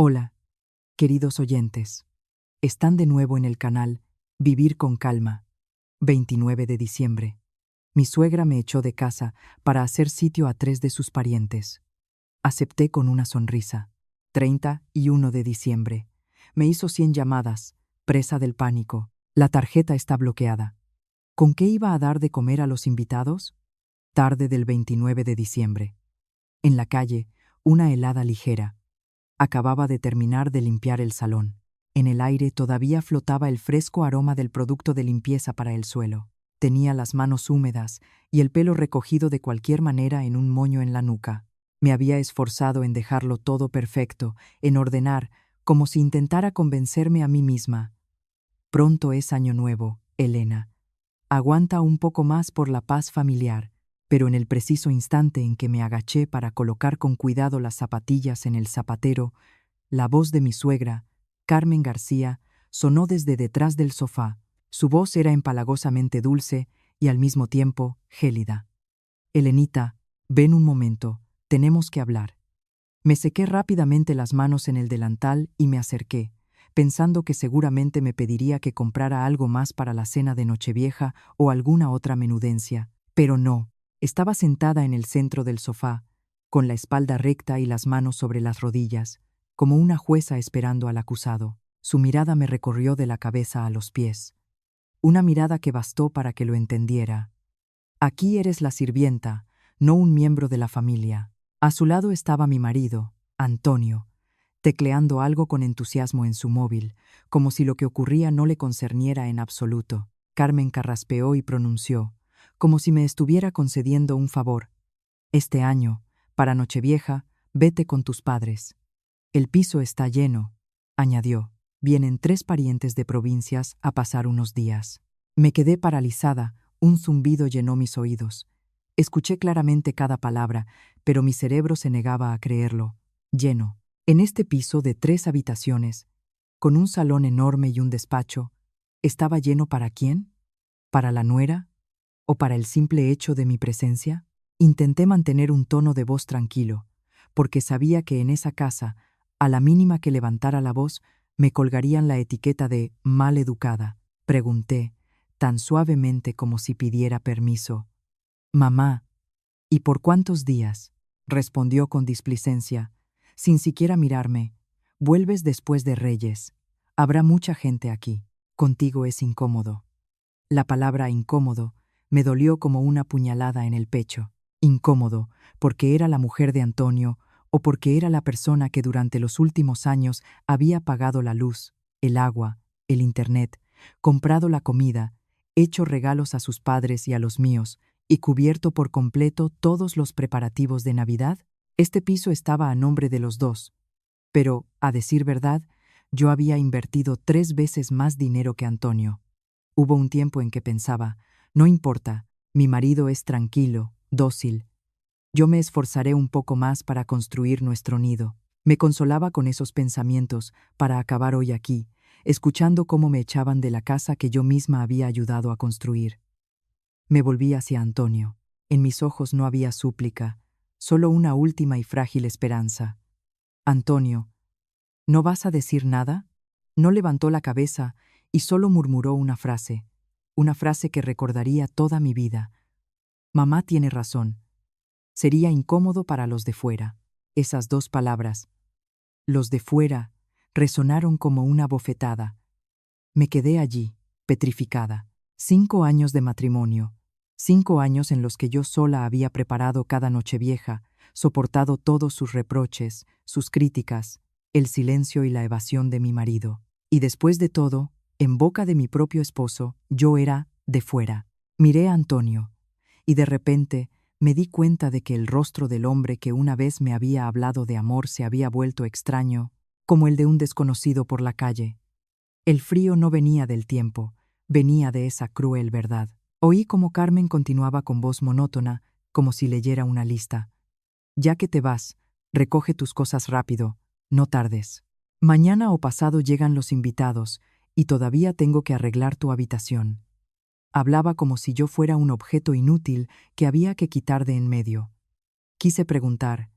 Hola, queridos oyentes. Están de nuevo en el canal Vivir con Calma. 29 de diciembre. Mi suegra me echó de casa para hacer sitio a 3 de sus parientes. Acepté con una sonrisa. 31 de diciembre. Me hizo 100 llamadas, presa del pánico. La tarjeta está bloqueada. ¿Con qué iba a dar de comer a los invitados? Tarde del 29 de diciembre. En la calle, una helada ligera. Acababa de terminar de limpiar el salón. En el aire todavía flotaba el fresco aroma del producto de limpieza para el suelo. Tenía las manos húmedas y el pelo recogido de cualquier manera en un moño en la nuca. Me había esforzado en dejarlo todo perfecto, en ordenar, como si intentara convencerme a mí misma. Pronto es año nuevo, Elena. Aguanta un poco más por la paz familiar. Pero en el preciso instante en que me agaché para colocar con cuidado las zapatillas en el zapatero, la voz de mi suegra, Carmen García, sonó desde detrás del sofá. Su voz era empalagosamente dulce y al mismo tiempo gélida. «Elenita, ven un momento, tenemos que hablar». Me sequé rápidamente las manos en el delantal y me acerqué, pensando que seguramente me pediría que comprara algo más para la cena de Nochevieja o alguna otra menudencia. Pero no. Estaba sentada en el centro del sofá, con la espalda recta y las manos sobre las rodillas, como una jueza esperando al acusado. Su mirada me recorrió de la cabeza a los pies. Una mirada que bastó para que lo entendiera. Aquí eres la sirvienta, no un miembro de la familia. A su lado estaba mi marido, Antonio, tecleando algo con entusiasmo en su móvil, como si lo que ocurría no le concerniera en absoluto. Carmen carraspeó y pronunció, como si me estuviera concediendo un favor. «Este año, para Nochevieja, vete con tus padres». «El piso está lleno», añadió. «Vienen 3 parientes de provincias a pasar unos días». Me quedé paralizada, un zumbido llenó mis oídos. Escuché claramente cada palabra, pero mi cerebro se negaba a creerlo. Lleno. En este piso de 3 habitaciones, con un salón enorme y un despacho, ¿estaba lleno para quién? ¿Para la nuera? ¿O para el simple hecho de mi presencia? Intenté mantener un tono de voz tranquilo, porque sabía que en esa casa, a la mínima que levantara la voz, me colgarían la etiqueta de mal educada. Pregunté, tan suavemente como si pidiera permiso. «Mamá, ¿y por cuántos días?», respondió con displicencia, sin siquiera mirarme. «Vuelves después de Reyes. Habrá mucha gente aquí. Contigo es incómodo». La palabra incómodo me dolió como una puñalada en el pecho. Incómodo, porque era la mujer de Antonio o porque era la persona que durante los últimos años había pagado la luz, el agua, el internet, comprado la comida, hecho regalos a sus padres y a los míos, y cubierto por completo todos los preparativos de Navidad. Este piso estaba a nombre de los dos, pero, a decir verdad, yo había invertido 3 veces más dinero que Antonio. Hubo un tiempo en que pensaba, no importa, mi marido es tranquilo, dócil. Yo me esforzaré un poco más para construir nuestro nido. Me consolaba con esos pensamientos para acabar hoy aquí, escuchando cómo me echaban de la casa que yo misma había ayudado a construir. Me volví hacia Antonio. En mis ojos no había súplica, solo una última y frágil esperanza. «Antonio, ¿no vas a decir nada?». No levantó la cabeza y solo murmuró una frase que recordaría toda mi vida. «Mamá tiene razón. Sería incómodo para los de fuera». Esas 2 palabras, los de fuera, resonaron como una bofetada. Me quedé allí, petrificada. 5 años de matrimonio, 5 años en los que yo sola había preparado cada Nochevieja, soportado todos sus reproches, sus críticas, el silencio y la evasión de mi marido. Y después de todo, en boca de mi propio esposo, yo era de fuera. Miré a Antonio, y de repente me di cuenta de que el rostro del hombre que una vez me había hablado de amor se había vuelto extraño, como el de un desconocido por la calle. El frío no venía del tiempo, venía de esa cruel verdad. Oí como Carmen continuaba con voz monótona, como si leyera una lista. «Ya que te vas, recoge tus cosas rápido, no tardes. Mañana o pasado llegan los invitados, y todavía tengo que arreglar tu habitación». Hablaba como si yo fuera un objeto inútil que había que quitar de en medio. Quise preguntar,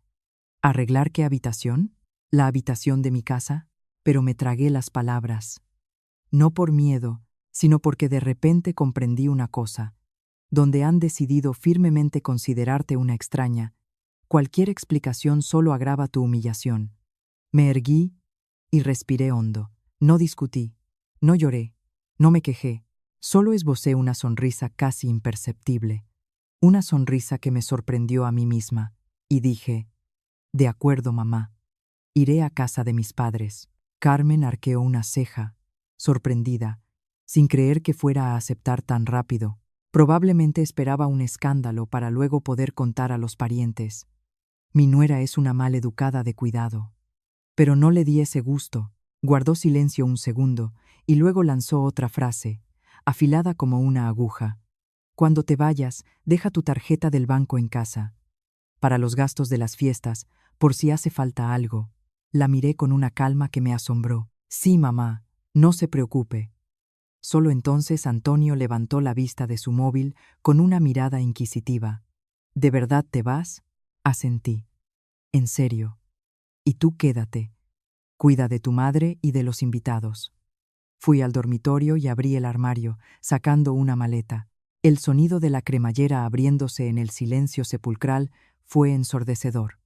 ¿arreglar qué habitación? ¿La habitación de mi casa? Pero me tragué las palabras. No por miedo, sino porque de repente comprendí una cosa. Donde han decidido firmemente considerarte una extraña, cualquier explicación solo agrava tu humillación. Me erguí y respiré hondo. No discutí, no lloré, no me quejé, solo esbocé una sonrisa casi imperceptible, una sonrisa que me sorprendió a mí misma, y dije, de acuerdo, mamá, iré a casa de mis padres. Carmen arqueó una ceja, sorprendida, sin creer que fuera a aceptar tan rápido. Probablemente esperaba un escándalo para luego poder contar a los parientes. Mi nuera es una mal educada de cuidado. Pero no le di ese gusto. Guardó silencio un segundo y luego lanzó otra frase, afilada como una aguja. Cuando te vayas, deja tu tarjeta del banco en casa. Para los gastos de las fiestas, por si hace falta algo. La miré con una calma que me asombró. Sí, mamá, no se preocupe. Solo entonces Antonio levantó la vista de su móvil con una mirada inquisitiva. ¿De verdad te vas? Asentí. En serio. Y tú quédate. Cuida de tu madre y de los invitados. Fui al dormitorio y abrí el armario, sacando una maleta. El sonido de la cremallera abriéndose en el silencio sepulcral fue ensordecedor.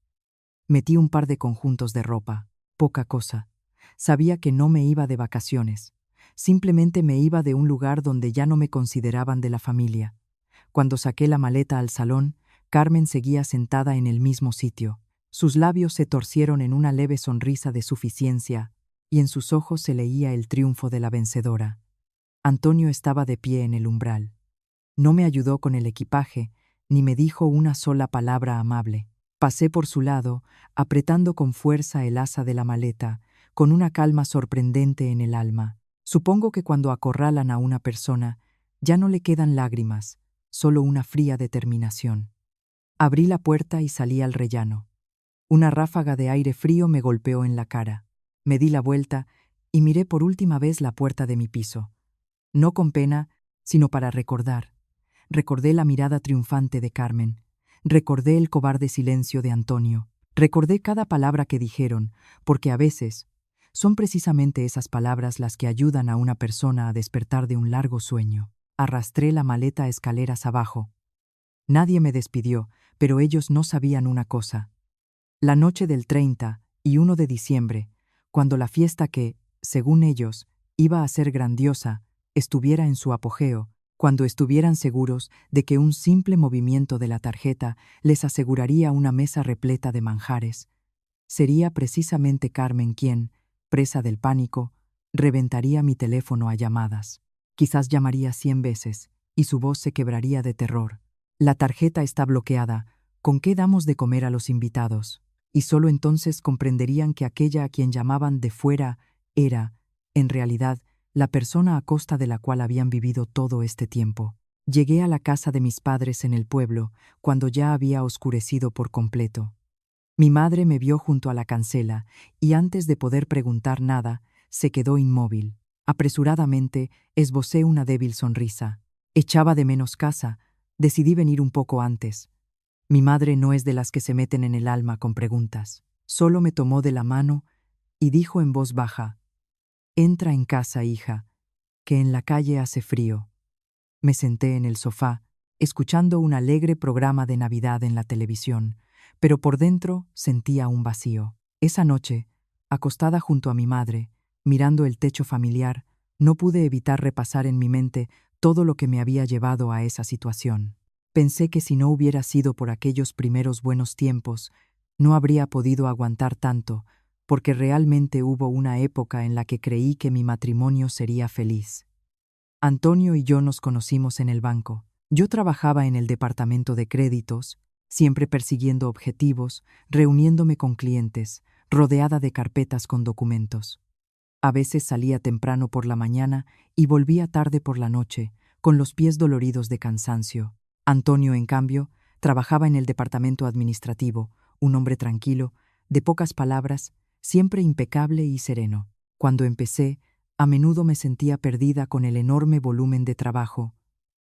Metí un par de conjuntos de ropa, poca cosa. Sabía que no me iba de vacaciones. Simplemente me iba de un lugar donde ya no me consideraban de la familia. Cuando saqué la maleta al salón, Carmen seguía sentada en el mismo sitio. Sus labios se torcieron en una leve sonrisa de suficiencia, y en sus ojos se leía el triunfo de la vencedora. Antonio estaba de pie en el umbral. No me ayudó con el equipaje, ni me dijo una sola palabra amable. Pasé por su lado, apretando con fuerza el asa de la maleta, con una calma sorprendente en el alma. Supongo que cuando acorralan a una persona, ya no le quedan lágrimas, solo una fría determinación. Abrí la puerta y salí al rellano. Una ráfaga de aire frío me golpeó en la cara. Me di la vuelta y miré por última vez la puerta de mi piso. No con pena, sino para recordar. Recordé la mirada triunfante de Carmen. Recordé el cobarde silencio de Antonio. Recordé cada palabra que dijeron, porque a veces son precisamente esas palabras las que ayudan a una persona a despertar de un largo sueño. Arrastré la maleta escaleras abajo. Nadie me despidió, pero ellos no sabían una cosa. La noche del 30 y 1 de diciembre, cuando la fiesta que, según ellos, iba a ser grandiosa, estuviera en su apogeo, cuando estuvieran seguros de que un simple movimiento de la tarjeta les aseguraría una mesa repleta de manjares, sería precisamente Carmen quien, presa del pánico, reventaría mi teléfono a llamadas. Quizás llamaría 100 veces, y su voz se quebraría de terror. La tarjeta está bloqueada. ¿Con qué damos de comer a los invitados? Y solo entonces comprenderían que aquella a quien llamaban de fuera era, en realidad, la persona a costa de la cual habían vivido todo este tiempo. Llegué a la casa de mis padres en el pueblo, cuando ya había oscurecido por completo. Mi madre me vio junto a la cancela, y antes de poder preguntar nada, se quedó inmóvil. Apresuradamente, esbocé una débil sonrisa. Echaba de menos casa. Decidí venir un poco antes. Mi madre no es de las que se meten en el alma con preguntas. Solo me tomó de la mano y dijo en voz baja: «Entra en casa, hija, que en la calle hace frío». Me senté en el sofá, escuchando un alegre programa de Navidad en la televisión, pero por dentro sentía un vacío. Esa noche, acostada junto a mi madre, mirando el techo familiar, no pude evitar repasar en mi mente todo lo que me había llevado a esa situación. Pensé que si no hubiera sido por aquellos primeros buenos tiempos, no habría podido aguantar tanto, porque realmente hubo una época en la que creí que mi matrimonio sería feliz. Antonio y yo nos conocimos en el banco. Yo trabajaba en el departamento de créditos, siempre persiguiendo objetivos, reuniéndome con clientes, rodeada de carpetas con documentos. A veces salía temprano por la mañana y volvía tarde por la noche, con los pies doloridos de cansancio. Antonio, en cambio, trabajaba en el departamento administrativo, un hombre tranquilo, de pocas palabras, siempre impecable y sereno. Cuando empecé, a menudo me sentía perdida con el enorme volumen de trabajo,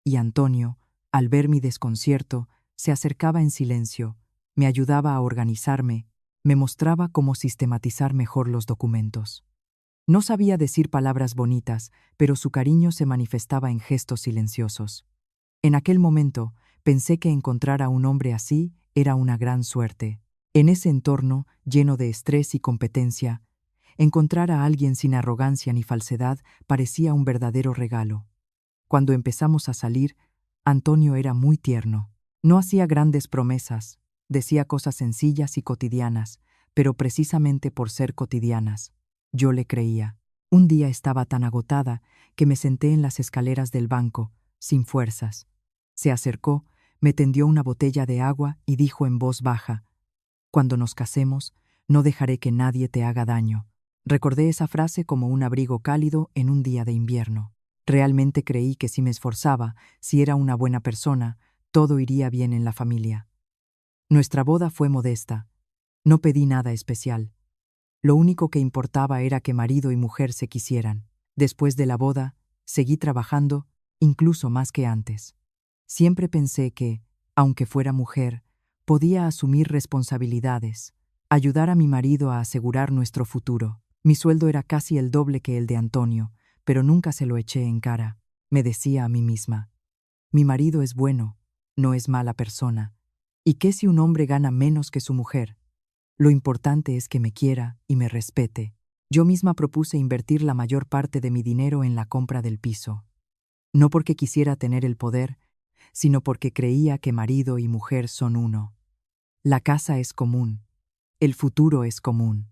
y Antonio, al ver mi desconcierto, se acercaba en silencio, me ayudaba a organizarme Me mostraba cómo sistematizar mejor los documentos. No sabía decir palabras bonitas, pero su cariño se manifestaba en gestos silenciosos. En aquel momento, pensé que encontrar a un hombre así era una gran suerte. En ese entorno, lleno de estrés y competencia, encontrar a alguien sin arrogancia ni falsedad parecía un verdadero regalo. Cuando empezamos a salir, Antonio era muy tierno. No hacía grandes promesas, decía cosas sencillas y cotidianas, pero precisamente por ser cotidianas, yo le creía. Un día estaba tan agotada que me senté en las escaleras del banco, sin fuerzas. Se acercó, me tendió una botella de agua y dijo en voz baja: «Cuando nos casemos, no dejaré que nadie te haga daño». Recordé esa frase como un abrigo cálido en un día de invierno. Realmente creí que si me esforzaba, si era una buena persona, todo iría bien en la familia. Nuestra boda fue modesta. No pedí nada especial. Lo único que importaba era que marido y mujer se quisieran. Después de la boda, seguí trabajando, incluso más que antes. Siempre pensé que, aunque fuera mujer, podía asumir responsabilidades, ayudar a mi marido a asegurar nuestro futuro. Mi sueldo era casi el doble que el de Antonio, pero nunca se lo eché en cara. Me decía a mí misma: mi marido es bueno, no es mala persona. ¿Y qué si un hombre gana menos que su mujer? Lo importante es que me quiera y me respete. Yo misma propuse invertir la mayor parte de mi dinero en la compra del piso. No porque quisiera tener el poder, sino porque creía que marido y mujer son uno. La casa es común, el futuro es común.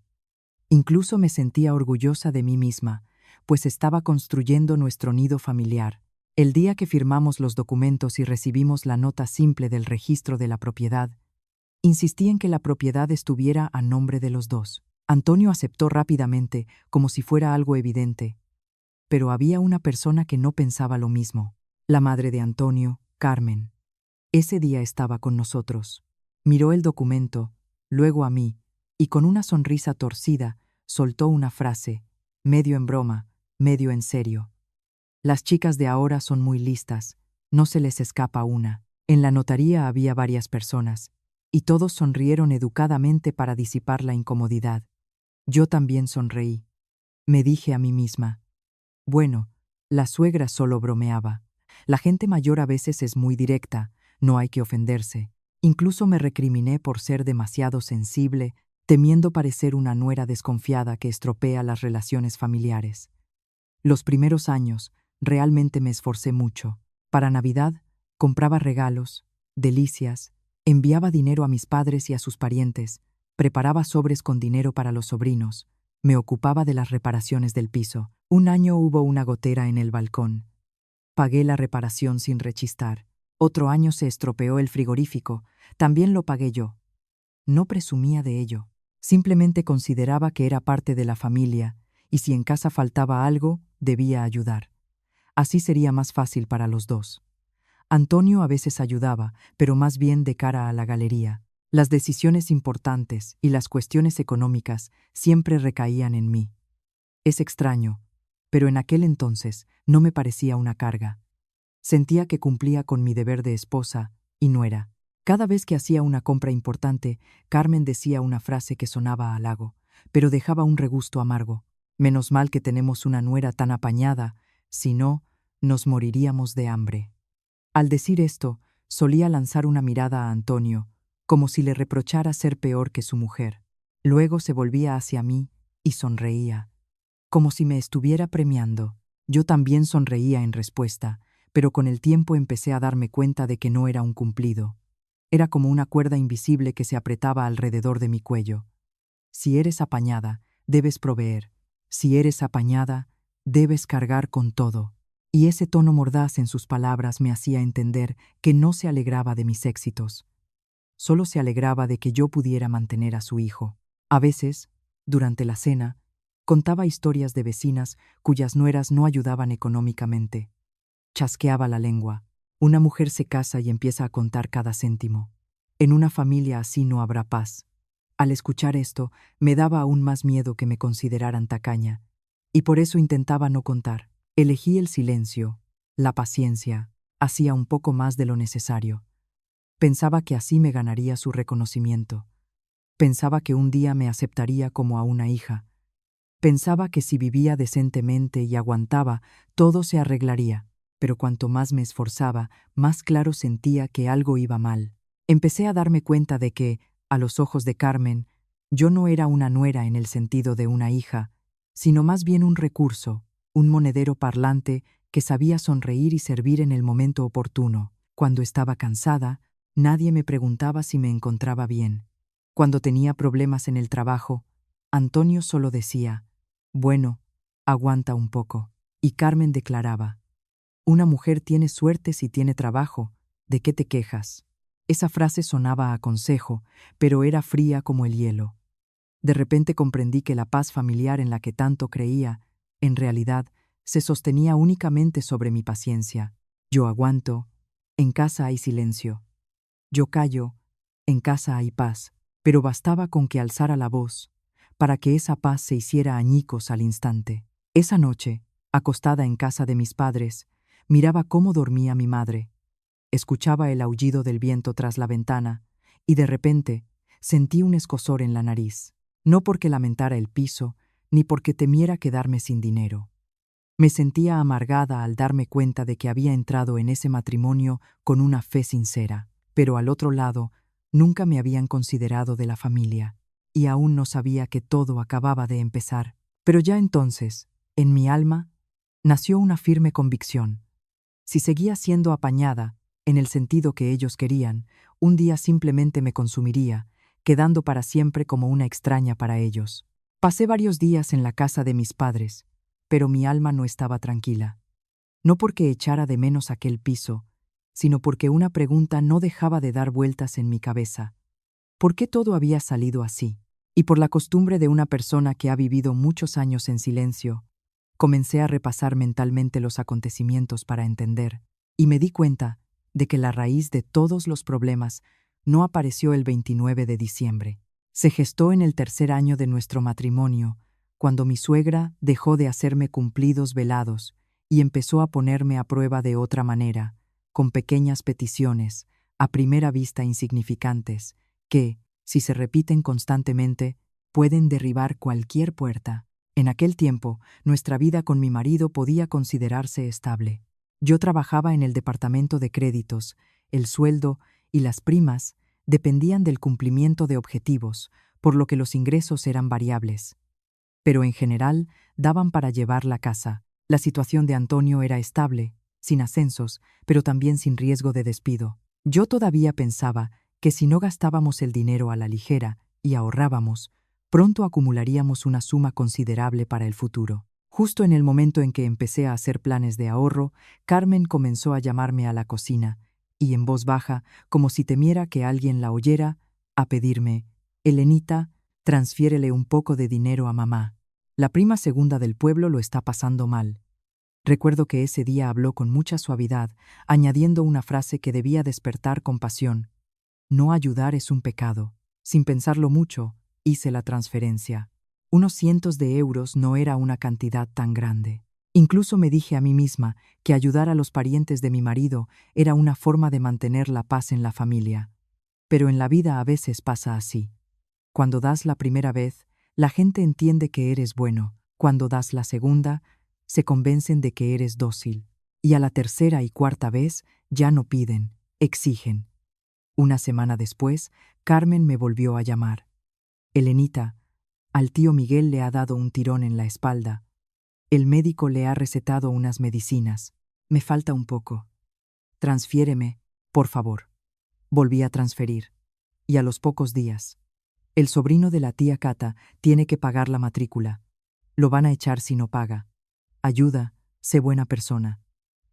Incluso me sentía orgullosa de mí misma, pues estaba construyendo nuestro nido familiar. El día que firmamos los documentos y recibimos la nota simple del registro de la propiedad, insistí en que la propiedad estuviera a nombre de los dos. Antonio aceptó rápidamente, como si fuera algo evidente. Pero había una persona que no pensaba lo mismo: la madre de Antonio, Carmen. Ese día estaba con nosotros. Miró el documento, luego a mí, y con una sonrisa torcida, soltó una frase, medio en broma, medio en serio. Las chicas de ahora son muy listas, no se les escapa una. En la notaría había varias personas, y todos sonrieron educadamente para disipar la incomodidad. Yo también sonreí. Me dije a mí misma: bueno, la suegra solo bromeaba. La gente mayor a veces es muy directa, no hay que ofenderse. Incluso me recriminé por ser demasiado sensible, temiendo parecer una nuera desconfiada que estropea las relaciones familiares. Los primeros años, realmente me esforcé mucho. Para Navidad, compraba regalos, delicias, enviaba dinero a mis padres y a sus parientes, preparaba sobres con dinero para los sobrinos, me ocupaba de las reparaciones del piso. Un año hubo una gotera en el balcón. Pagué la reparación sin rechistar. Otro año se estropeó el frigorífico. También lo pagué yo. No presumía de ello. Simplemente consideraba que era parte de la familia, y si en casa faltaba algo, debía ayudar. Así sería más fácil para los dos. Antonio a veces ayudaba, pero más bien de cara a la galería. Las decisiones importantes y las cuestiones económicas siempre recaían en mí. Es extraño, pero en aquel entonces no me parecía una carga. Sentía que cumplía con mi deber de esposa y nuera. Cada vez que hacía una compra importante, Carmen decía una frase que sonaba a halago, pero dejaba un regusto amargo. Menos mal que tenemos una nuera tan apañada, si no, nos moriríamos de hambre. Al decir esto, solía lanzar una mirada a Antonio, como si le reprochara ser peor que su mujer. Luego se volvía hacia mí y sonreía, como si me estuviera premiando. Yo también sonreía en respuesta, pero con el tiempo empecé a darme cuenta de que no era un cumplido. Era como una cuerda invisible que se apretaba alrededor de mi cuello. Si eres apañada, debes proveer. Si eres apañada, debes cargar con todo. Y ese tono mordaz en sus palabras me hacía entender que no se alegraba de mis éxitos. Solo se alegraba de que yo pudiera mantener a su hijo. A veces, durante la cena, contaba historias de vecinas cuyas nueras no ayudaban económicamente. Chasqueaba la lengua. Una mujer se casa y empieza a contar cada céntimo. En una familia así no habrá paz. Al escuchar esto, me daba aún más miedo que me consideraran tacaña, y por eso intentaba no contar. Elegí el silencio, la paciencia, hacía un poco más de lo necesario. Pensaba que así me ganaría su reconocimiento. Pensaba que un día me aceptaría como a una hija. Pensaba que si vivía decentemente y aguantaba, todo se arreglaría. Pero cuanto más me esforzaba, más claro sentía que algo iba mal. Empecé a darme cuenta de que, a los ojos de Carmen, yo no era una nuera en el sentido de una hija, sino más bien un recurso, un monedero parlante que sabía sonreír y servir en el momento oportuno. Cuando estaba cansada, nadie me preguntaba si me encontraba bien. Cuando tenía problemas en el trabajo, Antonio solo decía, bueno, aguanta un poco. Y Carmen declaraba, una mujer tiene suerte si tiene trabajo, ¿de qué te quejas? Esa frase sonaba a consejo, pero era fría como el hielo. De repente comprendí que la paz familiar en la que tanto creía, en realidad, se sostenía únicamente sobre mi paciencia. Yo aguanto, en casa hay silencio. Yo callo, en casa hay paz, pero bastaba con que alzara la voz, para que esa paz se hiciera añicos al instante. Esa noche, acostada en casa de mis padres, miraba cómo dormía mi madre. Escuchaba el aullido del viento tras la ventana, y de repente sentí un escozor en la nariz, no porque lamentara el piso, ni porque temiera quedarme sin dinero. Me sentía amargada al darme cuenta de que había entrado en ese matrimonio con una fe sincera, pero al otro lado, nunca me habían considerado de la familia, y aún no sabía que todo acababa de empezar. Pero ya entonces, en mi alma, nació una firme convicción. Si seguía siendo apañada, en el sentido que ellos querían, un día simplemente me consumiría, quedando para siempre como una extraña para ellos. Pasé varios días en la casa de mis padres, pero mi alma no estaba tranquila. No porque echara de menos aquel piso, sino porque una pregunta no dejaba de dar vueltas en mi cabeza. ¿Por qué todo había salido así? Y por la costumbre de una persona que ha vivido muchos años en silencio, comencé a repasar mentalmente los acontecimientos para entender, y me di cuenta de que la raíz de todos los problemas no apareció el 29 de diciembre. Se gestó en el tercer año de nuestro matrimonio, cuando mi suegra dejó de hacerme cumplidos velados y empezó a ponerme a prueba de otra manera, con pequeñas peticiones, a primera vista insignificantes, que, si se repiten constantemente, pueden derribar cualquier puerta. En aquel tiempo, nuestra vida con mi marido podía considerarse estable. Yo trabajaba en el departamento de créditos, el sueldo y las primas dependían del cumplimiento de objetivos, por lo que los ingresos eran variables. Pero en general daban para llevar la casa. La situación de Antonio era estable, sin ascensos, pero también sin riesgo de despido. Yo todavía pensaba que si no gastábamos el dinero a la ligera y ahorrábamos, pronto acumularíamos una suma considerable para el futuro. Justo en el momento en que empecé a hacer planes de ahorro, Carmen comenzó a llamarme a la cocina, y en voz baja, como si temiera que alguien la oyera, a pedirme, «Elenita, transfiérele un poco de dinero a mamá. La prima segunda del pueblo lo está pasando mal». Recuerdo que ese día habló con mucha suavidad, añadiendo una frase que debía despertar compasión. No ayudar es un pecado. Sin pensarlo mucho, hice la transferencia. Unos cientos de euros no era una cantidad tan grande. Incluso me dije a mí misma que ayudar a los parientes de mi marido era una forma de mantener la paz en la familia. Pero en la vida a veces pasa así. Cuando das la primera vez, la gente entiende que eres bueno. Cuando das la segunda, se convencen de que eres dócil. Y a la tercera y cuarta vez ya no piden, exigen. Una semana después, Carmen me volvió a llamar. «Elenita, al tío Miguel le ha dado un tirón en la espalda. El médico le ha recetado unas medicinas. Me falta un poco. Transfiéreme, por favor». Volví a transferir. Y a los pocos días, «El sobrino de la tía Cata tiene que pagar la matrícula. Lo van a echar si no paga. Ayuda, sé buena persona».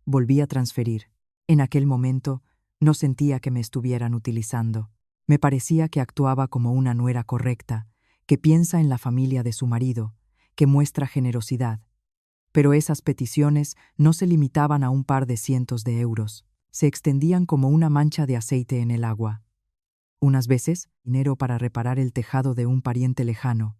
Volví a transferir. En aquel momento, no sentía que me estuvieran utilizando. Me parecía que actuaba como una nuera correcta, que piensa en la familia de su marido, que muestra generosidad. Pero esas peticiones no se limitaban a un par de cientos de euros. Se extendían como una mancha de aceite en el agua. Unas veces, dinero para reparar el tejado de un pariente lejano.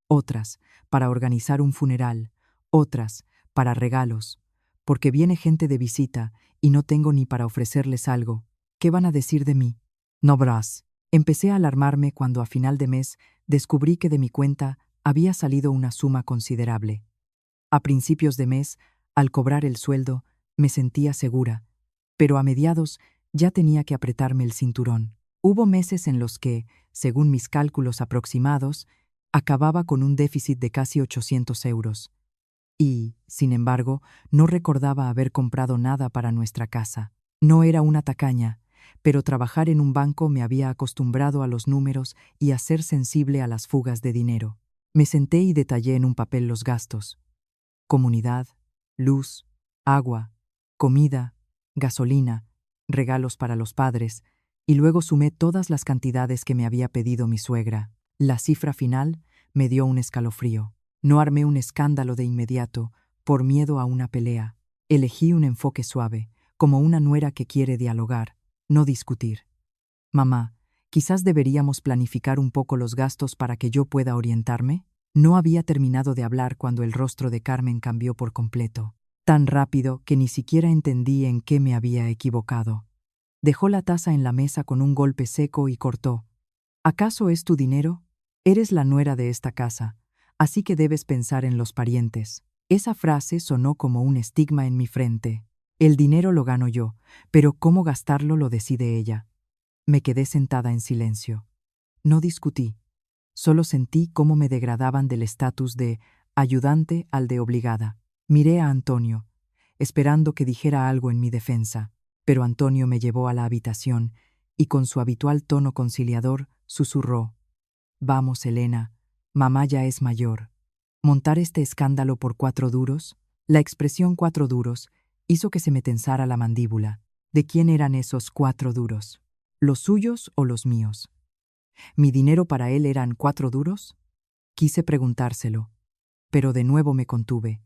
Otras, para organizar un funeral. Otras, para regalos. Porque viene gente de visita y no tengo ni para ofrecerles algo. ¿Qué van a decir de mí? No, Bras. Empecé a alarmarme cuando a final de mes descubrí que de mi cuenta había salido una suma considerable. A principios de mes, al cobrar el sueldo, me sentía segura, pero a mediados ya tenía que apretarme el cinturón. Hubo meses en los que, según mis cálculos aproximados, acababa con un déficit de casi 800 euros. Y, sin embargo, no recordaba haber comprado nada para nuestra casa. No era una tacaña, pero trabajar en un banco me había acostumbrado a los números y a ser sensible a las fugas de dinero. Me senté y detallé en un papel los gastos: comunidad, luz, agua, comida, gasolina, regalos para los padres, y luego sumé todas las cantidades que me había pedido mi suegra. La cifra final me dio un escalofrío. No armé un escándalo de inmediato, por miedo a una pelea. Elegí un enfoque suave, como una nuera que quiere dialogar, no discutir. Mamá, quizás deberíamos planificar un poco los gastos para que yo pueda orientarme. No había terminado de hablar cuando el rostro de Carmen cambió por completo, tan rápido que ni siquiera entendí en qué me había equivocado. Dejó la taza en la mesa con un golpe seco y cortó. ¿Acaso es tu dinero? Eres la nuera de esta casa, así que debes pensar en los parientes. Esa frase sonó como un estigma en mi frente. El dinero lo gano yo, pero cómo gastarlo lo decide ella. Me quedé sentada en silencio. No discutí. Solo sentí cómo me degradaban del estatus de ayudante al de obligada. Miré a Antonio, esperando que dijera algo en mi defensa, pero Antonio me llevó a la habitación y con su habitual tono conciliador susurró: «Vamos, Elena, mamá ya es mayor. ¿Montar este escándalo por 4 duros?» La expresión 4 duros hizo que se me tensara la mandíbula. ¿De quién eran esos 4 duros? ¿Los suyos o los míos? ¿Mi dinero para él eran 4 duros? Quise preguntárselo, pero de nuevo me contuve.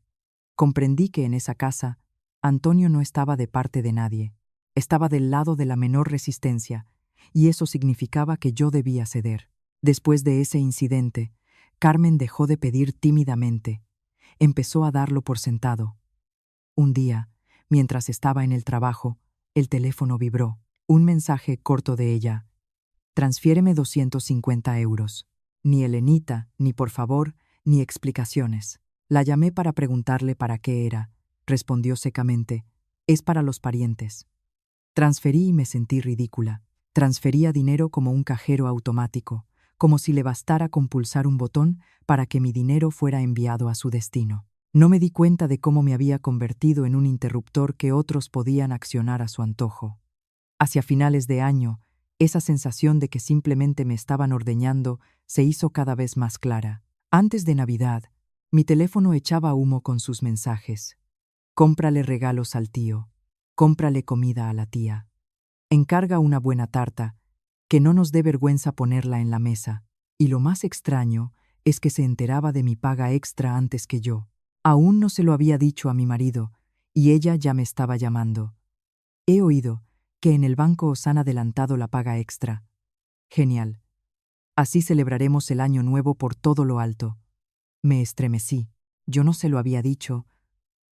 Comprendí que en esa casa, Antonio no estaba de parte de nadie. Estaba del lado de la menor resistencia, y eso significaba que yo debía ceder. Después de ese incidente, Carmen dejó de pedir tímidamente. Empezó a darlo por sentado. Un día, mientras estaba en el trabajo, el teléfono vibró. Un mensaje corto de ella: «Transfiéreme 250 euros. Ni Elenita, ni por favor, ni explicaciones». La llamé para preguntarle para qué era. Respondió secamente: «Es para los parientes». Transferí y me sentí ridícula. Transfería dinero como un cajero automático, como si le bastara con pulsar un botón para que mi dinero fuera enviado a su destino. No me di cuenta de cómo me había convertido en un interruptor que otros podían accionar a su antojo. Hacia finales de año, esa sensación de que simplemente me estaban ordeñando se hizo cada vez más clara. Antes de Navidad, mi teléfono echaba humo con sus mensajes. «Cómprale regalos al tío. Cómprale comida a la tía. Encarga una buena tarta, que no nos dé vergüenza ponerla en la mesa». Y lo más extraño es que se enteraba de mi paga extra antes que yo. Aún no se lo había dicho a mi marido, y ella ya me estaba llamando. «He oído que en el banco os han adelantado la paga extra. Genial. Así celebraremos el año nuevo por todo lo alto». Me estremecí. Yo no se lo había dicho.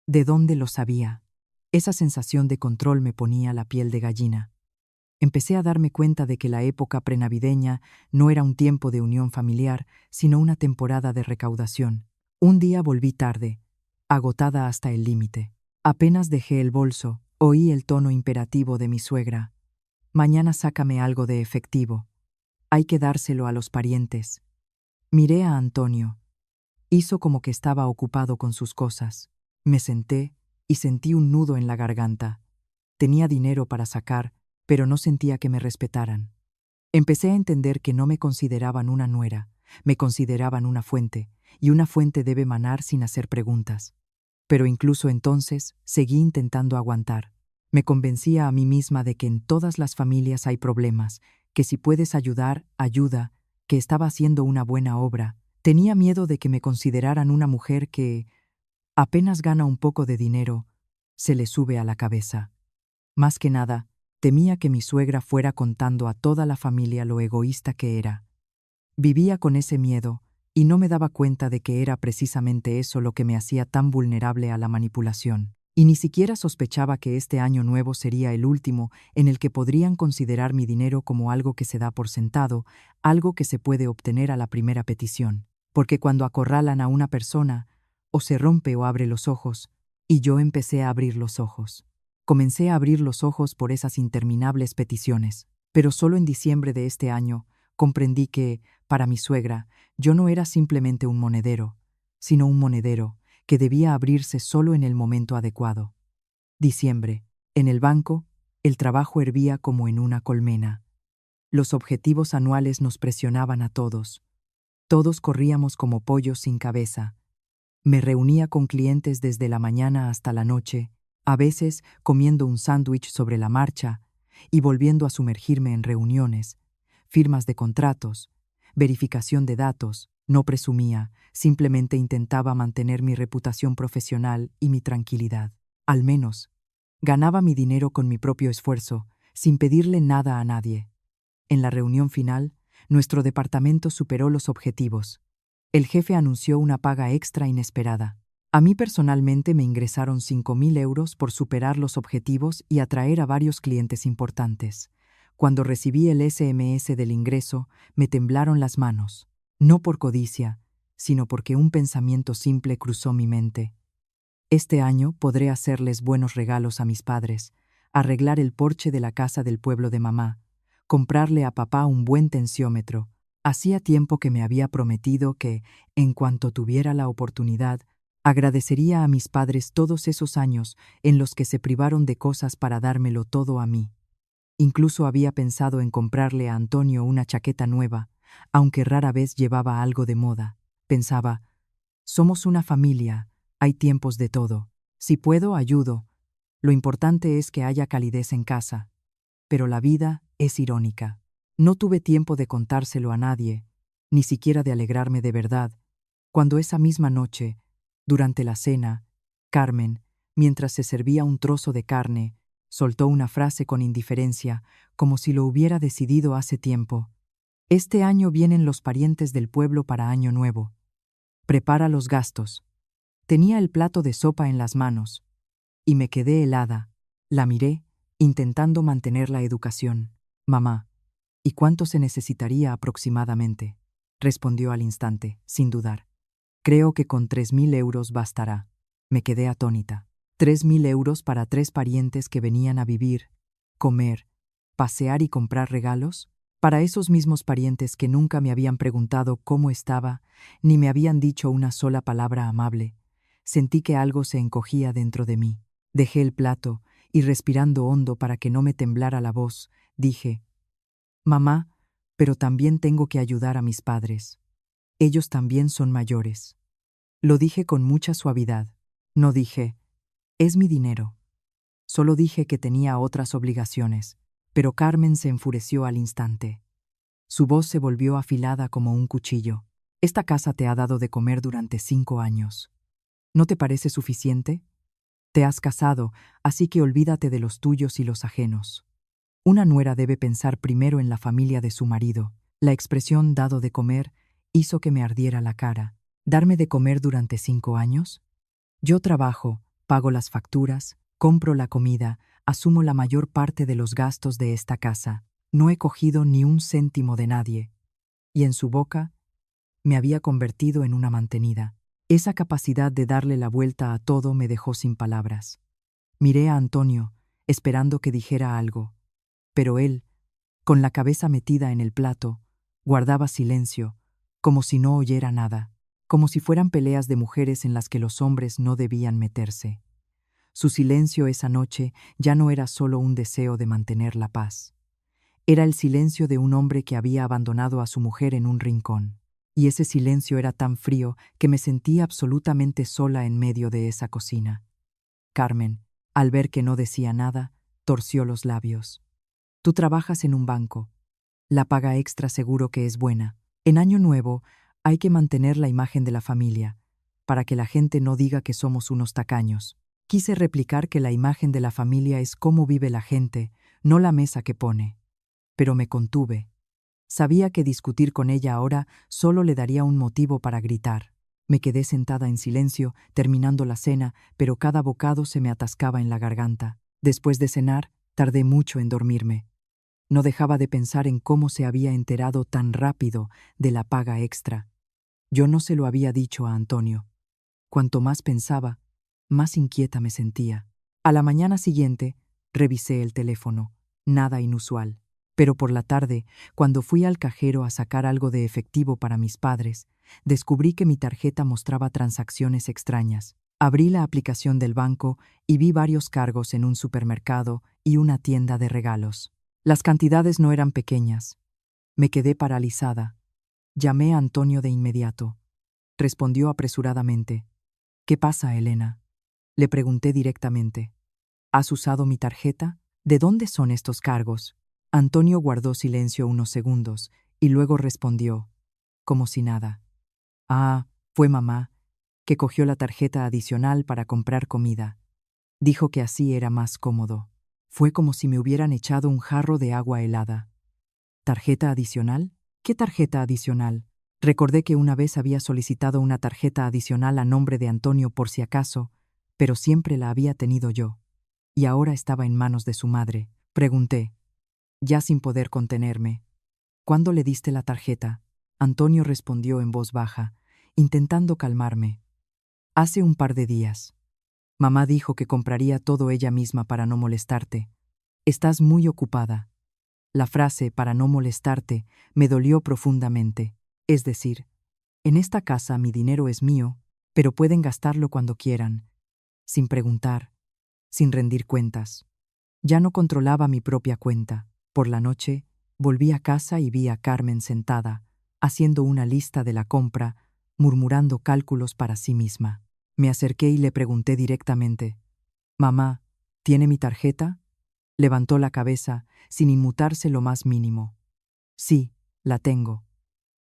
¿De dónde lo sabía? Esa sensación de control me ponía la piel de gallina. Empecé a darme cuenta de que la época prenavideña no era un tiempo de unión familiar, sino una temporada de recaudación. Un día volví tarde, agotada hasta el límite. Apenas dejé el bolso, oí el tono imperativo de mi suegra: «Mañana sácame algo de efectivo. Hay que dárselo a los parientes». Miré a Antonio. Hizo como que estaba ocupado con sus cosas. Me senté y sentí un nudo en la garganta. Tenía dinero para sacar, pero no sentía que me respetaran. Empecé a entender que no me consideraban una nuera, me consideraban una fuente, y una fuente debe manar sin hacer preguntas. Pero incluso entonces seguí intentando aguantar. Me convencía a mí misma de que en todas las familias hay problemas, que si puedes ayudar, ayuda, que estaba haciendo una buena obra. Tenía miedo de que me consideraran una mujer que, apenas gana un poco de dinero, se le sube a la cabeza. Más que nada, temía que mi suegra fuera contando a toda la familia lo egoísta que era. Vivía con ese miedo y no me daba cuenta de que era precisamente eso lo que me hacía tan vulnerable a la manipulación. Y ni siquiera sospechaba que este año nuevo sería el último en el que podrían considerar mi dinero como algo que se da por sentado, algo que se puede obtener a la primera petición. Porque cuando acorralan a una persona, o se rompe o abre los ojos, y yo empecé a abrir los ojos. Comencé a abrir los ojos por esas interminables peticiones, pero solo en diciembre de este año comprendí que, para mi suegra, yo no era simplemente un monedero, sino un monedero que debía abrirse solo en el momento adecuado. Diciembre. En el banco, el trabajo hervía como en una colmena. Los objetivos anuales nos presionaban a todos. Todos corríamos como pollos sin cabeza. Me reunía con clientes desde la mañana hasta la noche, a veces comiendo un sándwich sobre la marcha y volviendo a sumergirme en reuniones, firmas de contratos, verificación de datos. No presumía, simplemente intentaba mantener mi reputación profesional y mi tranquilidad. Al menos, ganaba mi dinero con mi propio esfuerzo, sin pedirle nada a nadie. En la reunión final, nuestro departamento superó los objetivos. El jefe anunció una paga extra inesperada. A mí personalmente me ingresaron 5.000 euros por superar los objetivos y atraer a varios clientes importantes. Cuando recibí el SMS del ingreso, me temblaron las manos. No por codicia, sino porque un pensamiento simple cruzó mi mente. Este año podré hacerles buenos regalos a mis padres, arreglar el porche de la casa del pueblo de mamá, comprarle a papá un buen tensiómetro. Hacía tiempo que me había prometido que, en cuanto tuviera la oportunidad, agradecería a mis padres todos esos años en los que se privaron de cosas para dármelo todo a mí. Incluso había pensado en comprarle a Antonio una chaqueta nueva, aunque rara vez llevaba algo de moda. Pensaba, somos una familia, hay tiempos de todo. Si puedo, ayudo. Lo importante es que haya calidez en casa. Pero la vida es irónica. No tuve tiempo de contárselo a nadie, ni siquiera de alegrarme de verdad, cuando esa misma noche, durante la cena, Carmen, mientras se servía un trozo de carne, soltó una frase con indiferencia, como si lo hubiera decidido hace tiempo. Este año vienen los parientes del pueblo para Año Nuevo. Prepara los gastos. Tenía el plato de sopa en las manos, y me quedé helada. La miré, intentando mantener la educación. Mamá, ¿y cuánto se necesitaría aproximadamente? Respondió al instante, sin dudar. Creo que con 3.000 euros bastará. Me quedé atónita. 3.000 euros para 3 parientes que venían a vivir, comer, pasear y comprar regalos. Para esos mismos parientes que nunca me habían preguntado cómo estaba, ni me habían dicho una sola palabra amable. Sentí que algo se encogía dentro de mí. Dejé el plato y, respirando hondo para que no me temblara la voz, dije, «Mamá, pero también tengo que ayudar a mis padres. Ellos también son mayores». Lo dije con mucha suavidad. No dije, «Es mi dinero». Solo dije que tenía otras obligaciones, pero Carmen se enfureció al instante. Su voz se volvió afilada como un cuchillo. «Esta casa te ha dado de comer durante 5 años. ¿No te parece suficiente? Te has casado, así que olvídate de los tuyos y los ajenos. Una nuera debe pensar primero en la familia de su marido». La expresión «dado de comer» hizo que me ardiera la cara. ¿Darme de comer durante 5 años? Yo trabajo, pago las facturas, compro la comida, asumo la mayor parte de los gastos de esta casa. No he cogido ni un céntimo de nadie. Y en su boca me había convertido en una mantenida. Esa capacidad de darle la vuelta a todo me dejó sin palabras. Miré a Antonio, esperando que dijera algo. Pero él, con la cabeza metida en el plato, guardaba silencio, como si no oyera nada, como si fueran peleas de mujeres en las que los hombres no debían meterse. Su silencio esa noche ya no era solo un deseo de mantener la paz. Era el silencio de un hombre que había abandonado a su mujer en un rincón. Y ese silencio era tan frío que me sentí absolutamente sola en medio de esa cocina. Carmen, al ver que no decía nada, torció los labios. «Tú trabajas en un banco. La paga extra seguro que es buena. En Año Nuevo hay que mantener la imagen de la familia, para que la gente no diga que somos unos tacaños». Quise replicar que la imagen de la familia es cómo vive la gente, no la mesa que pone. Pero me contuve. Sabía que discutir con ella ahora solo le daría un motivo para gritar. Me quedé sentada en silencio, terminando la cena, pero cada bocado se me atascaba en la garganta. Después de cenar, tardé mucho en dormirme. No dejaba de pensar en cómo se había enterado tan rápido de la paga extra. Yo no se lo había dicho a Antonio. Cuanto más pensaba, más inquieta me sentía. A la mañana siguiente, revisé el teléfono. Nada inusual. Pero por la tarde, cuando fui al cajero a sacar algo de efectivo para mis padres, descubrí que mi tarjeta mostraba transacciones extrañas. Abrí la aplicación del banco y vi varios cargos en un supermercado y una tienda de regalos. Las cantidades no eran pequeñas. Me quedé paralizada. Llamé a Antonio de inmediato. Respondió apresuradamente. ¿Qué pasa, Elena? Le pregunté directamente. ¿Has usado mi tarjeta? ¿De dónde son estos cargos? Antonio guardó silencio unos segundos y luego respondió, como si nada. Ah, fue mamá, que cogió la tarjeta adicional para comprar comida. Dijo que así era más cómodo. Fue como si me hubieran echado un jarro de agua helada. ¿Tarjeta adicional? ¿Qué tarjeta adicional? Recordé que una vez había solicitado una tarjeta adicional a nombre de Antonio por si acaso, pero siempre la había tenido yo. Y ahora estaba en manos de su madre. Pregunté, ya sin poder contenerme. ¿Cuándo le diste la tarjeta? Antonio respondió en voz baja, intentando calmarme. Hace un par de días. Mamá dijo que compraría todo ella misma para no molestarte. Estás muy ocupada. La frase para no molestarte me dolió profundamente. Es decir, en esta casa mi dinero es mío, pero pueden gastarlo cuando quieran, sin preguntar, sin rendir cuentas. Ya no controlaba mi propia cuenta. Por la noche, volví a casa y vi a Carmen sentada, haciendo una lista de la compra, murmurando cálculos para sí misma. Me acerqué y le pregunté directamente, «Mamá, ¿tiene mi tarjeta?» Levantó la cabeza, sin inmutarse lo más mínimo. «Sí, la tengo.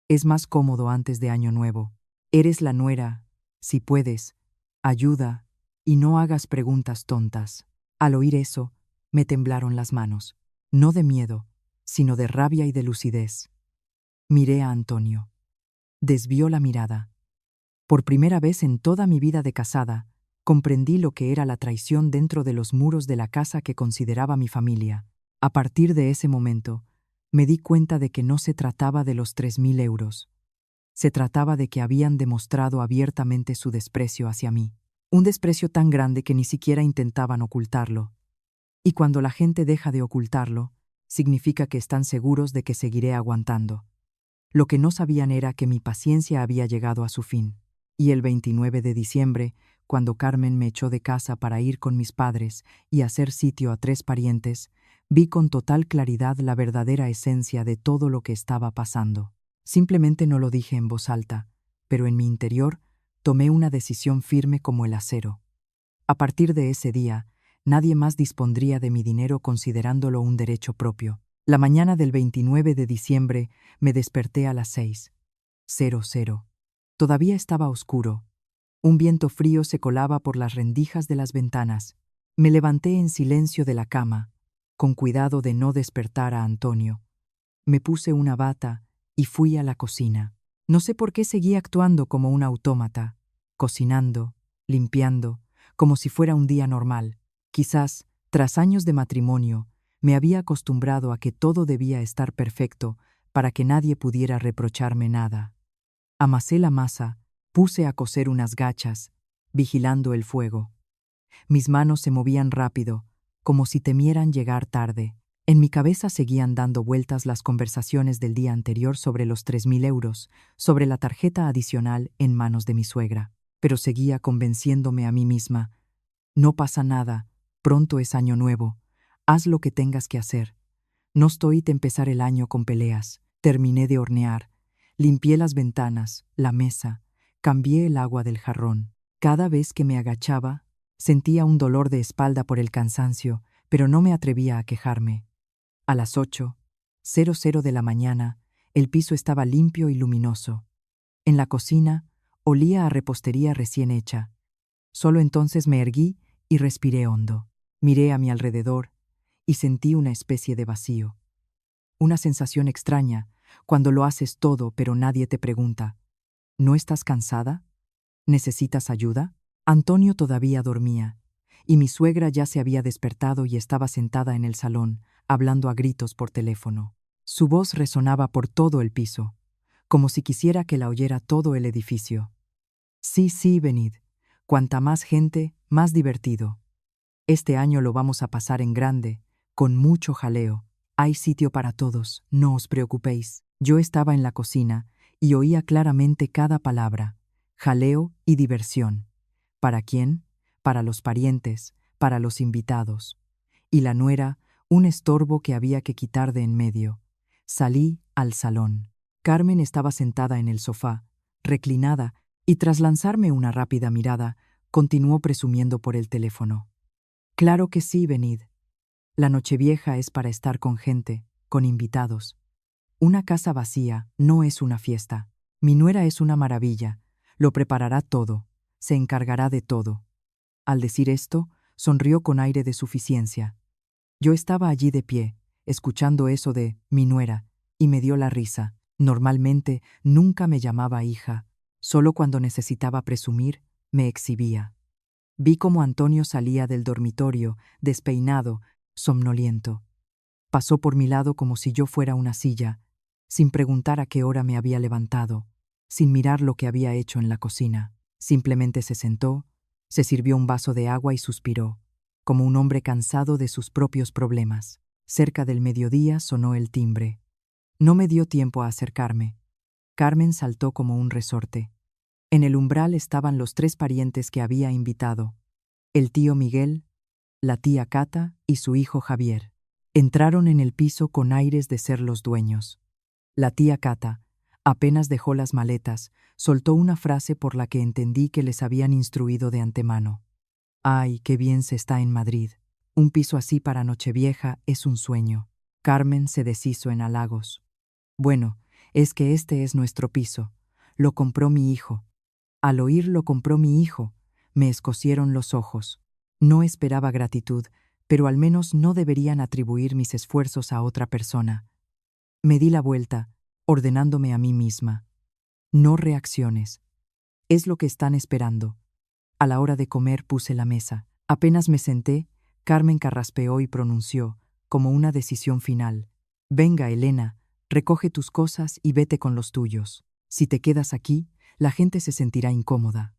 Es más cómodo antes de Año Nuevo. Eres la nuera. Si puedes, ayuda y no hagas preguntas tontas». Al oír eso, me temblaron las manos, no de miedo, sino de rabia y de lucidez. Miré a Antonio. Desvió la mirada. Por primera vez en toda mi vida de casada, comprendí lo que era la traición dentro de los muros de la casa que consideraba mi familia. A partir de ese momento, me di cuenta de que no se trataba de los 3.000 euros. Se trataba de que habían demostrado abiertamente su desprecio hacia mí. Un desprecio tan grande que ni siquiera intentaban ocultarlo. Y cuando la gente deja de ocultarlo, significa que están seguros de que seguiré aguantando. Lo que no sabían era que mi paciencia había llegado a su fin. Y el 29 de diciembre, cuando Carmen me echó de casa para ir con mis padres y hacer sitio a 3 parientes, vi con total claridad la verdadera esencia de todo lo que estaba pasando. Simplemente no lo dije en voz alta, pero en mi interior tomé una decisión firme como el acero. A partir de ese día, nadie más dispondría de mi dinero considerándolo un derecho propio. La mañana del 29 de diciembre me desperté a las 6:00. Todavía estaba oscuro. Un viento frío se colaba por las rendijas de las ventanas. Me levanté en silencio de la cama, con cuidado de no despertar a Antonio. Me puse una bata y fui a la cocina. No sé por qué seguí actuando como un autómata, cocinando, limpiando, como si fuera un día normal. Quizás, tras años de matrimonio, me había acostumbrado a que todo debía estar perfecto para que nadie pudiera reprocharme nada. Amasé la masa, puse a cocer unas gachas, vigilando el fuego. Mis manos se movían rápido, como si temieran llegar tarde. En mi cabeza seguían dando vueltas las conversaciones del día anterior sobre los 3.000 euros, sobre la tarjeta adicional en manos de mi suegra. Pero seguía convenciéndome a mí misma. No pasa nada, pronto es Año Nuevo. Haz lo que tengas que hacer. No estoy de empezar el año con peleas. Terminé de hornear. Limpié las ventanas, la mesa, cambié el agua del jarrón. Cada vez que me agachaba, sentía un dolor de espalda por el cansancio, pero no me atrevía a quejarme. A las 8:00 de la mañana, el piso estaba limpio y luminoso. En la cocina, olía a repostería recién hecha. Solo entonces me erguí y respiré hondo. Miré a mi alrededor y sentí una especie de vacío. Una sensación extraña, cuando lo haces todo pero nadie te pregunta, ¿no estás cansada? ¿Necesitas ayuda? Antonio todavía dormía, y mi suegra ya se había despertado y estaba sentada en el salón, hablando a gritos por teléfono. Su voz resonaba por todo el piso, como si quisiera que la oyera todo el edificio. Sí, sí, venid. Cuanta más gente, más divertido. Este año lo vamos a pasar en grande, con mucho jaleo. Hay sitio para todos, no os preocupéis. Yo estaba en la cocina y oía claramente cada palabra. Jaleo y diversión. ¿Para quién? Para los parientes, para los invitados. Y la nuera, un estorbo que había que quitar de en medio. Salí al salón. Carmen estaba sentada en el sofá, reclinada, y tras lanzarme una rápida mirada, continuó presumiendo por el teléfono. Claro que sí, venid. La Nochevieja es para estar con gente, con invitados. Una casa vacía no es una fiesta. Mi nuera es una maravilla, lo preparará todo, se encargará de todo. Al decir esto, sonrió con aire de suficiencia. Yo estaba allí de pie, escuchando eso de mi nuera, y me dio la risa. Normalmente nunca me llamaba hija, solo cuando necesitaba presumir, me exhibía. Vi cómo Antonio salía del dormitorio, despeinado, somnoliento. Pasó por mi lado como si yo fuera una silla, sin preguntar a qué hora me había levantado, sin mirar lo que había hecho en la cocina. Simplemente se sentó, se sirvió un vaso de agua y suspiró, como un hombre cansado de sus propios problemas. Cerca del mediodía sonó el timbre. No me dio tiempo a acercarme. Carmen saltó como un resorte. En el umbral estaban los 3 parientes que había invitado: el tío Miguel, la tía Cata y su hijo Javier. Entraron en el piso con aires de ser los dueños. La tía Cata, apenas dejó las maletas, soltó una frase por la que entendí que les habían instruido de antemano. «Ay, qué bien se está en Madrid. Un piso así para Nochevieja es un sueño». Carmen se deshizo en halagos. «Bueno, es que este es nuestro piso. Lo compró mi hijo». Al oír «lo compró mi hijo», me escocieron los ojos. No esperaba gratitud, pero al menos no deberían atribuir mis esfuerzos a otra persona. Me di la vuelta, ordenándome a mí misma. No reacciones. Es lo que están esperando. A la hora de comer puse la mesa. Apenas me senté, Carmen carraspeó y pronunció, como una decisión final: «Venga, Elena, recoge tus cosas y vete con los tuyos. Si te quedas aquí, la gente se sentirá incómoda.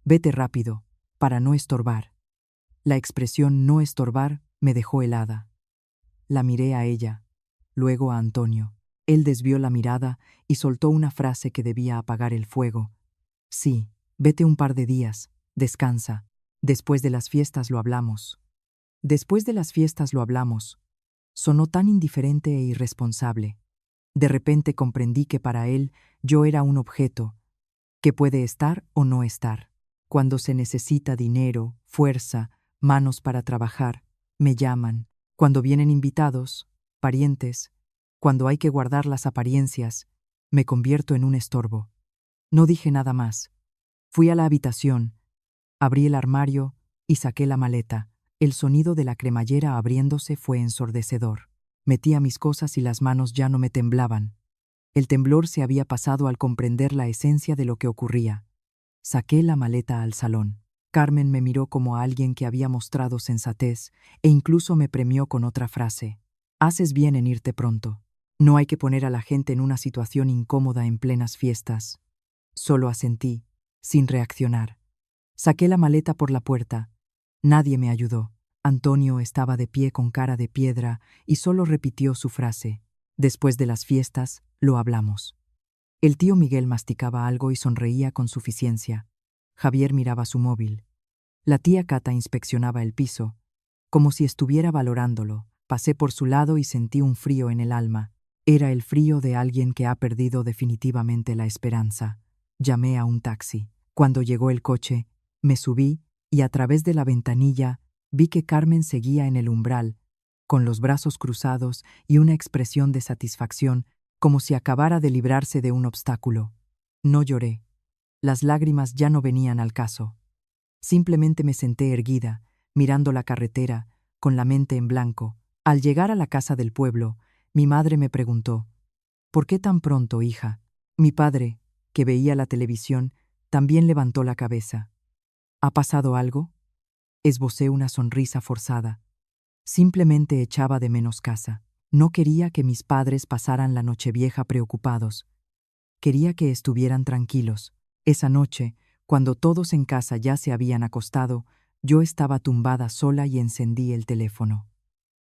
Vete rápido, para no estorbar». La expresión «no estorbar» me dejó helada. La miré a ella, luego a Antonio. Él desvió la mirada y soltó una frase que debía apagar el fuego. «Sí, vete un par de días, descansa. Después de las fiestas lo hablamos». Después de las fiestas lo hablamos. Sonó tan indiferente e irresponsable. De repente comprendí que para él yo era un objeto, que puede estar o no estar. Cuando se necesita dinero, fuerza, manos para trabajar, me llaman. Cuando vienen invitados, parientes, cuando hay que guardar las apariencias, me convierto en un estorbo. No dije nada más. Fui a la habitación, abrí el armario y saqué la maleta. El sonido de la cremallera abriéndose fue ensordecedor. Metía mis cosas y las manos ya no me temblaban. El temblor se había pasado al comprender la esencia de lo que ocurría. Saqué la maleta al salón. Carmen me miró como a alguien que había mostrado sensatez e incluso me premió con otra frase: «Haces bien en irte pronto. No hay que poner a la gente en una situación incómoda en plenas fiestas». Solo asentí, sin reaccionar. Saqué la maleta por la puerta. Nadie me ayudó. Antonio estaba de pie con cara de piedra y solo repitió su frase: «Después de las fiestas, lo hablamos». El tío Miguel masticaba algo y sonreía con suficiencia. Javier miraba su móvil. La tía Cata inspeccionaba el piso, como si estuviera valorándolo. Pasé por su lado y sentí un frío en el alma. Era el frío de alguien que ha perdido definitivamente la esperanza. Llamé a un taxi. Cuando llegó el coche, me subí y a través de la ventanilla vi que Carmen seguía en el umbral, con los brazos cruzados y una expresión de satisfacción, como si acabara de librarse de un obstáculo. No lloré. Las lágrimas ya no venían al caso. Simplemente me senté erguida, mirando la carretera, con la mente en blanco. Al llegar a la casa del pueblo, mi madre me preguntó: «¿Por qué tan pronto, hija?». Mi padre, que veía la televisión, También levantó la cabeza. ¿Ha pasado algo? Esbocé una sonrisa forzada. Simplemente echaba de menos casa. No quería que mis padres pasaran la Nochevieja preocupados. Quería que estuvieran tranquilos. Esa noche, cuando todos en casa ya se habían acostado, yo estaba tumbada sola y encendí el teléfono.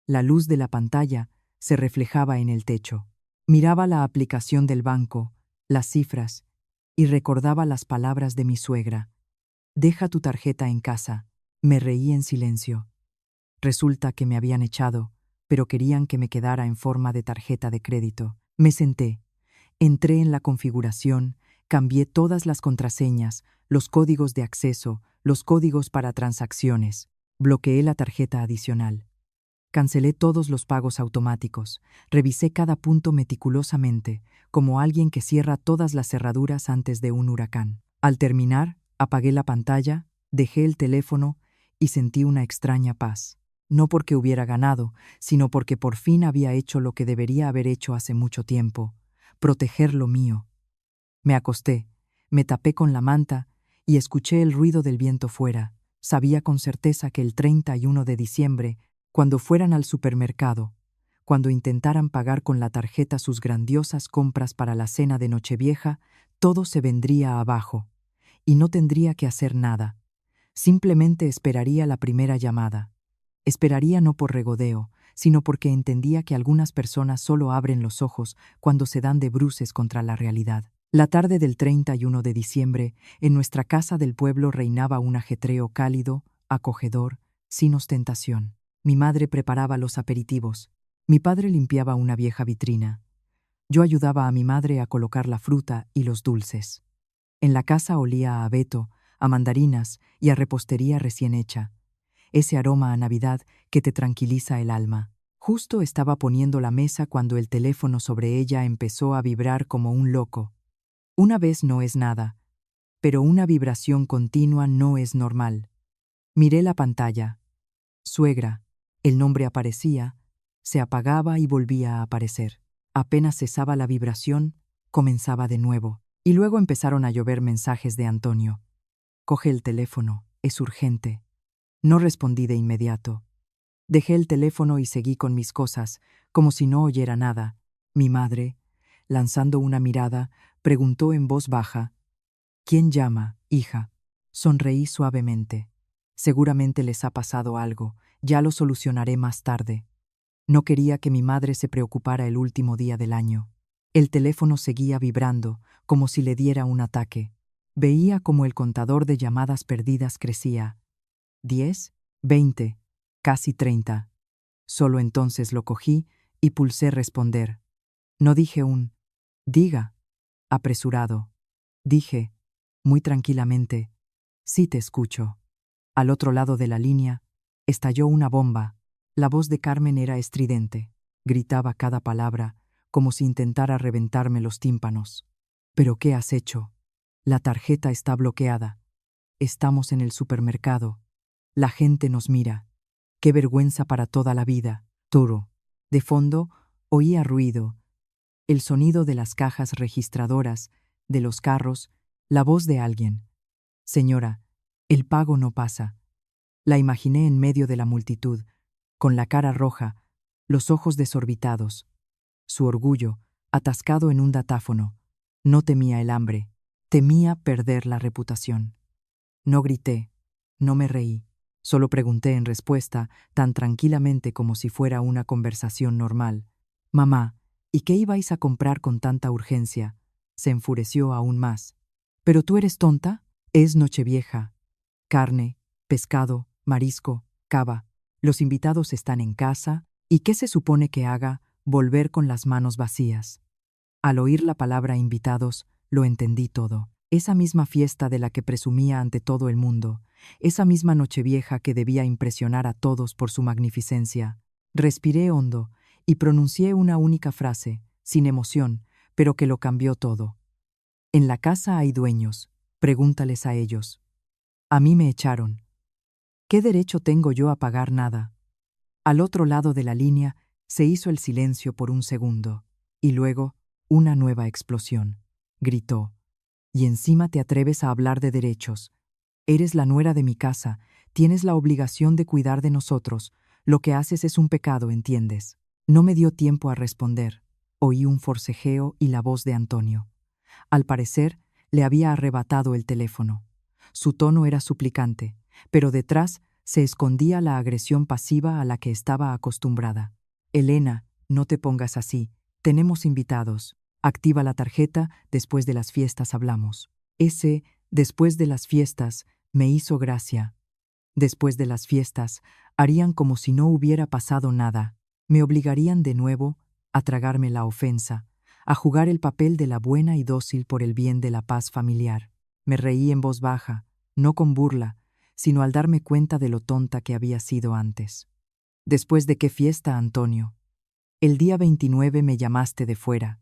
La luz de la pantalla se reflejaba en el techo. Miraba la aplicación del banco, las cifras, y recordaba las palabras de mi suegra. Deja tu tarjeta en casa. Me reí en silencio. Resulta que me habían echado, pero querían que me quedara en forma de tarjeta de crédito. Me senté. Entré en la configuración, cambié todas las contraseñas, los códigos de acceso, los códigos para transacciones. Bloqueé la tarjeta adicional. Cancelé todos los pagos automáticos. Revisé cada punto meticulosamente, como alguien que cierra todas las cerraduras antes de un huracán. Al terminar, apagué la pantalla, dejé el teléfono y sentí una extraña paz. No porque hubiera ganado, sino porque por fin había hecho lo que debería haber hecho hace mucho tiempo: proteger lo mío. Me acosté, me tapé con la manta y escuché el ruido del viento fuera. Sabía con certeza que el 31 de diciembre, cuando fueran al supermercado, cuando intentaran pagar con la tarjeta sus grandiosas compras para la cena de Nochevieja, todo se vendría abajo, y no tendría que hacer nada. Simplemente esperaría la primera llamada. Esperaría no por regodeo, sino porque entendía que algunas personas solo abren los ojos cuando se dan de bruces contra la realidad. La tarde del 31 de diciembre, en nuestra casa del pueblo reinaba un ajetreo cálido, acogedor, sin ostentación. Mi madre preparaba los aperitivos. Mi padre limpiaba una vieja vitrina. Yo ayudaba a mi madre a colocar la fruta y los dulces. En la casa olía a abeto, a mandarinas y a repostería recién hecha. Ese aroma a Navidad que te tranquiliza el alma. Justo estaba poniendo la mesa cuando el teléfono sobre ella empezó a vibrar como un loco. Una vez no es nada, pero una vibración continua no es normal. Miré la pantalla. Suegra. El nombre aparecía, se apagaba y volvía a aparecer. Apenas cesaba la vibración, comenzaba de nuevo. Y luego empezaron a llover mensajes de Antonio. Coge el teléfono, es urgente. No respondí de inmediato. Dejé el teléfono y seguí con mis cosas, como si no oyera nada. Mi madre, lanzando una mirada, preguntó en voz baja: ¿Quién llama, hija? Sonreí suavemente. Seguramente les ha pasado algo, ya lo solucionaré más tarde. No quería que mi madre se preocupara el último día del año. El teléfono seguía vibrando, como si le diera un ataque. Veía como el contador de llamadas perdidas crecía. 10, 20, casi 30. Solo entonces lo cogí y pulsé responder. No dije un «diga» apresurado. Dije, muy tranquilamente: «Sí, te escucho». Al otro lado de la línea estalló una bomba. La voz de Carmen era estridente. Gritaba cada palabra, como si intentara reventarme los tímpanos. «¿Pero qué has hecho? La tarjeta está bloqueada. Estamos en el supermercado. La gente nos mira. Qué vergüenza para toda la vida». Toro. De fondo oía ruido, el sonido de las cajas registradoras, de los carros, la voz de alguien. «Señora, el pago no pasa». La imaginé en medio de la multitud, con la cara roja, los ojos desorbitados. Su orgullo, atascado en un datáfono. No temía el hambre, temía perder la reputación. No grité, no me reí, solo pregunté en respuesta, tan tranquilamente como si fuera una conversación normal: «Mamá, ¿y qué ibais a comprar con tanta urgencia?». Se enfureció aún más. «¿Pero tú eres tonta? Es Nochevieja. Carne, pescado, marisco, cava. Los invitados están en casa, ¿y qué se supone que haga? Volver con las manos vacías». Al oír la palabra invitados, lo entendí todo. Esa misma fiesta de la que presumía ante todo el mundo, esa misma Nochevieja que debía impresionar a todos por su magnificencia. Respiré hondo y pronuncié una única frase, sin emoción, pero que lo cambió todo. «En la casa hay dueños, pregúntales a ellos. A mí me echaron. ¿Qué derecho tengo yo a pagar nada?». Al otro lado de la línea se hizo el silencio por un segundo, y luego una nueva explosión. Gritó: Y encima te atreves a hablar de derechos. Eres la nuera de mi casa, tienes la obligación de cuidar de nosotros. Lo que haces es un pecado, ¿entiendes? No me dio tiempo a responder. Oí un forcejeo y la voz de Antonio. Al parecer, le había arrebatado el teléfono. Su tono era suplicante, pero detrás se escondía la agresión pasiva a la que estaba acostumbrada. Elena, no te pongas así. Tenemos invitados. Activa la tarjeta, después de las fiestas hablamos. Ese, después de las fiestas, me hizo gracia. Después de las fiestas, harían como si no hubiera pasado nada. Me obligarían de nuevo a tragarme la ofensa, a jugar el papel de la buena y dócil por el bien de la paz familiar. Me reí en voz baja, no con burla, sino al darme cuenta de lo tonta que había sido antes. ¿Después de qué fiesta, Antonio? El día 29 me llamaste de fuera,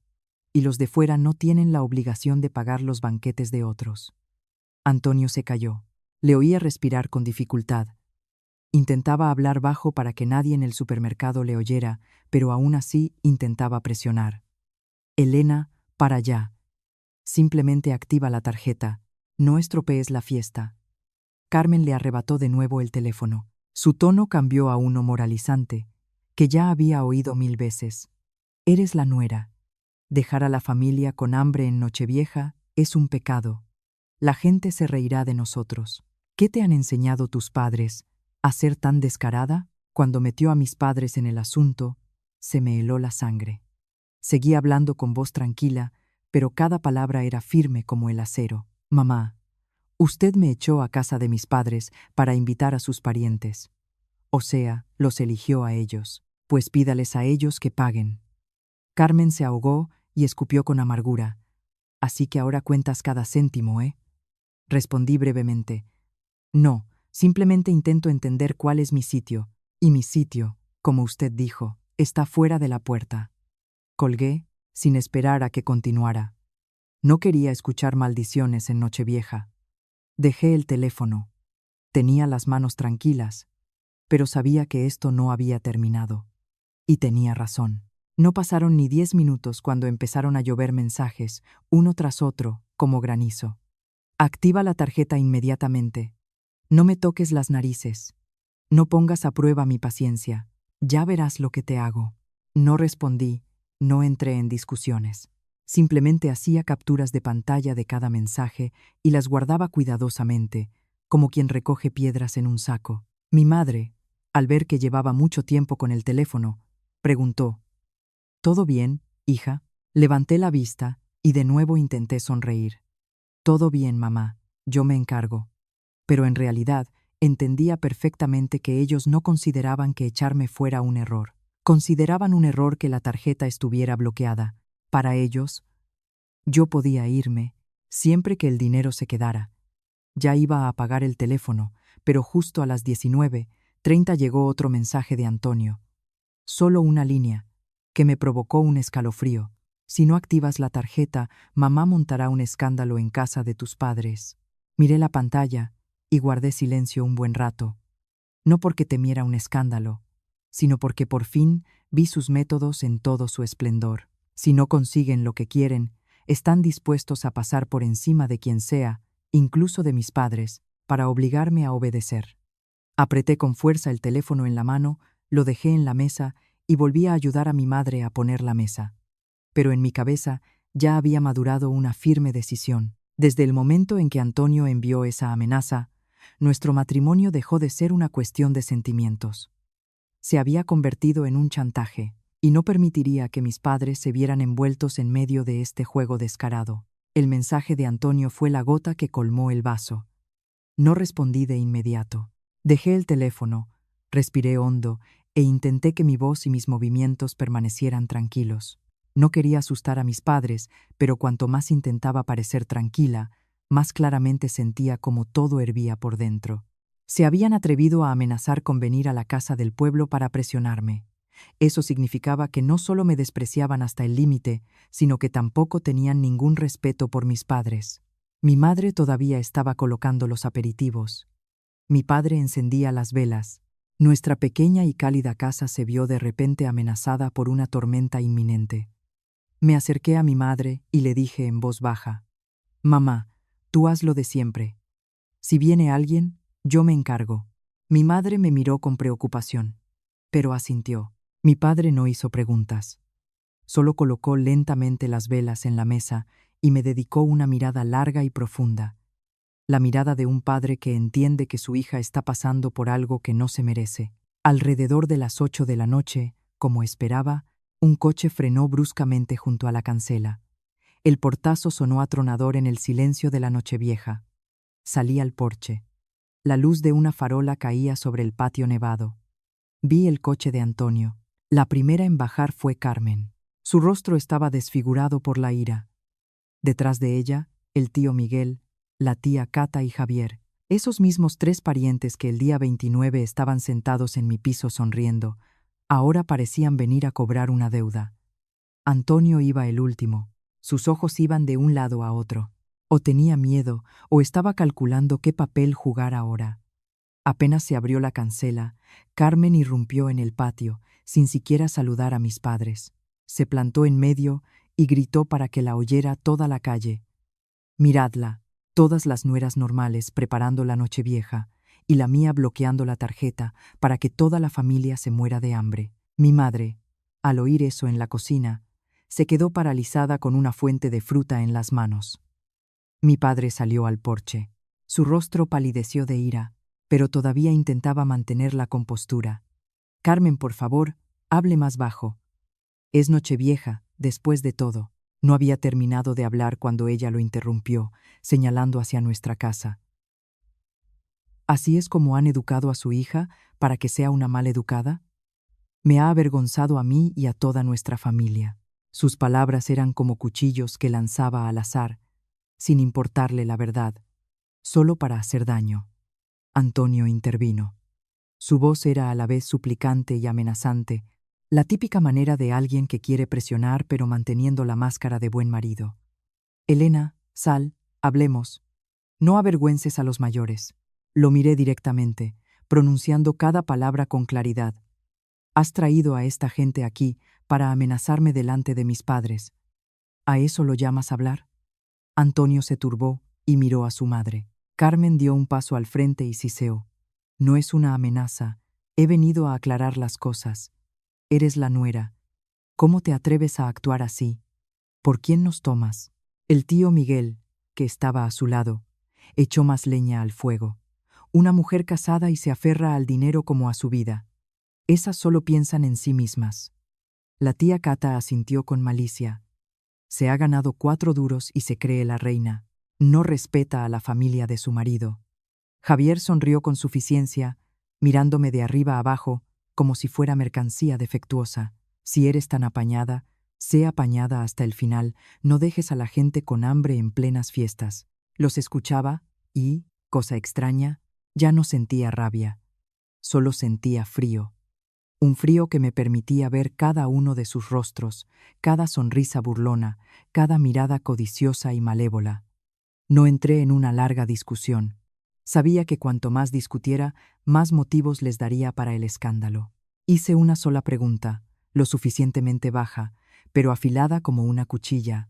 y los de fuera no tienen la obligación de pagar los banquetes de otros. Antonio se calló. Le oía respirar con dificultad. Intentaba hablar bajo para que nadie en el supermercado le oyera, pero aún así intentaba presionar. Elena, para allá. Simplemente activa la tarjeta. No estropees la fiesta. Carmen le arrebató de nuevo el teléfono. Su tono cambió a uno moralizante, que ya había oído 1000 veces. Eres la nuera. Dejar a la familia con hambre en Nochevieja es un pecado. La gente se reirá de nosotros. ¿Qué te han enseñado tus padres? ¿A ser tan descarada? Cuando metió a mis padres en el asunto, se me heló la sangre. Seguí hablando con voz tranquila, pero cada palabra era firme como el acero. Mamá, usted me echó a casa de mis padres para invitar a sus parientes. O sea, los eligió a ellos. Pues pídales a ellos que paguen. Carmen se ahogó y escupió con amargura. Así que ahora cuentas cada céntimo, ¿eh? Respondí brevemente. No, simplemente intento entender cuál es mi sitio. Y mi sitio, como usted dijo, está fuera de la puerta. Colgué, sin esperar a que continuara. No quería escuchar maldiciones en Nochevieja. Dejé el teléfono. Tenía las manos tranquilas, pero sabía que esto no había terminado. Y tenía razón. No pasaron ni 10 minutos cuando empezaron a llover mensajes, uno tras otro, como granizo. Activa la tarjeta inmediatamente. No me toques las narices. No pongas a prueba mi paciencia. Ya verás lo que te hago. No respondí, no entré en discusiones. Simplemente hacía capturas de pantalla de cada mensaje y las guardaba cuidadosamente, como quien recoge piedras en un saco. Mi madre, al ver que llevaba mucho tiempo con el teléfono, preguntó: ¿Todo bien, hija? Levanté la vista y de nuevo intenté sonreír. Todo bien, mamá, yo me encargo. Pero en realidad entendía perfectamente que ellos no consideraban que echarme fuera un error. Consideraban un error que la tarjeta estuviera bloqueada. Para ellos, yo podía irme, siempre que el dinero se quedara. Ya iba a apagar el teléfono, pero justo a las 19:30 llegó otro mensaje de Antonio. Solo una línea, que me provocó un escalofrío. Si no activas la tarjeta, mamá montará un escándalo en casa de tus padres. Miré la pantalla y guardé silencio un buen rato. No porque temiera un escándalo, sino porque por fin vi sus métodos en todo su esplendor. Si no consiguen lo que quieren, están dispuestos a pasar por encima de quien sea, incluso de mis padres, para obligarme a obedecer. Apreté con fuerza el teléfono en la mano, lo dejé en la mesa y volví a ayudar a mi madre a poner la mesa. Pero en mi cabeza ya había madurado una firme decisión. Desde el momento en que Antonio envió esa amenaza, nuestro matrimonio dejó de ser una cuestión de sentimientos. Se había convertido en un chantaje, y no permitiría que mis padres se vieran envueltos en medio de este juego descarado. El mensaje de Antonio fue la gota que colmó el vaso. No respondí de inmediato. Dejé el teléfono, respiré hondo e intenté que mi voz y mis movimientos permanecieran tranquilos. No quería asustar a mis padres, pero cuanto más intentaba parecer tranquila, más claramente sentía como todo hervía por dentro. Se habían atrevido a amenazar con venir a la casa del pueblo para presionarme. Eso significaba que no solo me despreciaban hasta el límite, sino que tampoco tenían ningún respeto por mis padres. Mi madre todavía estaba colocando los aperitivos. Mi padre encendía las velas. Nuestra pequeña y cálida casa se vio de repente amenazada por una tormenta inminente. Me acerqué a mi madre y le dije en voz baja: Mamá, tú haz lo de siempre. Si viene alguien, yo me encargo. Mi madre me miró con preocupación, pero asintió. Mi padre no hizo preguntas. Solo colocó lentamente las velas en la mesa y me dedicó una mirada larga y profunda. La mirada de un padre que entiende que su hija está pasando por algo que no se merece. Alrededor de las 8 de la noche, como esperaba, un coche frenó bruscamente junto a la cancela. El portazo sonó atronador en el silencio de la nochevieja. Salí al porche. La luz de una farola caía sobre el patio nevado. Vi el coche de Antonio. La primera en bajar fue Carmen. Su rostro estaba desfigurado por la ira. Detrás de ella, el tío Miguel, la tía Cata y Javier, esos mismos 3 parientes que el día 29 estaban sentados en mi piso sonriendo, ahora parecían venir a cobrar una deuda. Antonio iba el último. Sus ojos iban de un lado a otro. O tenía miedo, o estaba calculando qué papel jugar ahora. Apenas se abrió la cancela, Carmen irrumpió en el patio, sin siquiera saludar a mis padres. Se plantó en medio y gritó para que la oyera toda la calle. Miradla, todas las nueras normales preparando la nochevieja, y la mía bloqueando la tarjeta para que toda la familia se muera de hambre. Mi madre, al oír eso en la cocina, se quedó paralizada con una fuente de fruta en las manos. Mi padre salió al porche. Su rostro palideció de ira, pero todavía intentaba mantener la compostura. Carmen, por favor, hable más bajo. Es Nochevieja, después de todo. No había terminado de hablar cuando ella lo interrumpió, señalando hacia nuestra casa. ¿Así es como han educado a su hija para que sea una mal educada? Me ha avergonzado a mí y a toda nuestra familia. Sus palabras eran como cuchillos que lanzaba al azar, sin importarle la verdad, solo para hacer daño. Antonio intervino. Su voz era a la vez suplicante y amenazante, la típica manera de alguien que quiere presionar pero manteniendo la máscara de buen marido. Elena, sal, hablemos. No avergüences a los mayores. Lo miré directamente, pronunciando cada palabra con claridad. Has traído a esta gente aquí para amenazarme delante de mis padres. ¿A eso lo llamas hablar? Antonio se turbó y miró a su madre. Carmen dio un paso al frente y siseó. No es una amenaza. He venido a aclarar las cosas. Eres la nuera. ¿Cómo te atreves a actuar así? ¿Por quién nos tomas? El tío Miguel, que estaba a su lado, echó más leña al fuego. Una mujer casada y se aferra al dinero como a su vida. Esas solo piensan en sí mismas. La tía Cata asintió con malicia. Se ha ganado 4 duros y se cree la reina. No respeta a la familia de su marido. Javier sonrió con suficiencia, mirándome de arriba abajo, como si fuera mercancía defectuosa. Si eres tan apañada, sé apañada hasta el final, no dejes a la gente con hambre en plenas fiestas. Los escuchaba y, cosa extraña, ya no sentía rabia. Solo sentía frío. Un frío que me permitía ver cada uno de sus rostros, cada sonrisa burlona, cada mirada codiciosa y malévola. No entré en una larga discusión. Sabía que cuanto más discutiera, más motivos les daría para el escándalo. Hice una sola pregunta, lo suficientemente baja, pero afilada como una cuchilla.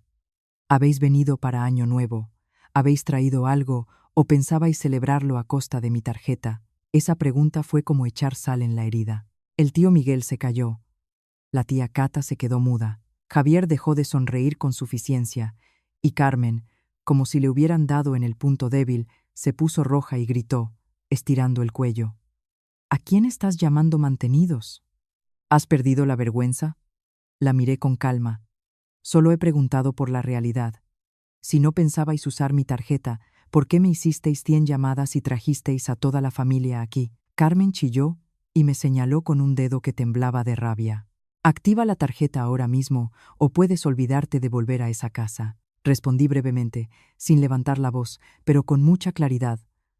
¿Habéis venido para Año Nuevo? ¿Habéis traído algo o pensabais celebrarlo a costa de mi tarjeta? Esa pregunta fue como echar sal en la herida. El tío Miguel se calló. La tía Cata se quedó muda. Javier dejó de sonreír con suficiencia, y Carmen, como si le hubieran dado en el punto débil, se puso roja y gritó, estirando el cuello. ¿A quién estás llamando mantenidos? ¿Has perdido la vergüenza? La miré con calma. Solo he preguntado por la realidad. Si no pensabais usar mi tarjeta, ¿por qué me hicisteis 100 llamadas y trajisteis a toda la familia aquí? Carmen chilló y me señaló con un dedo que temblaba de rabia. Activa la tarjeta ahora mismo o puedes olvidarte de volver a esa casa. Respondí brevemente, sin levantar la voz, pero con mucha claridad.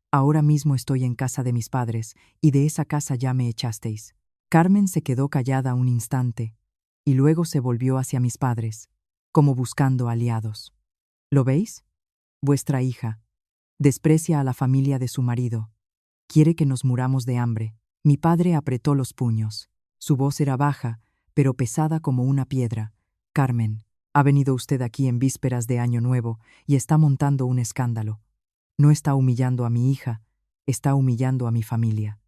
Ahora mismo estoy en casa de mis padres, y de esa casa ya me echasteis. Carmen se quedó callada un instante, y luego se volvió hacia mis padres, como buscando aliados. ¿Lo veis? Vuestra hija desprecia a la familia de su marido. Quiere que nos muramos de hambre. Mi padre apretó los puños. Su voz era baja, pero pesada como una piedra. Carmen, Ha venido usted aquí en vísperas de Año Nuevo y está montando un escándalo. No está humillando a mi hija, está humillando a mi familia.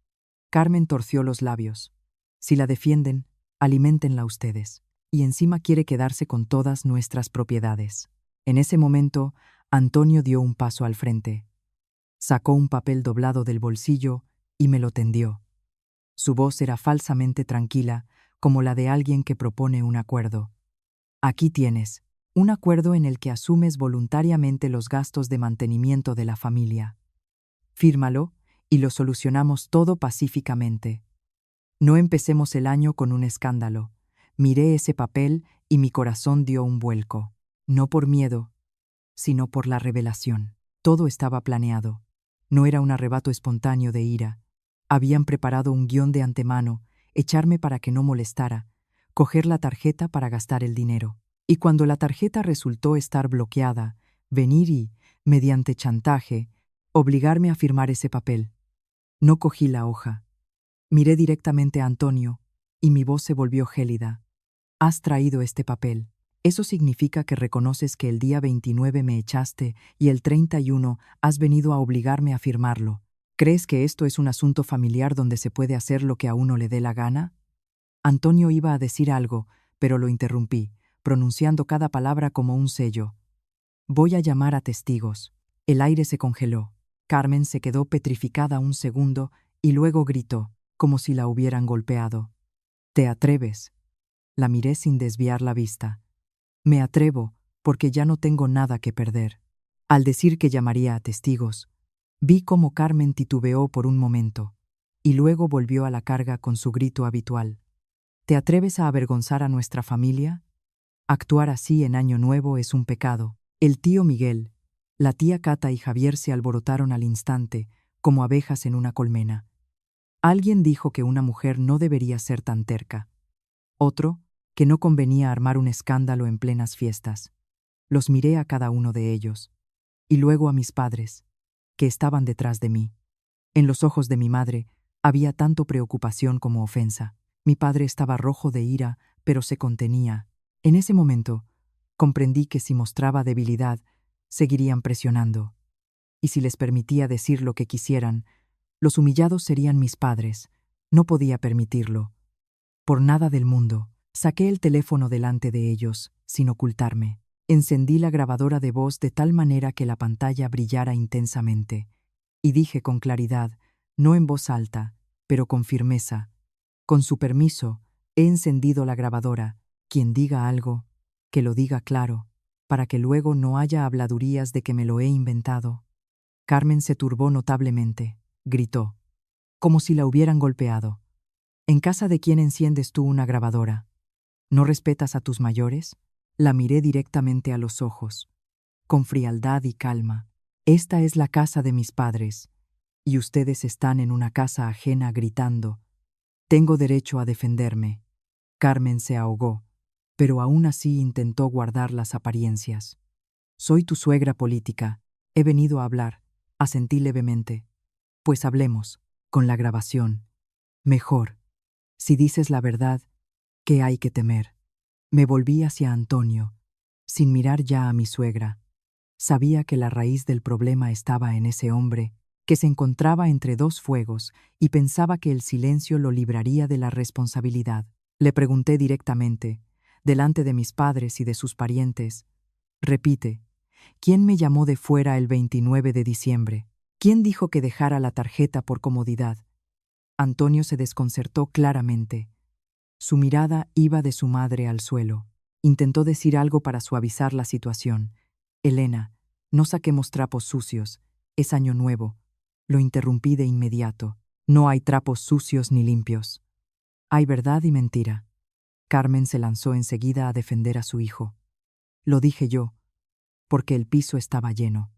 Carmen torció los labios. Si la defienden, aliméntenla ustedes. Y encima quiere quedarse con todas nuestras propiedades. En ese momento, Antonio dio un paso al frente. Sacó un papel doblado del bolsillo y me lo tendió. Su voz era falsamente tranquila, como la de alguien que propone un acuerdo. Aquí tienes, un acuerdo en el que asumes voluntariamente los gastos de mantenimiento de la familia. Fírmalo y lo solucionamos todo pacíficamente. No empecemos el año con un escándalo. Miré ese papel y mi corazón dio un vuelco. No por miedo, sino por la revelación. Todo estaba planeado. No era un arrebato espontáneo de ira. Habían preparado un guión de antemano, echarme para que no molestara, coger la tarjeta para gastar el dinero. Y cuando la tarjeta resultó estar bloqueada, venir y, mediante chantaje, obligarme a firmar ese papel. No cogí la hoja. Miré directamente a Antonio, y mi voz se volvió gélida. Has traído este papel. Eso significa que reconoces que el día 29 me echaste y el 31 has venido a obligarme a firmarlo. ¿Crees que esto es un asunto familiar donde se puede hacer lo que a uno le dé la gana? Antonio iba a decir algo, pero lo interrumpí, pronunciando cada palabra como un sello. Voy a llamar a testigos. El aire se congeló. Carmen se quedó petrificada un segundo y luego gritó, como si la hubieran golpeado. ¿Te atreves? La miré sin desviar la vista. Me atrevo, porque ya no tengo nada que perder. Al decir que llamaría a testigos, vi cómo Carmen titubeó por un momento, y luego volvió a la carga con su grito habitual. ¿Te atreves a avergonzar a nuestra familia? Actuar así en Año Nuevo es un pecado. El tío Miguel, la tía Cata y Javier se alborotaron al instante, como abejas en una colmena. Alguien dijo que una mujer no debería ser tan terca. Otro, que no convenía armar un escándalo en plenas fiestas. Los miré a cada uno de ellos, y luego a mis padres, que estaban detrás de mí. En los ojos de mi madre había tanto preocupación como ofensa. Mi padre estaba rojo de ira, pero se contenía. En ese momento, comprendí que si mostraba debilidad, seguirían presionando. Y si les permitía decir lo que quisieran, los humillados serían mis padres. No podía permitirlo. Por nada del mundo, saqué el teléfono delante de ellos, sin ocultarme. Encendí la grabadora de voz de tal manera que la pantalla brillara intensamente. Y dije con claridad, no en voz alta, pero con firmeza: con su permiso, he encendido la grabadora. Quien diga algo, que lo diga claro, para que luego no haya habladurías de que me lo he inventado. Carmen se turbó notablemente. Gritó, como si la hubieran golpeado. ¿En casa de quién enciendes tú una grabadora? ¿No respetas a tus mayores? La miré directamente a los ojos, con frialdad y calma. Esta es la casa de mis padres, y ustedes están en una casa ajena gritando. Tengo derecho a defenderme. Carmen se ahogó, pero aún así intentó guardar las apariencias. Soy tu suegra política. He venido a hablar. Asentí levemente. Pues hablemos, con la grabación. Mejor. Si dices la verdad, ¿qué hay que temer? Me volví hacia Antonio, sin mirar ya a mi suegra. Sabía que la raíz del problema estaba en ese hombre, que se encontraba entre dos fuegos, y pensaba que el silencio lo libraría de la responsabilidad. Le pregunté directamente, delante de mis padres y de sus parientes: repite, ¿quién me llamó de fuera el 29 de diciembre? ¿Quién dijo que dejara la tarjeta por comodidad? Antonio se desconcertó claramente. Su mirada iba de su madre al suelo. Intentó decir algo para suavizar la situación. Elena, no saquemos trapos sucios. Es Año Nuevo. Lo interrumpí de inmediato. No hay trapos sucios ni limpios. Hay verdad y mentira. Carmen se lanzó enseguida a defender a su hijo. Lo dije yo, porque el piso estaba lleno.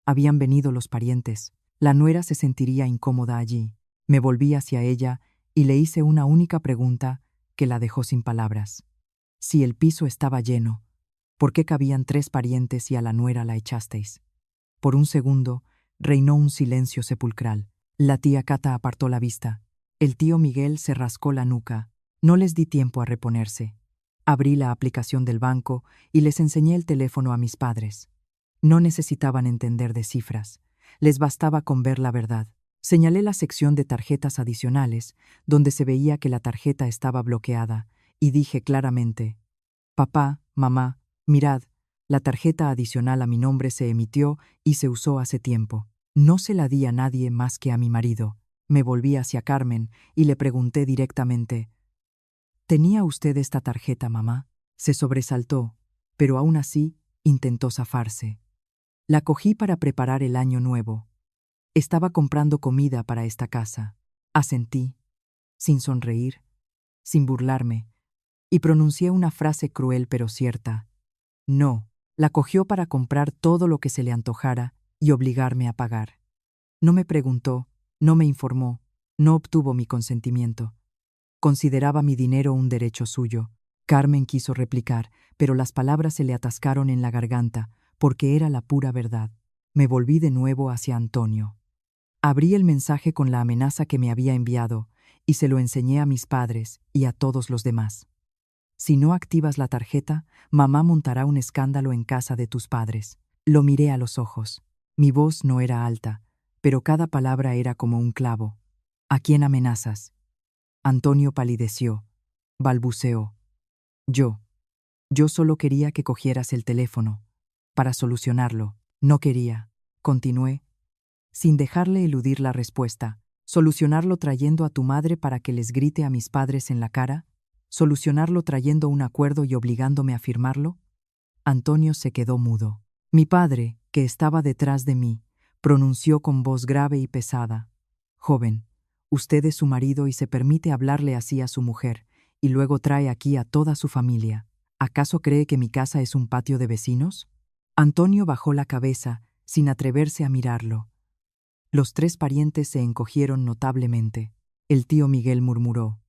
Habían venido los parientes. La nuera se sentiría incómoda allí. Me volví hacia ella y le hice una única pregunta que la dejó sin palabras. Si el piso estaba lleno, ¿por qué cabían 3 parientes y a la nuera la echasteis? Por un segundo, reinó un silencio sepulcral. La tía Cata apartó la vista. El tío Miguel se rascó la nuca. No les di tiempo a reponerse. Abrí la aplicación del banco y les enseñé el teléfono a mis padres. No necesitaban entender de cifras, les bastaba con ver la verdad. Señalé la sección de tarjetas adicionales, donde se veía que la tarjeta estaba bloqueada, y dije claramente: «Papá, mamá, mirad, la tarjeta adicional a mi nombre se emitió y se usó hace tiempo. No se la di a nadie más que a mi marido». Me volví hacia Carmen y le pregunté directamente: «¿Tenía usted esta tarjeta, mamá?». Se sobresaltó, pero aún así intentó zafarse. La cogí para preparar el año nuevo. Estaba comprando comida para esta casa. Asentí, sin sonreír, sin burlarme, y pronuncié una frase cruel pero cierta. No, la cogió para comprar todo lo que se le antojara y obligarme a pagar. No me preguntó, no me informó, no obtuvo mi consentimiento. Consideraba mi dinero un derecho suyo. Carmen quiso replicar, pero las palabras se le atascaron en la garganta, porque era la pura verdad. Me volví de nuevo hacia Antonio. Abrí el mensaje con la amenaza que me había enviado y se lo enseñé a mis padres y a todos los demás. «Si no activas la tarjeta, mamá montará un escándalo en casa de tus padres». Lo miré a los ojos. Mi voz no era alta, pero cada palabra era como un clavo. «¿A quién amenazas?». Antonio palideció, balbuceó. «Yo. Yo solo quería que cogieras el teléfono, para solucionarlo». «No quería», continué, sin dejarle eludir la respuesta. «¿Solucionarlo trayendo a tu madre para que les grite a mis padres en la cara? ¿Solucionarlo trayendo un acuerdo y obligándome a firmarlo?». Antonio se quedó mudo. Mi padre, que estaba detrás de mí, pronunció con voz grave y pesada: «Joven, usted es su marido y se permite hablarle así a su mujer, y luego trae aquí a toda su familia. ¿Acaso cree que mi casa es un patio de vecinos?». Antonio bajó la cabeza, sin atreverse a mirarlo. Los tres parientes se encogieron notablemente. El tío Miguel murmuró: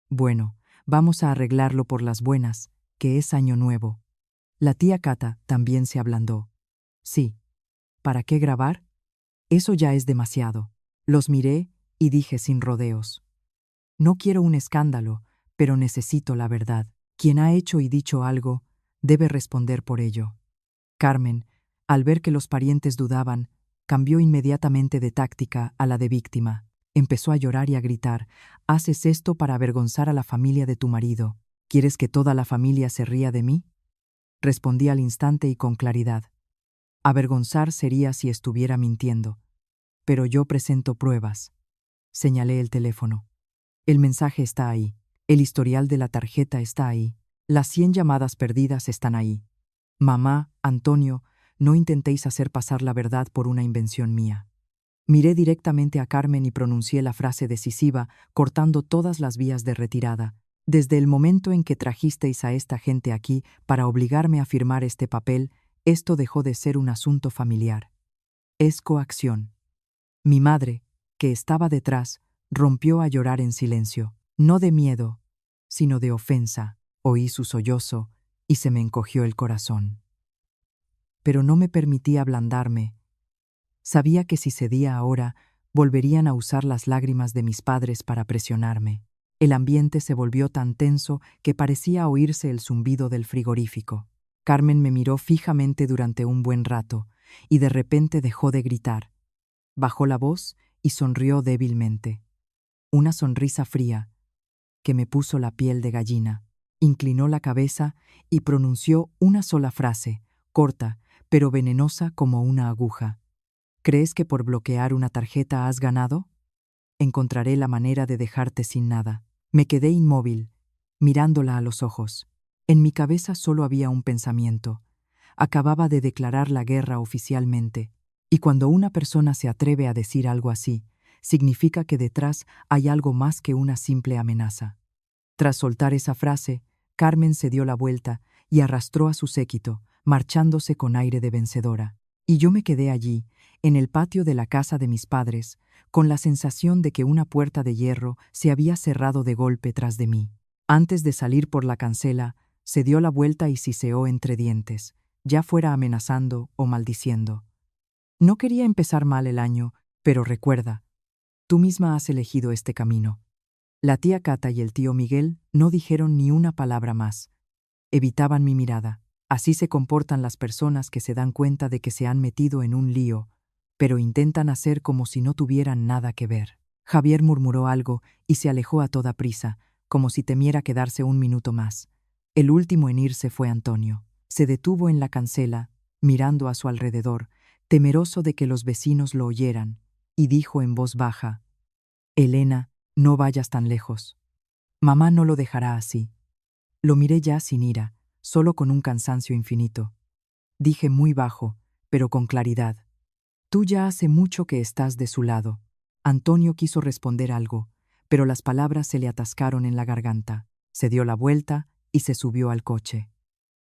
«Bueno, vamos a arreglarlo por las buenas, que es año nuevo». La tía Cata también se ablandó: «Sí. ¿Para qué grabar? Eso ya es demasiado». Los miré y dije sin rodeos: «No quiero un escándalo, pero necesito la verdad. Quien ha hecho y dicho algo, debe responder por ello». Carmen, al ver que los parientes dudaban, cambió inmediatamente de táctica a la de víctima. Empezó a llorar y a gritar: «¿Haces esto para avergonzar a la familia de tu marido? ¿Quieres que toda la familia se ría de mí?». Respondí al instante y con claridad: «Avergonzar sería si estuviera mintiendo. Pero yo presento pruebas». Señalé el teléfono. «El mensaje está ahí. El historial de la tarjeta está ahí. Las 100 llamadas perdidas están ahí. Mamá, Antonio, no intentéis hacer pasar la verdad por una invención mía». Miré directamente a Carmen y pronuncié la frase decisiva, cortando todas las vías de retirada. «Desde el momento en que trajisteis a esta gente aquí para obligarme a firmar este papel, esto dejó de ser un asunto familiar. Es coacción». Mi madre, que estaba detrás, rompió a llorar en silencio, no de miedo, sino de ofensa. Oí su sollozo y se me encogió el corazón. Pero no me permití ablandarme. Sabía que si cedía ahora, volverían a usar las lágrimas de mis padres para presionarme. El ambiente se volvió tan tenso que parecía oírse el zumbido del frigorífico. Carmen me miró fijamente durante un buen rato y de repente dejó de gritar. Bajó la voz y sonrió débilmente. Una sonrisa fría que me puso la piel de gallina. Inclinó la cabeza y pronunció una sola frase, corta, pero venenosa como una aguja. «¿Crees que por bloquear una tarjeta has ganado? Encontraré la manera de dejarte sin nada». Me quedé inmóvil, mirándola a los ojos. En mi cabeza solo había un pensamiento. Acababa de declarar la guerra oficialmente, y cuando una persona se atreve a decir algo así, significa que detrás hay algo más que una simple amenaza. Tras soltar esa frase, Carmen se dio la vuelta y arrastró a su séquito, marchándose con aire de vencedora. Y yo me quedé allí, en el patio de la casa de mis padres, con la sensación de que una puerta de hierro se había cerrado de golpe tras de mí. Antes de salir por la cancela, se dio la vuelta y siseó entre dientes, ya fuera amenazando o maldiciendo. «No quería empezar mal el año, pero recuerda, tú misma has elegido este camino». La tía Cata y el tío Miguel no dijeron ni una palabra más. Evitaban mi mirada. Así se comportan las personas que se dan cuenta de que se han metido en un lío, pero intentan hacer como si no tuvieran nada que ver. Javier murmuró algo y se alejó a toda prisa, como si temiera quedarse un minuto más. El último en irse fue Antonio. Se detuvo en la cancela, mirando a su alrededor, temeroso de que los vecinos lo oyeran, y dijo en voz baja: «Elena, no vayas tan lejos. Mamá no lo dejará así». Lo miré ya sin ira, solo con un cansancio infinito. Dije muy bajo, pero con claridad: «Tú ya hace mucho que estás de su lado». Antonio quiso responder algo, pero las palabras se le atascaron en la garganta. Se dio la vuelta y se subió al coche.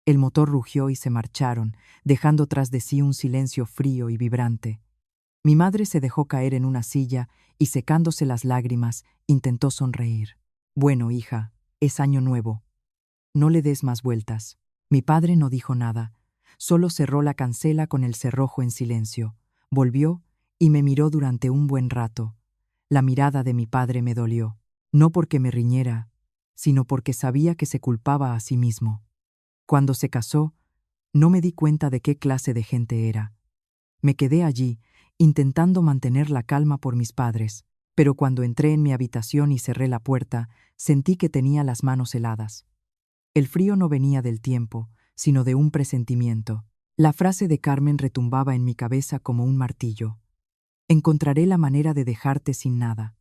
El motor rugió y se marcharon, dejando tras de sí un silencio frío y vibrante. Mi madre se dejó caer en una silla y, secándose las lágrimas, intentó sonreír. «Bueno, hija, es año nuevo. No le des más vueltas». Mi padre no dijo nada, solo cerró la cancela con el cerrojo en silencio. Volvió y me miró durante un buen rato. La mirada de mi padre me dolió, no porque me riñera, sino porque sabía que se culpaba a sí mismo. Cuando se casó, no me di cuenta de qué clase de gente era. Me quedé allí, intentando mantener la calma por mis padres, pero cuando entré en mi habitación y cerré la puerta, sentí que tenía las manos heladas. El frío no venía del tiempo, sino de un presentimiento. La frase de Carmen retumbaba en mi cabeza como un martillo. «Encontraré la manera de dejarte sin nada».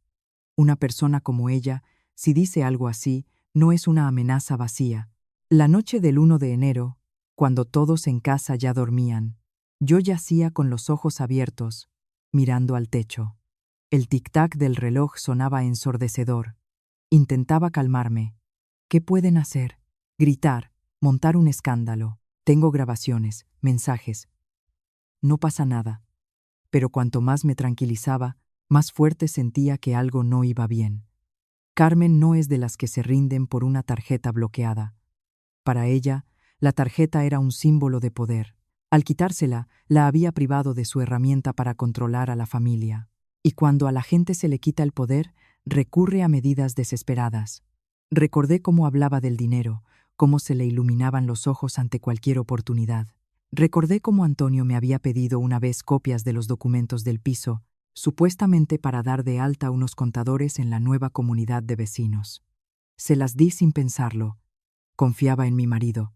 Una persona como ella, si dice algo así, no es una amenaza vacía. La noche del 1 de enero, cuando todos en casa ya dormían, yo yacía con los ojos abiertos, mirando al techo. El tic-tac del reloj sonaba ensordecedor. Intentaba calmarme. ¿Qué pueden hacer? Gritar, montar un escándalo. Tengo grabaciones, mensajes. No pasa nada. Pero cuanto más me tranquilizaba, más fuerte sentía que algo no iba bien. Carmen no es de las que se rinden por una tarjeta bloqueada. Para ella, la tarjeta era un símbolo de poder. Al quitársela, la había privado de su herramienta para controlar a la familia. Y cuando a la gente se le quita el poder, recurre a medidas desesperadas. Recordé cómo hablaba del dinero, cómo se le iluminaban los ojos ante cualquier oportunidad. Recordé cómo Antonio me había pedido una vez copias de los documentos del piso, supuestamente para dar de alta a unos contadores en la nueva comunidad de vecinos. Se las di sin pensarlo. Confiaba en mi marido.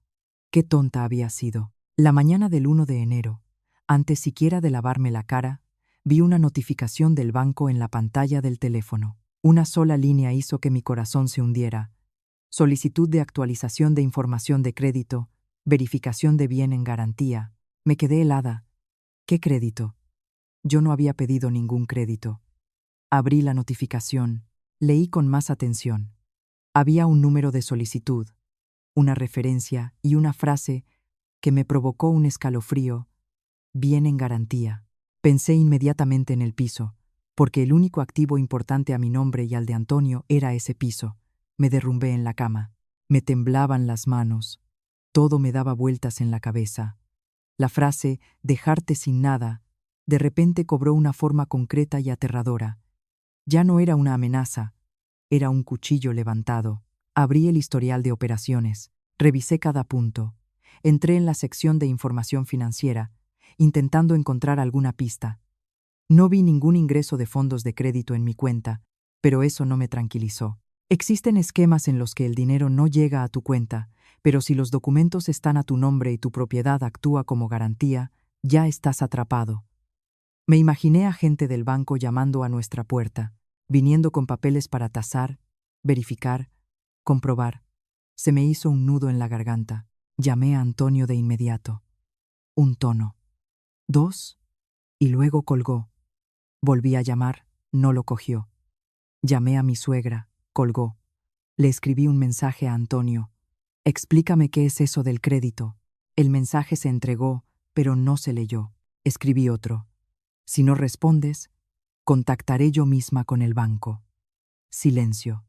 Qué tonta había sido. La mañana del 1 de enero, antes siquiera de lavarme la cara, vi una notificación del banco en la pantalla del teléfono. Una sola línea hizo que mi corazón se hundiera. Solicitud de actualización de información de crédito, verificación de bien en garantía. Me quedé helada. ¿Qué crédito? Yo no había pedido ningún crédito. Abrí la notificación, leí con más atención. Había un número de solicitud, una referencia y una frase que me provocó un escalofrío: bien en garantía. Pensé inmediatamente en el piso, porque el único activo importante a mi nombre y al de Antonio era ese piso. Me derrumbé en la cama. Me temblaban las manos. Todo me daba vueltas en la cabeza. La frase «dejarte sin nada» de repente cobró una forma concreta y aterradora. Ya no era una amenaza, era un cuchillo levantado. Abrí el historial de operaciones, revisé cada punto. Entré en la sección de información financiera, intentando encontrar alguna pista. No vi ningún ingreso de fondos de crédito en mi cuenta, pero eso no me tranquilizó. Existen esquemas en los que el dinero no llega a tu cuenta, pero si los documentos están a tu nombre y tu propiedad actúa como garantía, ya estás atrapado. Me imaginé a gente del banco llamando a nuestra puerta, viniendo con papeles para tasar, verificar, comprobar. Se me hizo un nudo en la garganta. Llamé a Antonio de inmediato. Un tono. Dos, y luego colgó. Volví a llamar, no lo cogió. Llamé a mi suegra, colgó. Le escribí un mensaje a Antonio. Explícame qué es eso del crédito. El mensaje se entregó, pero no se leyó. Escribí otro. Si no respondes, contactaré yo misma con el banco. Silencio.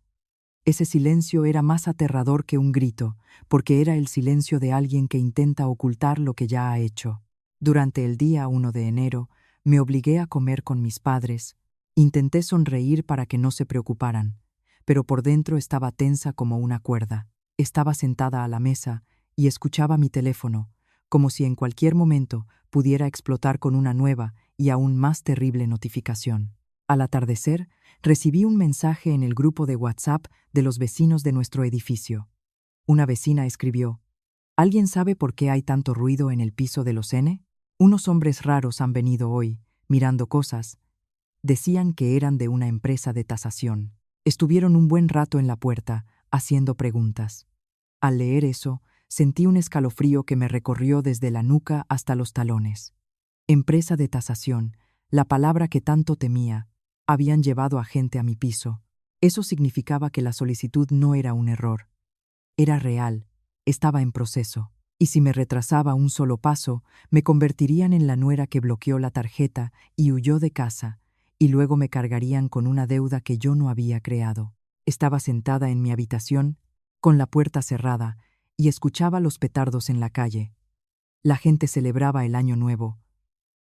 Ese silencio era más aterrador que un grito, porque era el silencio de alguien que intenta ocultar lo que ya ha hecho. Durante el día 1 de enero, me obligué a comer con mis padres. Intenté sonreír para que no se preocuparan, pero por dentro estaba tensa como una cuerda. Estaba sentada a la mesa y escuchaba mi teléfono, como si en cualquier momento pudiera explotar con una nueva y aún más terrible notificación. Al atardecer, recibí un mensaje en el grupo de WhatsApp de los vecinos de nuestro edificio. Una vecina escribió: ¿Alguien sabe por qué hay tanto ruido en el piso de los N? Unos hombres raros han venido hoy, mirando cosas. Decían que eran de una empresa de tasación. Estuvieron un buen rato en la puerta, haciendo preguntas. Al leer eso, sentí un escalofrío que me recorrió desde la nuca hasta los talones. Empresa de tasación, la palabra que tanto temía. Habían llevado a gente a mi piso. Eso significaba que la solicitud no era un error. Era real, estaba en proceso. Y si me retrasaba un solo paso, me convertirían en la nuera que bloqueó la tarjeta y huyó de casa, y luego me cargarían con una deuda que yo no había creado. Estaba sentada en mi habitación, con la puerta cerrada, y escuchaba los petardos en la calle. La gente celebraba el Año Nuevo,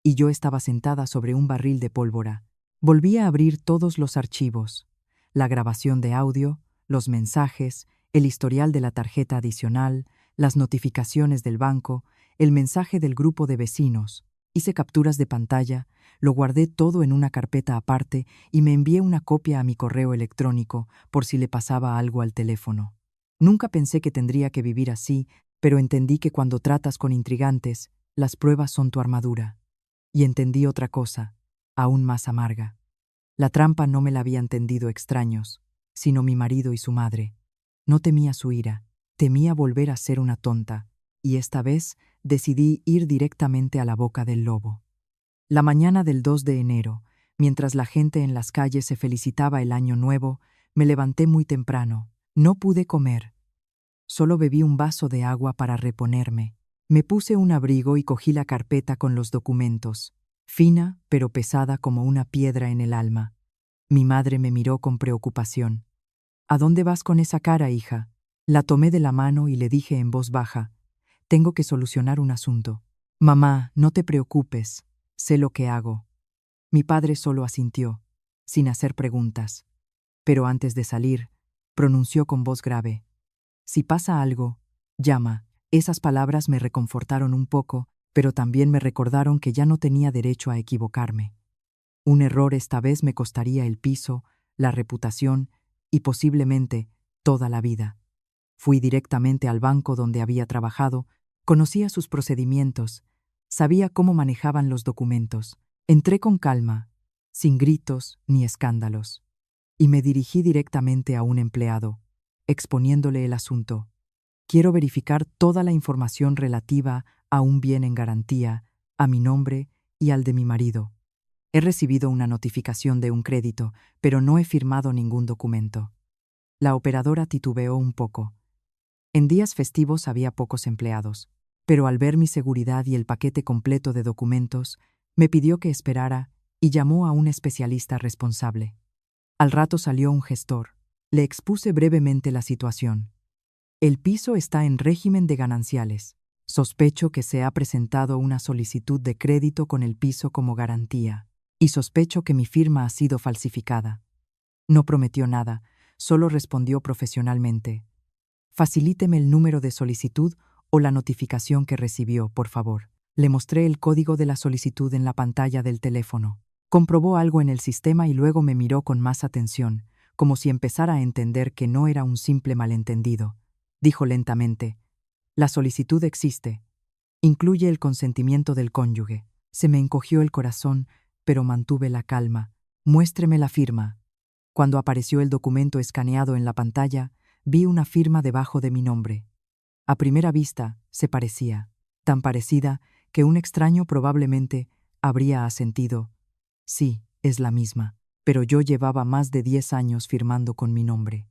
y yo estaba sentada sobre un barril de pólvora. Volví a abrir todos los archivos, la grabación de audio, los mensajes, el historial de la tarjeta adicional, las notificaciones del banco, el mensaje del grupo de vecinos. Hice capturas de pantalla, lo guardé todo en una carpeta aparte y me envié una copia a mi correo electrónico por si le pasaba algo al teléfono. Nunca pensé que tendría que vivir así, pero entendí que cuando tratas con intrigantes, las pruebas son tu armadura. Y entendí otra cosa, aún más amarga. La trampa no me la habían tendido extraños, sino mi marido y su madre. No temía su ira, temía volver a ser una tonta, y esta vez decidí ir directamente a la boca del lobo. La mañana del 2 de enero, mientras la gente en las calles se felicitaba el Año Nuevo, me levanté muy temprano. No pude comer. Solo bebí un vaso de agua para reponerme. Me puse un abrigo y cogí la carpeta con los documentos, fina pero pesada como una piedra en el alma. Mi madre me miró con preocupación. ¿A dónde vas con esa cara, hija? La tomé de la mano y le dije en voz baja: tengo que solucionar un asunto. Mamá, no te preocupes, sé lo que hago. Mi padre solo asintió, sin hacer preguntas. Pero antes de salir, pronunció con voz grave: si pasa algo, llama. Esas palabras me reconfortaron un poco, pero también me recordaron que ya no tenía derecho a equivocarme. Un error esta vez me costaría el piso, la reputación y posiblemente toda la vida. Fui directamente al banco donde había trabajado, conocía sus procedimientos, sabía cómo manejaban los documentos. Entré con calma, sin gritos ni escándalos, y me dirigí directamente a un empleado, exponiéndole el asunto. Quiero verificar toda la información relativa a un bien en garantía, a mi nombre y al de mi marido. He recibido una notificación de un crédito, pero no he firmado ningún documento. La operadora titubeó un poco. En días festivos había pocos empleados, pero al ver mi seguridad y el paquete completo de documentos, me pidió que esperara y llamó a un especialista responsable. Al rato salió un gestor. Le expuse brevemente la situación. El piso está en régimen de gananciales. Sospecho que se ha presentado una solicitud de crédito con el piso como garantía, y sospecho que mi firma ha sido falsificada. No prometió nada, solo respondió profesionalmente: facilíteme el número de solicitud o la notificación que recibió, por favor. Le mostré el código de la solicitud en la pantalla del teléfono. Comprobó algo en el sistema y luego me miró con más atención, como si empezara a entender que no era un simple malentendido. Dijo lentamente: la solicitud existe. Incluye el consentimiento del cónyuge. Se me encogió el corazón, pero mantuve la calma. Muéstreme la firma. Cuando apareció el documento escaneado en la pantalla, vi una firma debajo de mi nombre. A primera vista, se parecía, tan parecida que un extraño probablemente habría asentido: sí, es la misma. Pero yo llevaba más de 10 años firmando con mi nombre.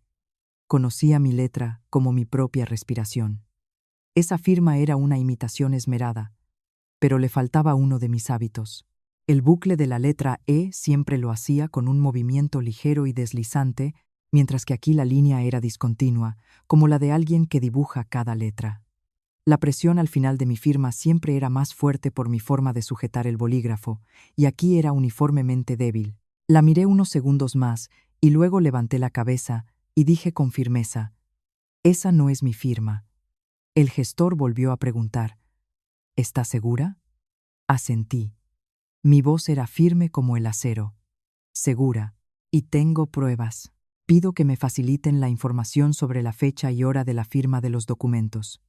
Conocía mi letra como mi propia respiración. Esa firma era una imitación esmerada, pero le faltaba uno de mis hábitos. El bucle de la letra E siempre lo hacía con un movimiento ligero y deslizante, mientras que aquí la línea era discontinua, como la de alguien que dibuja cada letra. La presión al final de mi firma siempre era más fuerte por mi forma de sujetar el bolígrafo, y aquí era uniformemente débil. La miré unos segundos más, y luego levanté la cabeza y dije con firmeza: esa no es mi firma. El gestor volvió a preguntar: ¿Estás segura? Asentí. Mi voz era firme como el acero. Segura. Y tengo pruebas. Pido que me faciliten la información sobre la fecha y hora de la firma de los documentos.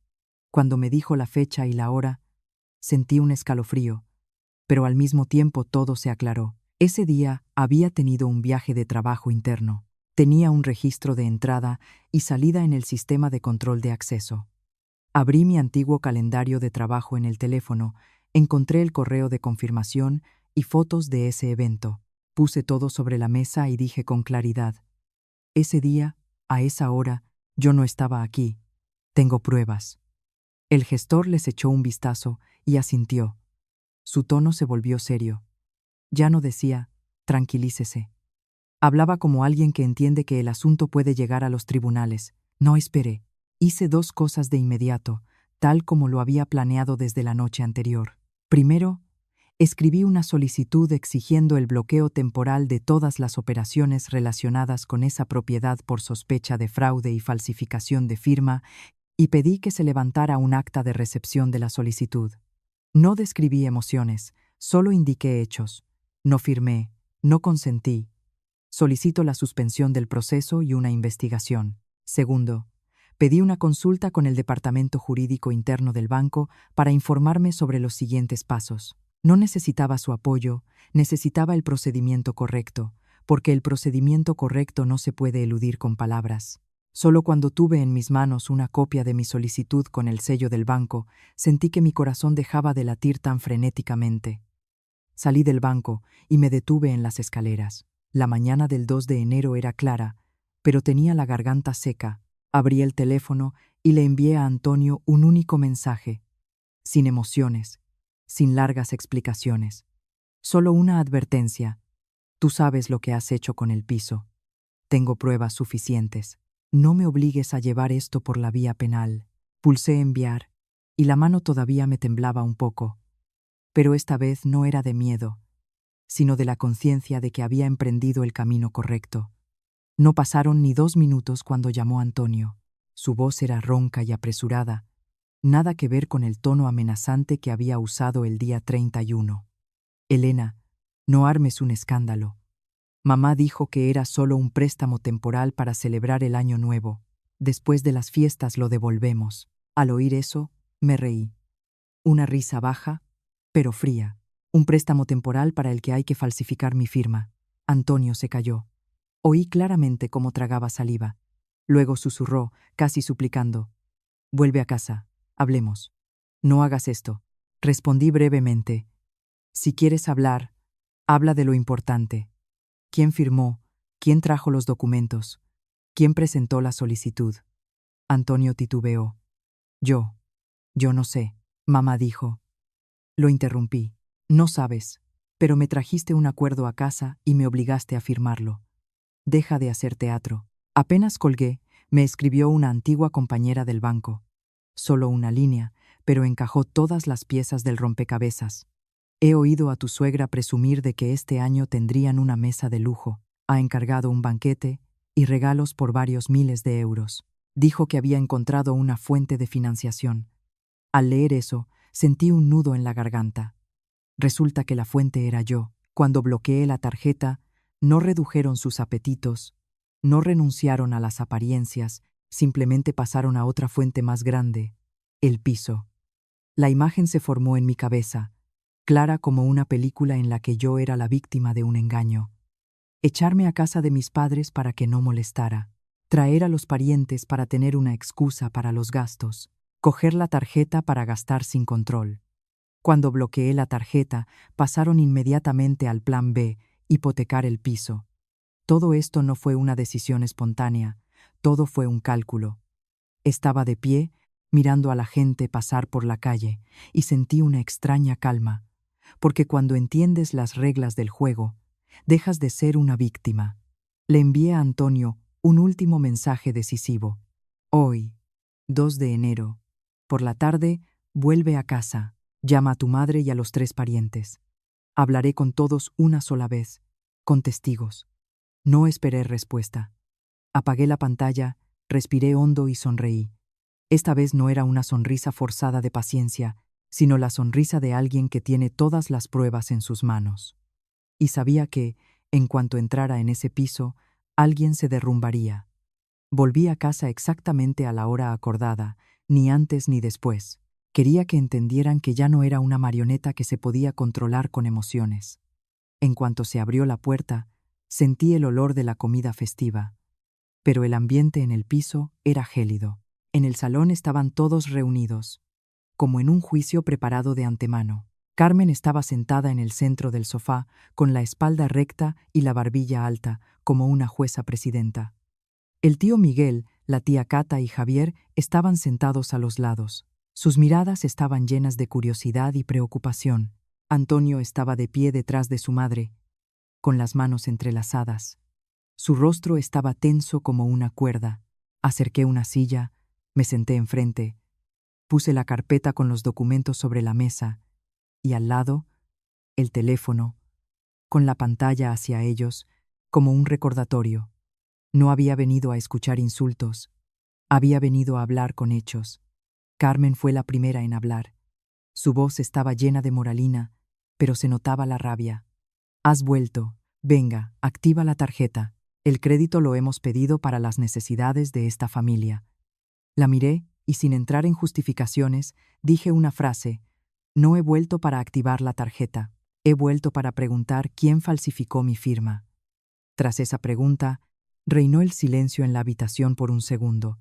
Cuando me dijo la fecha y la hora, sentí un escalofrío, pero al mismo tiempo todo se aclaró. Ese día había tenido un viaje de trabajo interno. Tenía un registro de entrada y salida en el sistema de control de acceso. Abrí mi antiguo calendario de trabajo en el teléfono, encontré el correo de confirmación y fotos de ese evento. Puse todo sobre la mesa y dije con claridad: ese día, a esa hora, yo no estaba aquí. Tengo pruebas. El gestor les echó un vistazo y asintió. Su tono se volvió serio. Ya no decía: tranquilícese. Hablaba como alguien que entiende que el asunto puede llegar a los tribunales. No esperé. Hice dos cosas de inmediato, tal como lo había planeado desde la noche anterior. Primero, escribí una solicitud exigiendo el bloqueo temporal de todas las operaciones relacionadas con esa propiedad por sospecha de fraude y falsificación de firma, y pedí que se levantara un acta de recepción de la solicitud. No describí emociones, solo indiqué hechos. No firmé, no consentí. Solicito la suspensión del proceso y una investigación. Segundo, pedí una consulta con el departamento jurídico interno del banco para informarme sobre los siguientes pasos. No necesitaba su apoyo, necesitaba el procedimiento correcto, porque el procedimiento correcto no se puede eludir con palabras. Solo cuando tuve en mis manos una copia de mi solicitud con el sello del banco, sentí que mi corazón dejaba de latir tan frenéticamente. Salí del banco y me detuve en las escaleras. La mañana del 2 de enero era clara, pero tenía la garganta seca. Abrí el teléfono y le envié a Antonio un único mensaje, sin emociones, sin largas explicaciones. Solo una advertencia: tú sabes lo que has hecho con el piso. Tengo pruebas suficientes. No me obligues a llevar esto por la vía penal. Pulsé enviar, y la mano todavía me temblaba un poco. Pero esta vez no era de miedo, sino de la conciencia de que había emprendido el camino correcto. No pasaron ni 2 minutos cuando llamó Antonio. Su voz era ronca y apresurada, nada que ver con el tono amenazante que había usado el día 31. Elena, no armes un escándalo. Mamá dijo que era solo un préstamo temporal para celebrar el año nuevo. Después de las fiestas lo devolvemos. Al oír eso, me reí. Una risa baja, pero fría. Un préstamo temporal para el que hay que falsificar mi firma. Antonio se calló. Oí claramente cómo tragaba saliva. Luego susurró, casi suplicando: vuelve a casa, hablemos. No hagas esto. Respondí brevemente: si quieres hablar, habla de lo importante. ¿Quién firmó? ¿Quién trajo los documentos? ¿Quién presentó la solicitud? Antonio titubeó. Yo no sé, mamá dijo. Lo interrumpí. No sabes, pero me trajiste un acuerdo a casa y me obligaste a firmarlo. Deja de hacer teatro. Apenas colgué, me escribió una antigua compañera del banco. Solo una línea, pero encajó todas las piezas del rompecabezas. He oído a tu suegra presumir de que este año tendrían una mesa de lujo. Ha encargado un banquete y regalos por varios miles de euros. Dijo que había encontrado una fuente de financiación. Al leer eso, sentí un nudo en la garganta. Resulta que la fuente era yo. Cuando bloqueé la tarjeta, no redujeron sus apetitos, no renunciaron a las apariencias, simplemente pasaron a otra fuente más grande: el piso. La imagen se formó en mi cabeza, clara como una película en la que yo era la víctima de un engaño. Echarme a casa de mis padres para que no molestara. Traer a los parientes para tener una excusa para los gastos. Coger la tarjeta para gastar sin control. Cuando bloqueé la tarjeta, pasaron inmediatamente al plan B: hipotecar el piso. Todo esto no fue una decisión espontánea, todo fue un cálculo. Estaba de pie, mirando a la gente pasar por la calle, y sentí una extraña calma, porque cuando entiendes las reglas del juego, dejas de ser una víctima. Le envié a Antonio un último mensaje decisivo. Hoy, 2 de enero, por la tarde, vuelve a casa. Llama a tu madre y a los 3 parientes. Hablaré con todos una sola vez, con testigos. No esperé respuesta. Apagué la pantalla, respiré hondo y sonreí. Esta vez no era una sonrisa forzada de paciencia, sino la sonrisa de alguien que tiene todas las pruebas en sus manos. Y sabía que, en cuanto entrara en ese piso, alguien se derrumbaría. Volví a casa exactamente a la hora acordada, ni antes ni después. Quería que entendieran que ya no era una marioneta que se podía controlar con emociones. En cuanto se abrió la puerta, sentí el olor de la comida festiva. Pero el ambiente en el piso era gélido. En el salón estaban todos reunidos, como en un juicio preparado de antemano. Carmen estaba sentada en el centro del sofá, con la espalda recta y la barbilla alta, como una jueza presidenta. El tío Miguel, la tía Cata y Javier estaban sentados a los lados. Sus miradas estaban llenas de curiosidad y preocupación. Antonio estaba de pie detrás de su madre, con las manos entrelazadas. Su rostro estaba tenso como una cuerda. Acerqué una silla, me senté enfrente, puse la carpeta con los documentos sobre la mesa y al lado, el teléfono, con la pantalla hacia ellos, como un recordatorio. No había venido a escuchar insultos, había venido a hablar con hechos. Carmen fue la primera en hablar. Su voz estaba llena de moralina, pero se notaba la rabia. Has vuelto. Venga, activa la tarjeta. El crédito lo hemos pedido para las necesidades de esta familia. La miré y sin entrar en justificaciones, dije una frase. No he vuelto para activar la tarjeta. He vuelto para preguntar quién falsificó mi firma. Tras esa pregunta, reinó el silencio en la habitación por un segundo.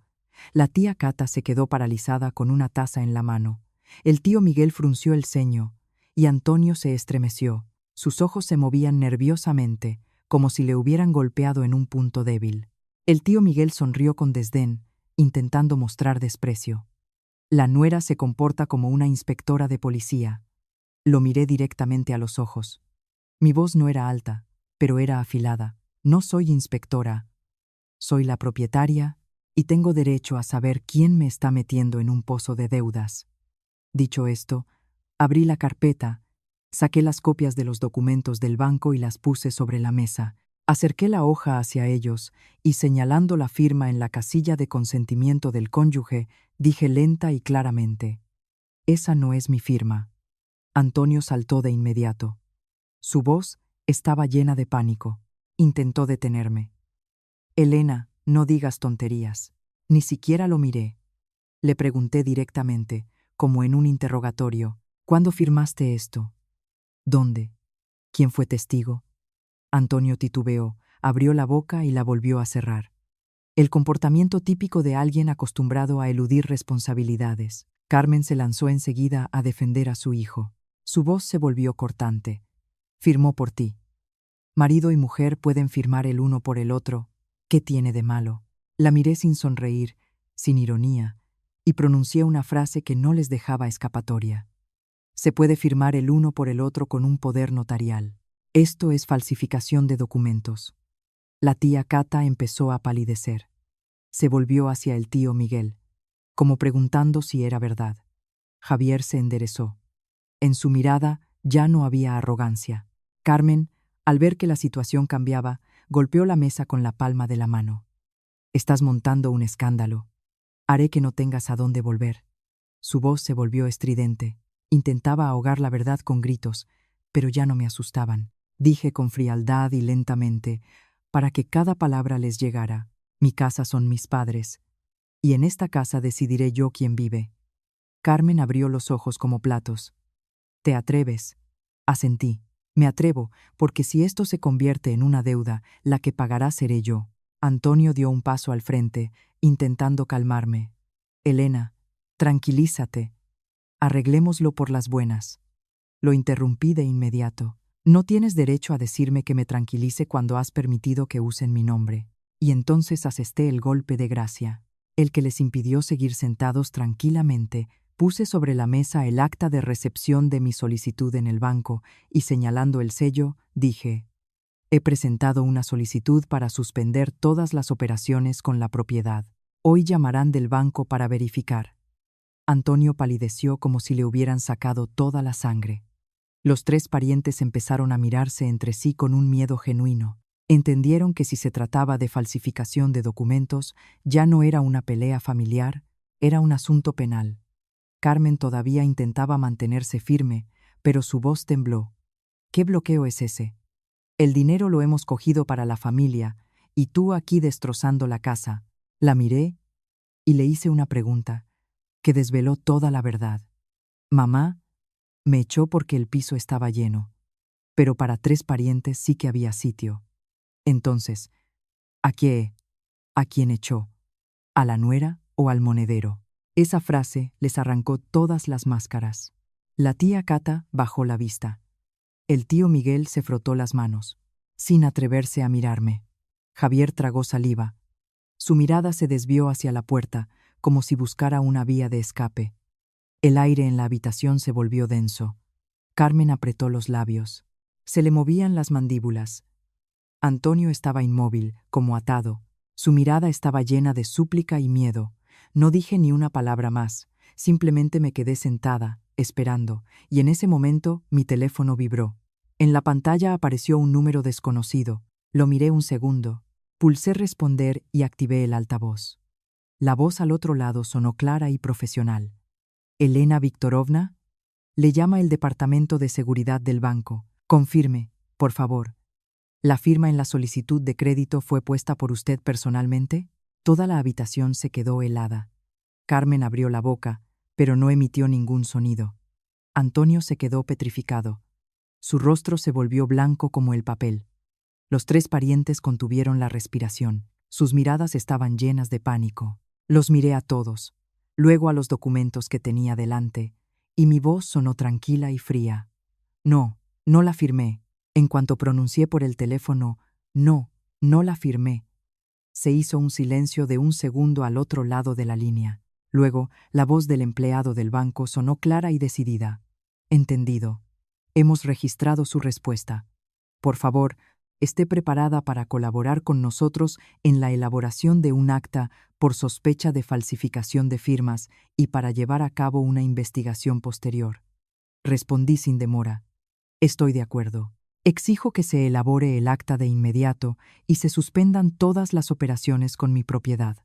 La tía Cata se quedó paralizada con una taza en la mano. El tío Miguel frunció el ceño y Antonio se estremeció. Sus ojos se movían nerviosamente, como si le hubieran golpeado en un punto débil. El tío Miguel sonrió con desdén, intentando mostrar desprecio. La nuera se comporta como una inspectora de policía. Lo miré directamente a los ojos. Mi voz no era alta, pero era afilada. No soy inspectora. Soy la propietaria y tengo derecho a saber quién me está metiendo en un pozo de deudas. Dicho esto, abrí la carpeta, saqué las copias de los documentos del banco y las puse sobre la mesa. Acerqué la hoja hacia ellos y señalando la firma en la casilla de consentimiento del cónyuge, dije lenta y claramente: «Esa no es mi firma». Antonio saltó de inmediato. Su voz estaba llena de pánico. Intentó detenerme. «Elena, no digas tonterías». Ni siquiera lo miré. Le pregunté directamente, como en un interrogatorio: «¿Cuándo firmaste esto? ¿Dónde? ¿Quién fue testigo?» Antonio titubeó, abrió la boca y la volvió a cerrar. El comportamiento típico de alguien acostumbrado a eludir responsabilidades. Carmen se lanzó enseguida a defender a su hijo. Su voz se volvió cortante. «Firmó por ti. Marido y mujer pueden firmar el uno por el otro. ¿Qué tiene de malo?». La miré sin sonreír, sin ironía, y pronuncié una frase que no les dejaba escapatoria. Se puede firmar el uno por el otro con un poder notarial. Esto es falsificación de documentos. La tía Cata empezó a palidecer. Se volvió hacia el tío Miguel, como preguntando si era verdad. Javier se enderezó. En su mirada ya no había arrogancia. Carmen, al ver que la situación cambiaba, golpeó la mesa con la palma de la mano. «Estás montando un escándalo. Haré que no tengas a dónde volver». Su voz se volvió estridente. Intentaba ahogar la verdad con gritos, pero ya no me asustaban. Dije con frialdad y lentamente, para que cada palabra les llegara: «Mi casa son mis padres, y en esta casa decidiré yo quién vive». Carmen abrió los ojos como platos. «¿Te atreves?». Asentí. «Me atrevo, porque si esto se convierte en una deuda, la que pagará seré yo». Antonio dio un paso al frente, intentando calmarme. «Elena, tranquilízate. Arreglémoslo por las buenas». Lo interrumpí de inmediato. «No tienes derecho a decirme que me tranquilice cuando has permitido que usen mi nombre». Y entonces asesté el golpe de gracia, el que les impidió seguir sentados tranquilamente. Puse sobre la mesa el acta de recepción de mi solicitud en el banco y señalando el sello, dije: «He presentado una solicitud para suspender todas las operaciones con la propiedad. Hoy llamarán del banco para verificar». Antonio palideció como si le hubieran sacado toda la sangre. Los tres parientes empezaron a mirarse entre sí con un miedo genuino. Entendieron que si se trataba de falsificación de documentos, ya no era una pelea familiar, Era un asunto penal. Carmen todavía intentaba mantenerse firme, pero su voz tembló. ¿Qué bloqueo es ese? El dinero lo hemos cogido para la familia, y tú aquí destrozando la casa. La miré y le hice una pregunta, que desveló toda la verdad. Mamá me echó porque el piso estaba lleno, pero para 3 parientes sí que había sitio. Entonces, ¿a qué? ¿A quién echó? ¿A la nuera o al monedero? Esa frase les arrancó todas las máscaras. La tía Cata bajó la vista. El tío Miguel se frotó las manos, sin atreverse a mirarme. Javier tragó saliva. Su mirada se desvió hacia la puerta, como si buscara una vía de escape. El aire en la habitación se volvió denso. Carmen apretó los labios. Se le movían las mandíbulas. Antonio estaba inmóvil, como atado. Su mirada estaba llena de súplica y miedo. No dije ni una palabra más, simplemente me quedé sentada, esperando, y en ese momento mi teléfono vibró. En la pantalla apareció un número desconocido. Lo miré un segundo. Pulsé responder y activé el altavoz. La voz al otro lado sonó clara y profesional. «Elena Viktorovna, le llama el Departamento de Seguridad del banco. Confirme, por favor. ¿La firma en la solicitud de crédito fue puesta por usted personalmente?» Toda la habitación se quedó helada. Carmen abrió la boca, pero no emitió ningún sonido. Antonio se quedó petrificado. Su rostro se volvió blanco como el papel. Los 3 parientes contuvieron la respiración. Sus miradas estaban llenas de pánico. Los miré a todos, luego a los documentos que tenía delante, y mi voz sonó tranquila y fría. No, no la firmé. En cuanto pronuncié por el teléfono, no, no la firmé. Se hizo un silencio de un segundo al otro lado de la línea. Luego, la voz del empleado del banco sonó clara y decidida. Entendido. Hemos registrado su respuesta. Por favor, esté preparada para colaborar con nosotros en la elaboración de un acta por sospecha de falsificación de firmas y para llevar a cabo una investigación posterior. Respondí sin demora. Estoy de acuerdo. Exijo que se elabore el acta de inmediato y se suspendan todas las operaciones con mi propiedad.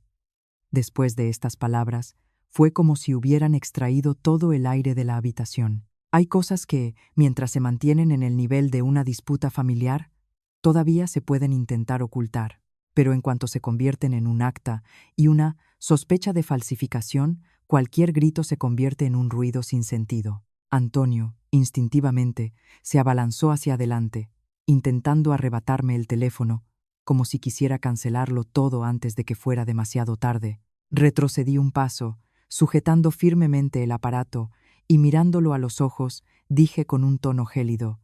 Después de estas palabras, fue como si hubieran extraído todo el aire de la habitación. Hay cosas que, mientras se mantienen en el nivel de una disputa familiar, todavía se pueden intentar ocultar, pero en cuanto se convierten en un acta y una sospecha de falsificación, cualquier grito se convierte en un ruido sin sentido. Antonio, instintivamente, se abalanzó hacia adelante, intentando arrebatarme el teléfono, como si quisiera cancelarlo todo antes de que fuera demasiado tarde. Retrocedí un paso, sujetando firmemente el aparato, y mirándolo a los ojos, dije con un tono gélido: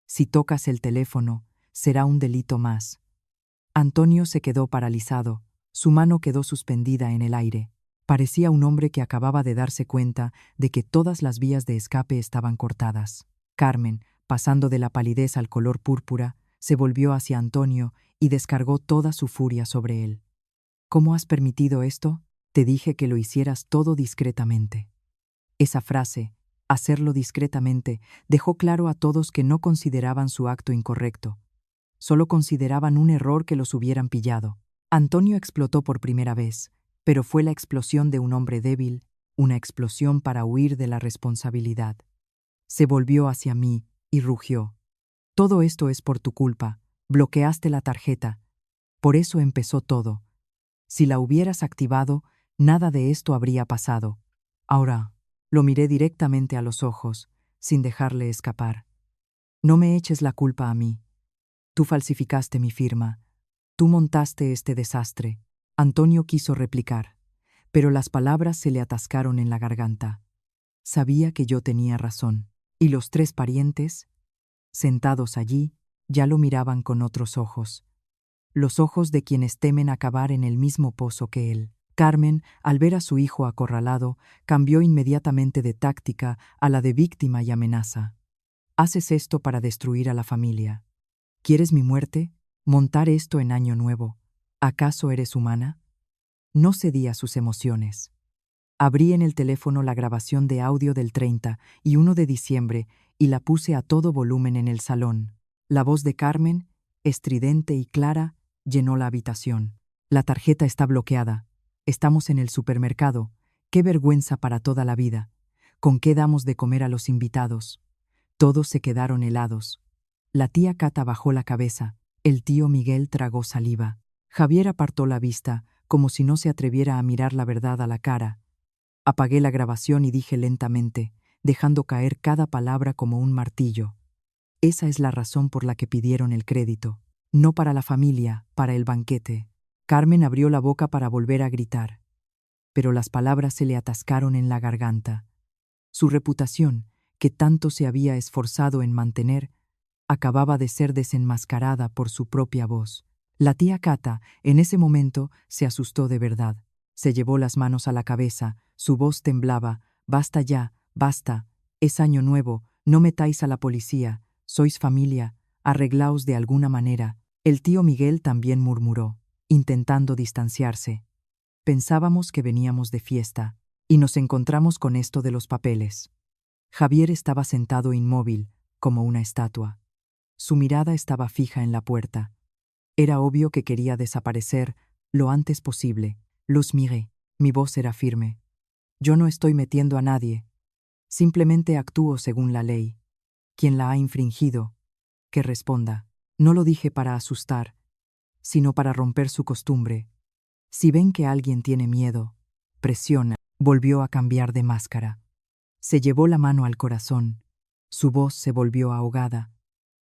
«Si tocas el teléfono, será un delito más». Antonio se quedó paralizado, su mano quedó suspendida en el aire. Parecía un hombre que acababa de darse cuenta de que todas las vías de escape estaban cortadas. Carmen, pasando de la palidez al color púrpura, se volvió hacia Antonio y descargó toda su furia sobre él. «¿Cómo has permitido esto? Te dije que lo hicieras todo discretamente». Esa frase, hacerlo discretamente, dejó claro a todos que no consideraban su acto incorrecto. Solo consideraban un error que los hubieran pillado. Antonio explotó por primera vez, pero fue la explosión de un hombre débil, una explosión para huir de la responsabilidad. Se volvió hacia mí y rugió: «Todo esto es por tu culpa. Bloqueaste la tarjeta. Por eso empezó todo. Si la hubieras activado, nada de esto habría pasado». Ahora, lo miré directamente a los ojos, sin dejarle escapar. «No me eches la culpa a mí. Tú falsificaste mi firma. Tú montaste este desastre». Antonio quiso replicar, pero las palabras se le atascaron en la garganta. Sabía que yo tenía razón, y los 3 parientes, sentados allí, ya lo miraban con otros ojos. Los ojos de quienes temen acabar en el mismo pozo que él. Carmen, al ver a su hijo acorralado, cambió inmediatamente de táctica a la de víctima y amenaza. «Haces esto para destruir a la familia. ¿Quieres mi muerte? ¿Montar esto en Año Nuevo? ¿Acaso eres humana?». No cedí a sus emociones. Abrí en el teléfono la grabación de audio del 30 y 1 de diciembre y la puse a todo volumen en el salón. La voz de Carmen, estridente y clara, llenó la habitación. «La tarjeta está bloqueada. Estamos en el supermercado. Qué vergüenza para toda la vida. ¿Con qué damos de comer a los invitados? Todos se quedaron helados. La tía Cata bajó la cabeza. El tío Miguel tragó saliva. Javier apartó la vista, como si no se atreviera a mirar la verdad a la cara. Apagué la grabación y dije lentamente, dejando caer cada palabra como un martillo. Esa es la razón por la que pidieron el crédito. No para la familia, para el banquete. Carmen abrió la boca para volver a gritar, pero las palabras se le atascaron en la garganta. Su reputación, que tanto se había esforzado en mantener, acababa de ser desenmascarada por su propia voz. La tía Cata, en ese momento, se asustó de verdad. Se llevó las manos a la cabeza, su voz temblaba. Basta ya, basta. Es año nuevo, no metáis a la policía. Sois familia, arreglaos de alguna manera. El tío Miguel también murmuró, intentando distanciarse. Pensábamos que veníamos de fiesta, y nos encontramos con esto de los papeles. Javier estaba sentado inmóvil, como una estatua. Su mirada estaba fija en la puerta. Era obvio que quería desaparecer lo antes posible. Los miré. Mi voz era firme. Yo no estoy metiendo a nadie. Simplemente actúo según la ley. Quien la ha infringido, que responda. No lo dije para asustar, sino para romper su costumbre. Si ven que alguien tiene miedo, presiona. Volvió a cambiar de máscara. Se llevó la mano al corazón. Su voz se volvió ahogada,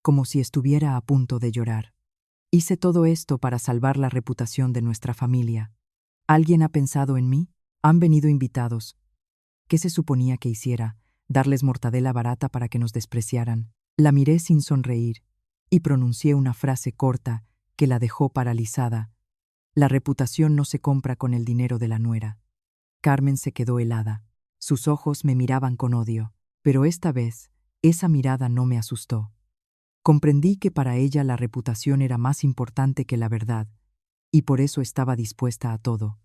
como si estuviera a punto de llorar. Hice todo esto para salvar la reputación de nuestra familia. ¿Alguien ha pensado en mí? Han venido invitados. ¿Qué se suponía que hiciera? ¿Darles mortadela barata para que nos despreciaran? La miré sin sonreír y pronuncié una frase corta que la dejó paralizada. La reputación no se compra con el dinero de la nuera. Carmen se quedó helada. Sus ojos me miraban con odio, pero esta vez, esa mirada no me asustó. Comprendí que para ella la reputación era más importante que la verdad, y por eso estaba dispuesta a todo.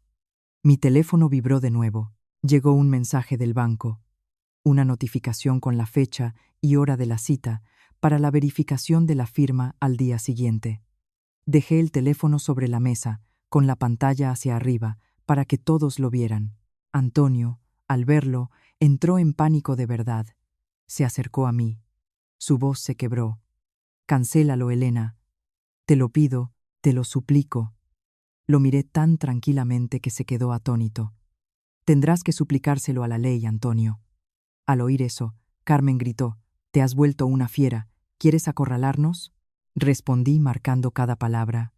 Mi teléfono vibró de nuevo. Llegó un mensaje del banco, una notificación con la fecha y hora de la cita para la verificación de la firma al día siguiente. Dejé el teléfono sobre la mesa, con la pantalla hacia arriba, para que todos lo vieran. Antonio, al verlo, entró en pánico de verdad. Se acercó a mí. Su voz se quebró. «Cancélalo, Elena. Te lo pido, te lo suplico». Lo miré tan tranquilamente que se quedó atónito. «Tendrás que suplicárselo a la ley, Antonio». Al oír eso, Carmen gritó, «Te has vuelto una fiera. ¿Quieres acorralarnos?». Respondí marcando cada palabra.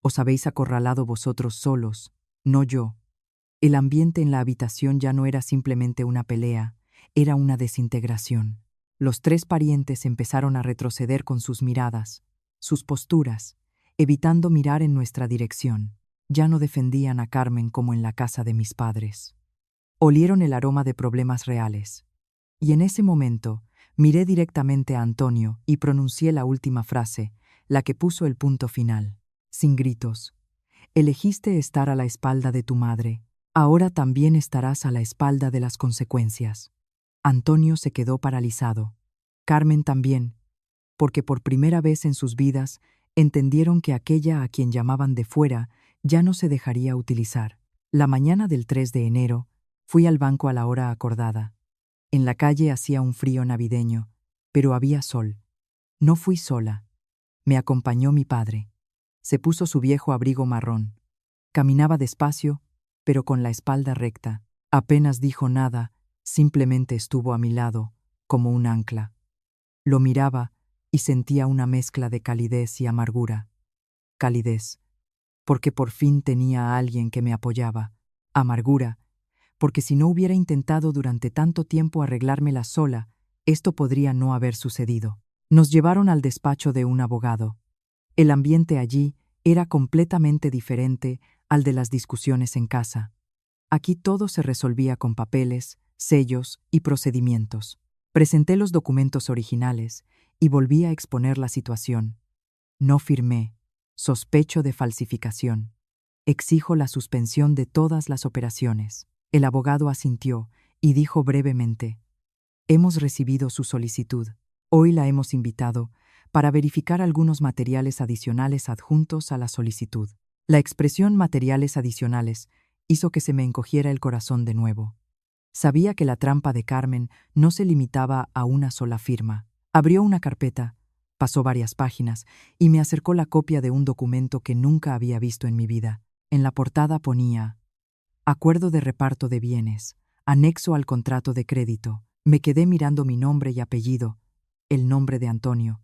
«Os habéis acorralado vosotros solos, no yo». El ambiente en la habitación ya no era simplemente una pelea, era una desintegración. Los tres parientes empezaron a retroceder con sus miradas, sus posturas, evitando mirar en nuestra dirección. Ya no defendían a Carmen como en la casa de mis padres. Olieron el aroma de problemas reales. Y en ese momento, miré directamente a Antonio y pronuncié la última frase, la que puso el punto final. Sin gritos. «Elegiste estar a la espalda de tu madre. Ahora también estarás a la espalda de las consecuencias». Antonio se quedó paralizado. Carmen también, porque por primera vez en sus vidas entendieron que aquella a quien llamaban de fuera ya no se dejaría utilizar. La mañana del 3 de enero, fui al banco a la hora acordada. En la calle hacía un frío navideño, pero había sol. No fui sola. Me acompañó mi padre. Se puso su viejo abrigo marrón. Caminaba despacio, pero con la espalda recta. Apenas dijo nada, simplemente estuvo a mi lado, como un ancla. Lo miraba y sentía una mezcla de calidez y amargura. Calidez, porque por fin tenía a alguien que me apoyaba. Amargura, porque si no hubiera intentado durante tanto tiempo arreglármela sola, esto podría no haber sucedido. Nos llevaron al despacho de un abogado. El ambiente allí era completamente diferente al de las discusiones en casa. Aquí todo se resolvía con papeles, sellos y procedimientos. Presenté los documentos originales y volví a exponer la situación. No firmé. Sospecho de falsificación. Exijo la suspensión de todas las operaciones. El abogado asintió y dijo brevemente: «Hemos recibido su solicitud. Hoy la hemos invitado para verificar algunos materiales adicionales adjuntos a la solicitud». La expresión materiales adicionales hizo que se me encogiera el corazón de nuevo. Sabía que la trampa de Carmen no se limitaba a una sola firma. Abrió una carpeta, pasó varias páginas y me acercó la copia de un documento que nunca había visto en mi vida. En la portada ponía: Acuerdo de reparto de bienes, anexo al contrato de crédito. Me quedé mirando mi nombre y apellido, el nombre de Antonio.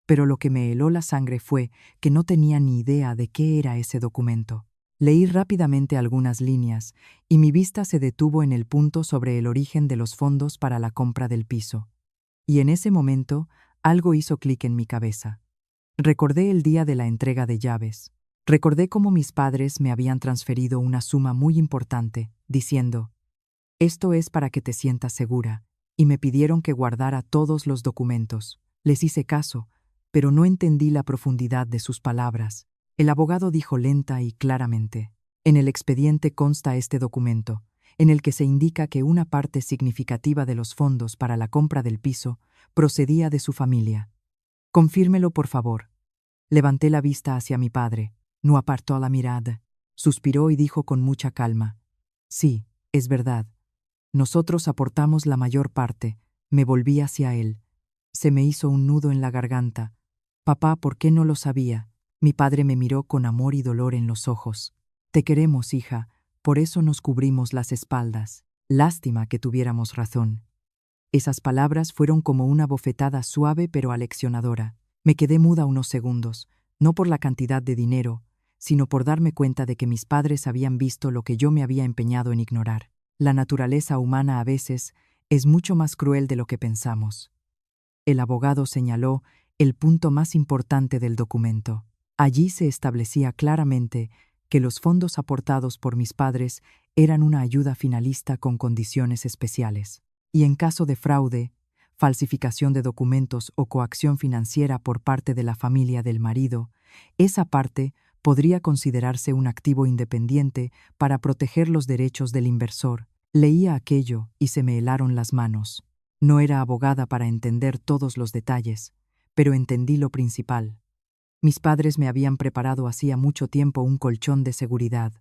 Pero lo que me heló la sangre fue que no tenía ni idea de qué era ese documento. Leí rápidamente algunas líneas y mi vista se detuvo en el punto sobre el origen de los fondos para la compra del piso. Y en ese momento, algo hizo clic en mi cabeza. Recordé el día de la entrega de llaves. Recordé cómo mis padres me habían transferido una suma muy importante, diciendo: «Esto es para que te sientas segura», y me pidieron que guardara todos los documentos. Les hice caso, pero no entendí la profundidad de sus palabras. El abogado dijo lenta y claramente: «En el expediente consta este documento, en el que se indica que una parte significativa de los fondos para la compra del piso procedía de su familia. Confírmelo, por favor». Levanté la vista hacia mi padre. No apartó la mirada. Suspiró y dijo con mucha calma: «Sí, es verdad. Nosotros aportamos la mayor parte». Me volví hacia él. Se me hizo un nudo en la garganta. «Papá, ¿por qué no lo sabía?». Mi padre me miró con amor y dolor en los ojos. «Te queremos, hija, por eso nos cubrimos las espaldas. Lástima que tuviéramos razón». Esas palabras fueron como una bofetada suave pero aleccionadora. Me quedé muda unos segundos, no por la cantidad de dinero, sino por darme cuenta de que mis padres habían visto lo que yo me había empeñado en ignorar. La naturaleza humana a veces es mucho más cruel de lo que pensamos. El abogado señaló el punto más importante del documento. Allí se establecía claramente que los fondos aportados por mis padres eran una ayuda finalista con condiciones especiales. Y en caso de fraude, falsificación de documentos o coacción financiera por parte de la familia del marido, esa parte podría considerarse un activo independiente para proteger los derechos del inversor. Leía aquello y se me helaron las manos. No era abogada para entender todos los detalles, pero entendí lo principal. Mis padres me habían preparado hacía mucho tiempo un colchón de seguridad,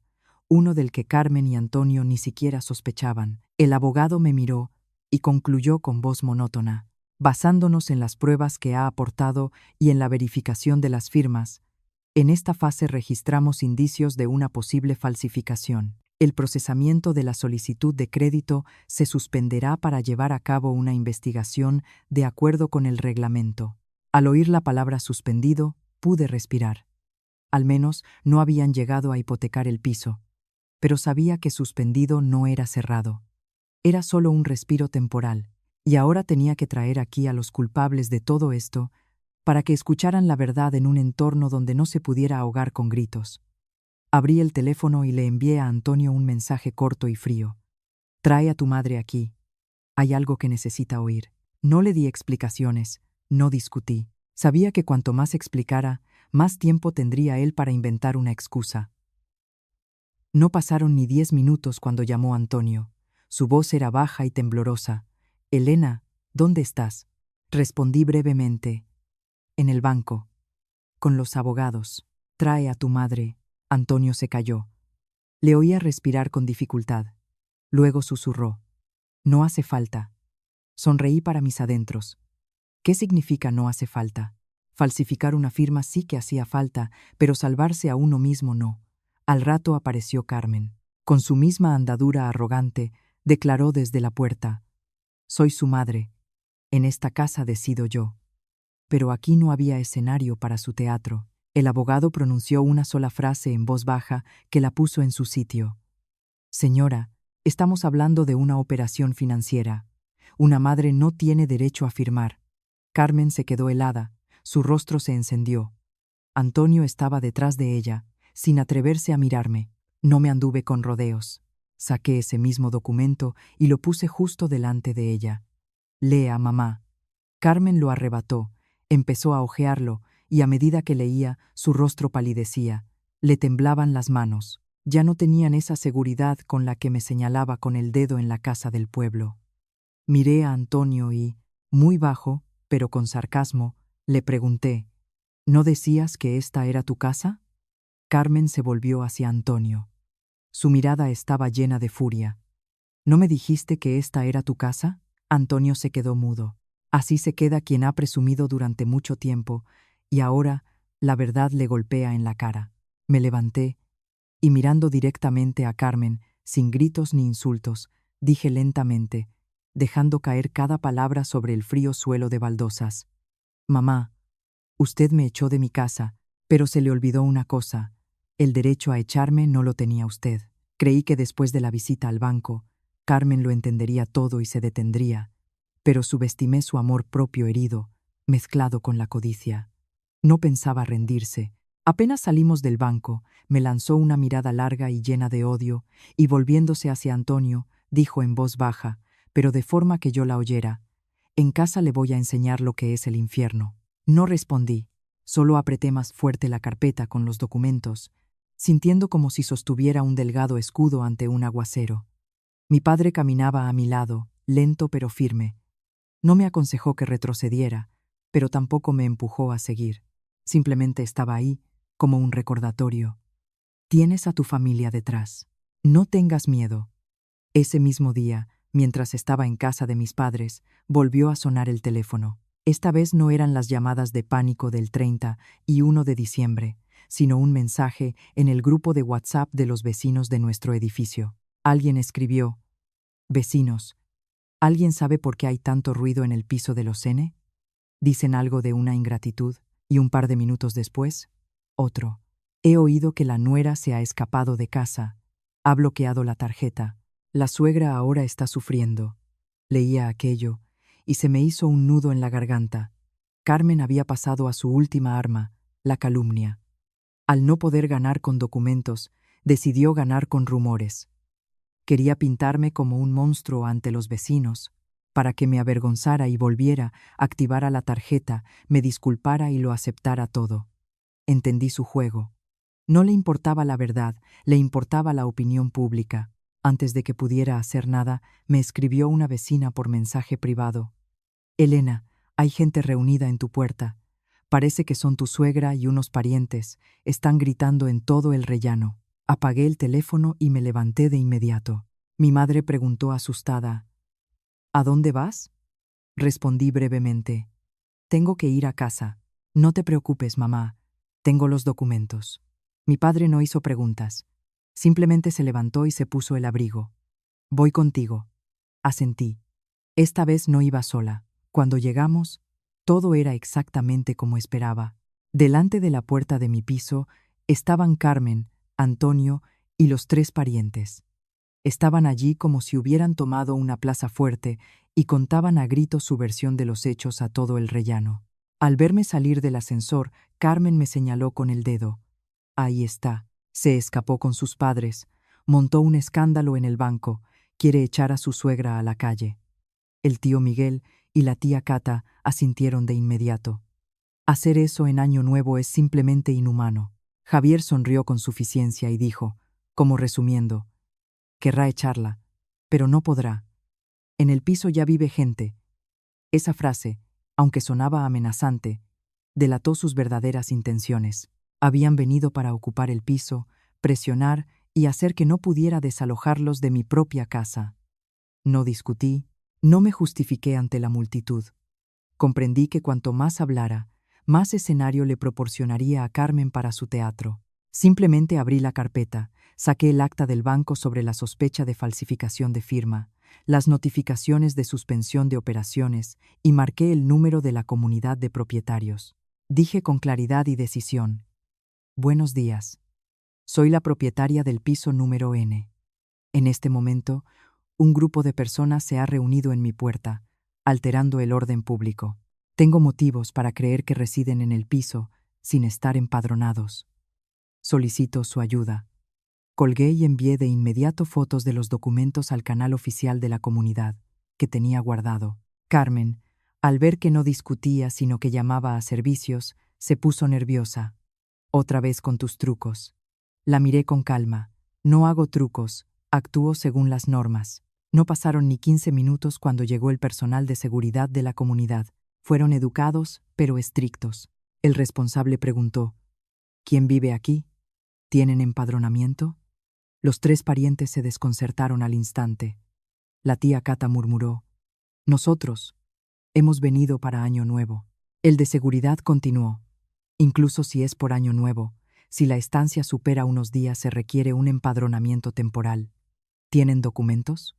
uno del que Carmen y Antonio ni siquiera sospechaban. El abogado me miró y concluyó con voz monótona: «Basándonos en las pruebas que ha aportado y en la verificación de las firmas, en esta fase registramos indicios de una posible falsificación. El procesamiento de la solicitud de crédito se suspenderá para llevar a cabo una investigación de acuerdo con el reglamento». Al oír la palabra suspendido, pude respirar. Al menos no habían llegado a hipotecar el piso, pero sabía que suspendido no era cerrado. Era solo un respiro temporal, y ahora tenía que traer aquí a los culpables de todo esto para que escucharan la verdad en un entorno donde no se pudiera ahogar con gritos. Abrí el teléfono y le envié a Antonio un mensaje corto y frío: «Trae a tu madre aquí. Hay algo que necesita oír». No le di explicaciones, no discutí. Sabía que cuanto más explicara, más tiempo tendría él para inventar una excusa. No pasaron ni 10 minutos cuando llamó Antonio. Su voz era baja y temblorosa. «Elena, ¿dónde estás?». Respondí brevemente: «En el banco, con los abogados». «Trae a tu madre». Antonio se calló. Le oía respirar con dificultad. Luego susurró: «No hace falta». Sonreí para mis adentros. ¿Qué significa no hace falta? Falsificar una firma sí que hacía falta, pero salvarse a uno mismo no. Al rato apareció Carmen. Con su misma andadura arrogante, declaró desde la puerta: «Soy su madre. En esta casa decido yo». Pero aquí no había escenario para su teatro. El abogado pronunció una sola frase en voz baja que la puso en su sitio: «Señora, estamos hablando de una operación financiera. Una madre no tiene derecho a firmar». Carmen se quedó helada, su rostro se encendió. Antonio estaba detrás de ella, sin atreverse a mirarme. No me anduve con rodeos. Saqué ese mismo documento y lo puse justo delante de ella. «Lea, mamá». Carmen lo arrebató, empezó a hojearlo, y a medida que leía, su rostro palidecía. Le temblaban las manos. Ya no tenían esa seguridad con la que me señalaba con el dedo en la casa del pueblo. Miré a Antonio y, muy bajo, pero con sarcasmo, le pregunté: «¿No decías que esta era tu casa?». Carmen se volvió hacia Antonio. Su mirada estaba llena de furia. ¿No me dijiste que esta era tu casa? Antonio se quedó mudo. Así se queda quien ha presumido durante mucho tiempo, y ahora la verdad le golpea en la cara. Me levanté, y mirando directamente a Carmen, sin gritos ni insultos, dije lentamente, dejando caer cada palabra sobre el frío suelo de baldosas. Mamá, usted me echó de mi casa, pero se le olvidó una cosa. El derecho a echarme no lo tenía usted. Creí que después de la visita al banco, Carmen lo entendería todo y se detendría, pero subestimé su amor propio herido, mezclado con la codicia. No pensaba rendirse. Apenas salimos del banco, me lanzó una mirada larga y llena de odio, y volviéndose hacia Antonio, dijo en voz baja, pero de forma que yo la oyera, «En casa le voy a enseñar lo que es el infierno». No respondí, solo apreté más fuerte la carpeta con los documentos, sintiendo como si sostuviera un delgado escudo ante un aguacero. Mi padre caminaba a mi lado, lento pero firme. No me aconsejó que retrocediera, pero tampoco me empujó a seguir. Simplemente estaba ahí, como un recordatorio. Tienes a tu familia detrás. No tengas miedo. Ese mismo día, mientras estaba en casa de mis padres, volvió a sonar el teléfono. Esta vez no eran las llamadas de pánico del 30 y 1 de diciembre, sino un mensaje en el grupo de WhatsApp de los vecinos de nuestro edificio. Alguien escribió: «Vecinos, ¿alguien sabe por qué hay tanto ruido en el piso de los N? Dicen algo de una ingratitud». Y un par de minutos después, otro: «He oído que la nuera se ha escapado de casa. Ha bloqueado la tarjeta. La suegra ahora está sufriendo». Leía aquello, y se me hizo un nudo en la garganta. Carmen había pasado a su última arma, la calumnia. Al no poder ganar con documentos, decidió ganar con rumores. Quería pintarme como un monstruo ante los vecinos, para que me avergonzara y volviera, activara la tarjeta, me disculpara y lo aceptara todo. Entendí su juego. No le importaba la verdad, le importaba la opinión pública. Antes de que pudiera hacer nada, me escribió una vecina por mensaje privado: «Elena, hay gente reunida en tu puerta. Parece que son tu suegra y unos parientes. Están gritando en todo el rellano». Apagué el teléfono y me levanté de inmediato. Mi madre preguntó asustada: «¿A dónde vas?». Respondí brevemente: «Tengo que ir a casa». «No te preocupes, mamá. Tengo los documentos». Mi padre no hizo preguntas. Simplemente se levantó y se puso el abrigo. «Voy contigo», asentí. Esta vez no iba sola. Cuando llegamos, todo era exactamente como esperaba. Delante de la puerta de mi piso estaban Carmen, Antonio y los 3 parientes. Estaban allí como si hubieran tomado una plaza fuerte y contaban a gritos su versión de los hechos a todo el rellano. Al verme salir del ascensor, Carmen me señaló con el dedo. «Ahí está. Se escapó con sus padres. Montó un escándalo en el banco. Quiere echar a su suegra a la calle». El tío Miguel y la tía Cata asintieron de inmediato. Hacer eso en Año Nuevo es simplemente inhumano. Javier sonrió con suficiencia y dijo, como resumiendo: «Querrá echarla, pero no podrá. En el piso ya vive gente». Esa frase, aunque sonaba amenazante, delató sus verdaderas intenciones. Habían venido para ocupar el piso, presionar y hacer que no pudiera desalojarlos de mi propia casa. No discutí, no me justifiqué ante la multitud. Comprendí que cuanto más hablara, más escenario le proporcionaría a Carmen para su teatro. Simplemente abrí la carpeta, saqué el acta del banco sobre la sospecha de falsificación de firma, las notificaciones de suspensión de operaciones y marqué el número de la comunidad de propietarios. Dije con claridad y decisión: «Buenos días. Soy la propietaria del piso número N. En este momento, un grupo de personas se ha reunido en mi puerta, alterando el orden público. Tengo motivos para creer que residen en el piso sin estar empadronados. Solicito su ayuda». Colgué y envié de inmediato fotos de los documentos al canal oficial de la comunidad, que tenía guardado. Carmen, al ver que no discutía sino que llamaba a servicios, se puso nerviosa. «Otra vez con tus trucos». La miré con calma. «No hago trucos, actúo según las normas». No pasaron ni 15 minutos cuando llegó el personal de seguridad de la comunidad. Fueron educados, pero estrictos. El responsable preguntó: «¿Quién vive aquí? ¿Tienen empadronamiento?». Los tres parientes se desconcertaron al instante. La tía Cata murmuró: «Nosotros hemos venido para Año Nuevo». El de seguridad continuó: «Incluso si es por Año Nuevo, si la estancia supera unos días se requiere un empadronamiento temporal. ¿Tienen documentos?».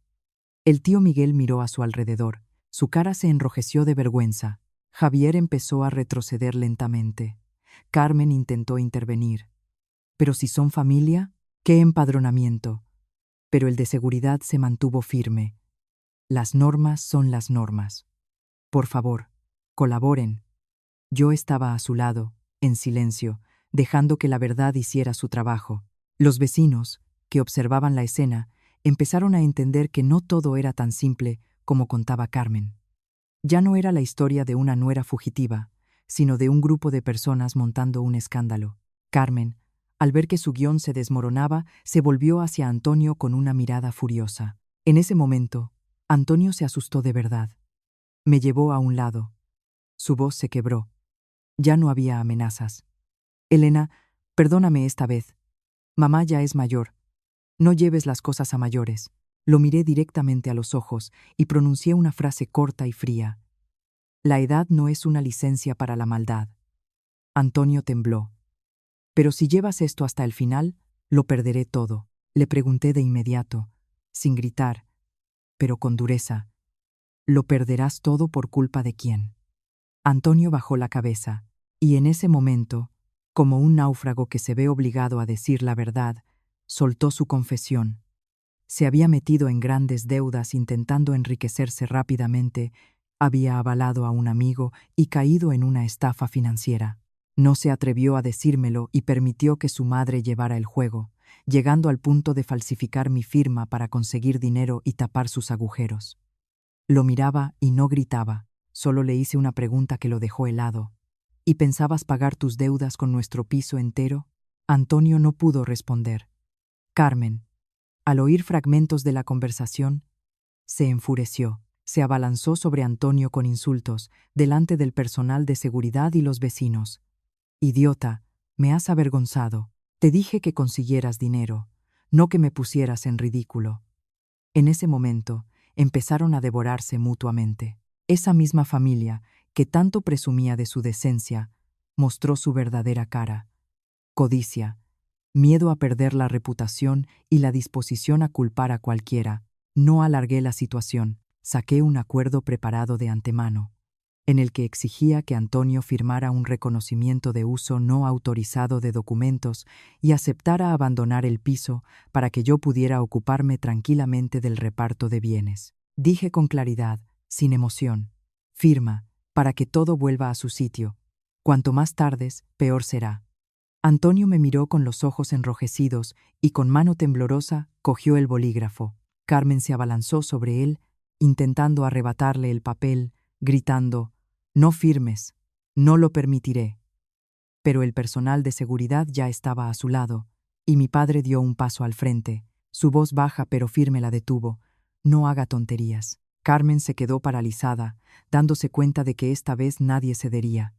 El tío Miguel miró a su alrededor. Su cara se enrojeció de vergüenza. Javier empezó a retroceder lentamente. Carmen intentó intervenir. «Pero si son familia, ¿qué empadronamiento?». Pero el de seguridad se mantuvo firme. «Las normas son las normas. Por favor, colaboren». Yo estaba a su lado, en silencio, dejando que la verdad hiciera su trabajo. Los vecinos, que observaban la escena, empezaron a entender que no todo era tan simple como contaba Carmen. Ya no era la historia de una nuera fugitiva, sino de un grupo de personas montando un escándalo. Carmen, al ver que su guión se desmoronaba, se volvió hacia Antonio con una mirada furiosa. En ese momento, Antonio se asustó de verdad. Me llevó a un lado. Su voz se quebró. Ya no había amenazas. «Elena, perdóname esta vez. Mamá ya es mayor. No lleves las cosas a mayores». Lo miré directamente a los ojos y pronuncié una frase corta y fría: «La edad no es una licencia para la maldad». Antonio tembló. «Pero si llevas esto hasta el final, lo perderé todo». Le pregunté de inmediato, sin gritar, pero con dureza: «¿Lo perderás todo por culpa de quién?». Antonio bajó la cabeza, y en ese momento, como un náufrago que se ve obligado a decir la verdad, soltó su confesión. Se había metido en grandes deudas intentando enriquecerse rápidamente, había avalado a un amigo y caído en una estafa financiera. No se atrevió a decírmelo y permitió que su madre llevara el juego, llegando al punto de falsificar mi firma para conseguir dinero y tapar sus agujeros. Lo miraba y no gritaba, solo le hice una pregunta que lo dejó helado. «¿Y pensabas pagar tus deudas con nuestro piso entero?». Antonio no pudo responder. Carmen, al oír fragmentos de la conversación, se enfureció. Se abalanzó sobre Antonio con insultos, delante del personal de seguridad y los vecinos. «Idiota, me has avergonzado. Te dije que consiguieras dinero, no que me pusieras en ridículo». En ese momento, empezaron a devorarse mutuamente. Esa misma familia, que tanto presumía de su decencia, mostró su verdadera cara: codicia, miedo a perder la reputación y la disposición a culpar a cualquiera. No alargué la situación, saqué un acuerdo preparado de antemano, en el que exigía que Antonio firmara un reconocimiento de uso no autorizado de documentos y aceptara abandonar el piso para que yo pudiera ocuparme tranquilamente del reparto de bienes. Dije con claridad, sin emoción: «Firma, para que todo vuelva a su sitio. Cuanto más tardes, peor será». Antonio me miró con los ojos enrojecidos y con mano temblorosa cogió el bolígrafo. Carmen se abalanzó sobre él, intentando arrebatarle el papel, gritando: «No firmes, no lo permitiré». Pero el personal de seguridad ya estaba a su lado, y mi padre dio un paso al frente. Su voz baja pero firme la detuvo: «No haga tonterías». Carmen se quedó paralizada, dándose cuenta de que esta vez nadie cedería.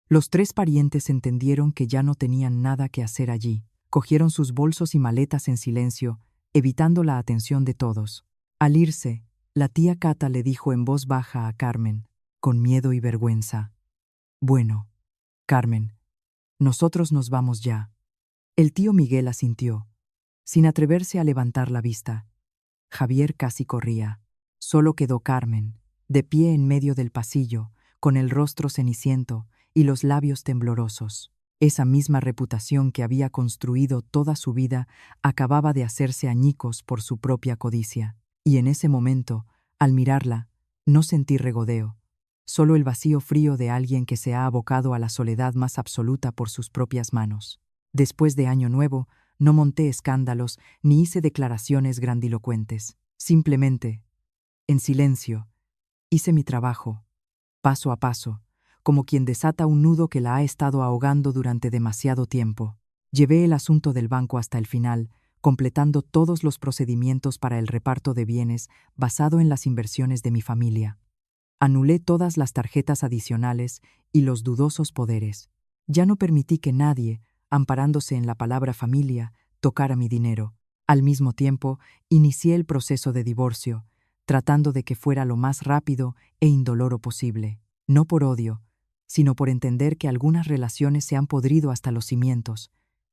Los tres parientes entendieron que ya no tenían nada que hacer allí. Cogieron sus bolsos y maletas en silencio, evitando la atención de todos. Al irse, la tía Cata le dijo en voz baja a Carmen, con miedo y vergüenza: «Bueno, Carmen, nosotros nos vamos ya». El tío Miguel asintió, sin atreverse a levantar la vista. Javier casi corría. Solo quedó Carmen, de pie en medio del pasillo, con el rostro ceniciento y los labios temblorosos. Esa misma reputación que había construido toda su vida acababa de hacerse añicos por su propia codicia. Y en ese momento, al mirarla, no sentí regodeo, solo el vacío frío de alguien que se ha abocado a la soledad más absoluta por sus propias manos. Después de Año Nuevo, no monté escándalos ni hice declaraciones grandilocuentes. Simplemente, en silencio, hice mi trabajo, paso a paso, como quien desata un nudo que la ha estado ahogando durante demasiado tiempo. Llevé el asunto del banco hasta el final, completando todos los procedimientos para el reparto de bienes basado en las inversiones de mi familia. Anulé todas las tarjetas adicionales y los dudosos poderes. Ya no permití que nadie, amparándose en la palabra familia, tocara mi dinero. Al mismo tiempo, inicié el proceso de divorcio, tratando de que fuera lo más rápido e indoloro posible. No por odio, sino por entender que algunas relaciones se han podrido hasta los cimientos,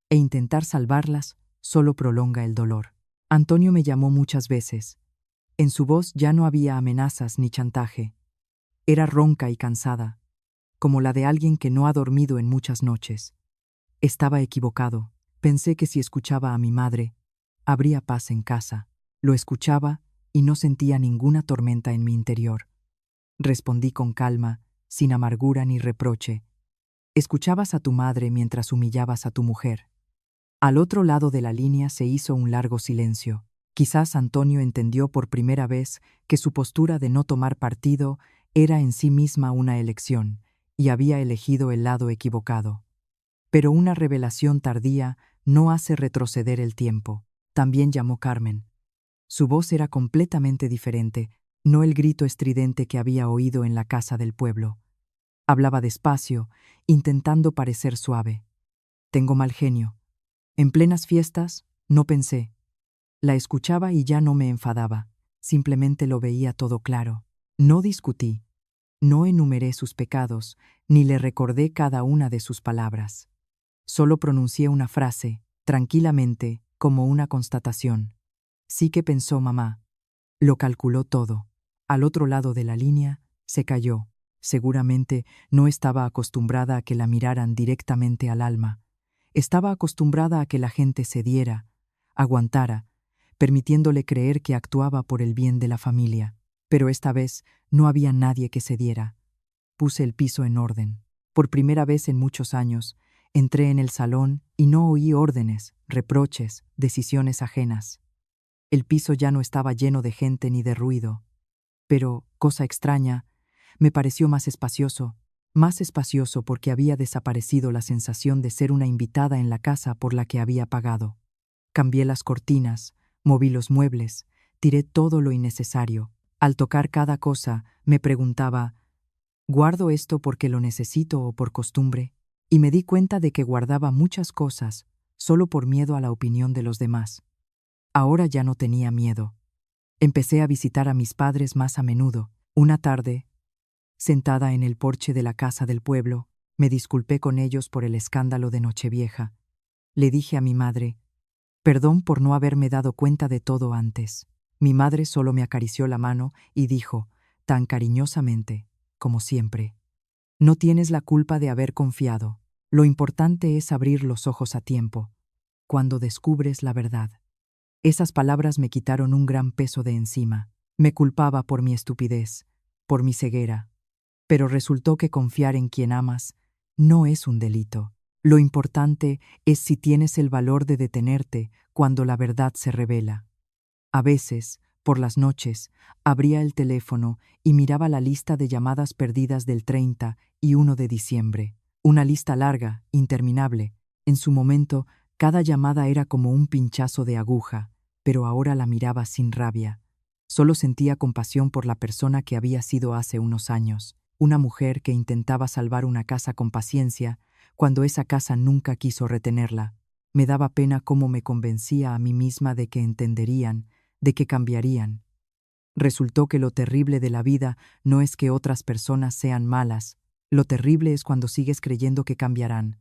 e intentar salvarlas solo prolonga el dolor. Antonio me llamó muchas veces. En su voz ya no había amenazas ni chantaje. Era ronca y cansada, como la de alguien que no ha dormido en muchas noches. Estaba equivocado. Pensé que si escuchaba a mi madre, habría paz en casa. Lo escuchaba y no sentía ninguna tormenta en mi interior. Respondí con calma, sin amargura ni reproche. Escuchabas a tu madre mientras humillabas a tu mujer. Al otro lado de la línea se hizo un largo silencio. Quizás Antonio entendió por primera vez que su postura de no tomar partido era en sí misma una elección, y había elegido el lado equivocado. Pero una revelación tardía no hace retroceder el tiempo. También llamó Carmen. Su voz era completamente diferente, no el grito estridente que había oído en la casa del pueblo. Hablaba despacio, intentando parecer suave. Tengo mal genio. En plenas fiestas, no pensé. La escuchaba y ya no me enfadaba, simplemente lo veía todo claro. No discutí, no enumeré sus pecados, ni le recordé cada una de sus palabras. Solo pronuncié una frase, tranquilamente, como una constatación. Sí que pensó mamá. Lo calculó todo. Al otro lado de la línea, se calló. Seguramente no estaba acostumbrada a que la miraran directamente al alma. Estaba acostumbrada a que la gente cediera, aguantara, permitiéndole creer que actuaba por el bien de la familia. Pero esta vez no había nadie que cediera. Puse el piso en orden. Por primera vez en muchos años, entré en el salón y no oí órdenes, reproches, decisiones ajenas. El piso ya no estaba lleno de gente ni de ruido. Pero, cosa extraña, me pareció más espacioso porque había desaparecido la sensación de ser una invitada en la casa por la que había pagado. Cambié las cortinas, moví los muebles, tiré todo lo innecesario. Al tocar cada cosa, me preguntaba, ¿guardo esto porque lo necesito o por costumbre? Y me di cuenta de que guardaba muchas cosas, solo por miedo a la opinión de los demás. Ahora ya no tenía miedo. Empecé a visitar a mis padres más a menudo. Una tarde, sentada en el porche de la casa del pueblo, me disculpé con ellos por el escándalo de Nochevieja. Le dije a mi madre, perdón por no haberme dado cuenta de todo antes. Mi madre solo me acarició la mano y dijo, tan cariñosamente, como siempre, no tienes la culpa de haber confiado. Lo importante es abrir los ojos a tiempo, cuando descubres la verdad. Esas palabras me quitaron un gran peso de encima. Me culpaba por mi estupidez, por mi ceguera. Pero resultó que confiar en quien amas no es un delito. Lo importante es si tienes el valor de detenerte cuando la verdad se revela. A veces, por las noches, abría el teléfono y miraba la lista de llamadas perdidas del 30 y 1 de diciembre. Una lista larga, interminable. En su momento, cada llamada era como un pinchazo de aguja, pero ahora la miraba sin rabia. Solo sentía compasión por la persona que había sido hace unos años. Una mujer que intentaba salvar una casa con paciencia, cuando esa casa nunca quiso retenerla. Me daba pena cómo me convencía a mí misma de que entenderían, de que cambiarían. Resultó que lo terrible de la vida no es que otras personas sean malas, lo terrible es cuando sigues creyendo que cambiarán,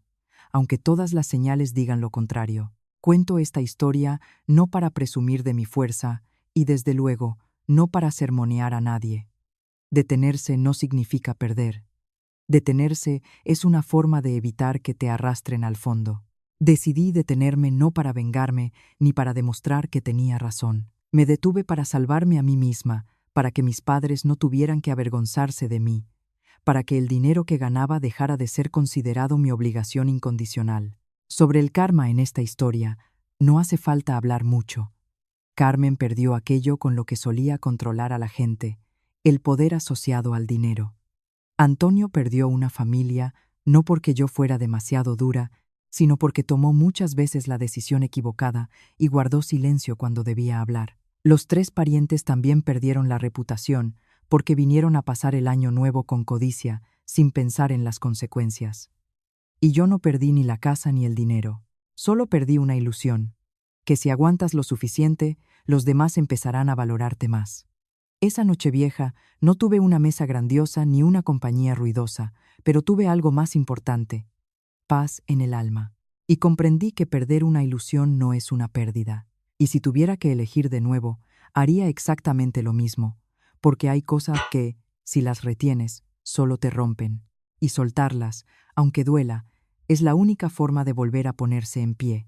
aunque todas las señales digan lo contrario. Cuento esta historia no para presumir de mi fuerza y, desde luego, no para sermonear a nadie. Detenerse no significa perder. Detenerse es una forma de evitar que te arrastren al fondo. Decidí detenerme no para vengarme ni para demostrar que tenía razón. Me detuve para salvarme a mí misma, para que mis padres no tuvieran que avergonzarse de mí, para que el dinero que ganaba dejara de ser considerado mi obligación incondicional. Sobre el karma en esta historia, no hace falta hablar mucho. Carmen perdió aquello con lo que solía controlar a la gente, el poder asociado al dinero. Antonio perdió una familia no porque yo fuera demasiado dura, sino porque tomó muchas veces la decisión equivocada y guardó silencio cuando debía hablar. Los 3 parientes también perdieron la reputación porque vinieron a pasar el año nuevo con codicia, sin pensar en las consecuencias. Y yo no perdí ni la casa ni el dinero, solo perdí una ilusión. que si aguantas lo suficiente, los demás empezarán a valorarte más. Esa Nochevieja no tuve una mesa grandiosa ni una compañía ruidosa, pero tuve algo más importante: paz en el alma. Y comprendí que perder una ilusión no es una pérdida. Y si tuviera que elegir de nuevo, haría exactamente lo mismo, porque hay cosas que, si las retienes, solo te rompen. Y soltarlas, aunque duela, es la única forma de volver a ponerse en pie.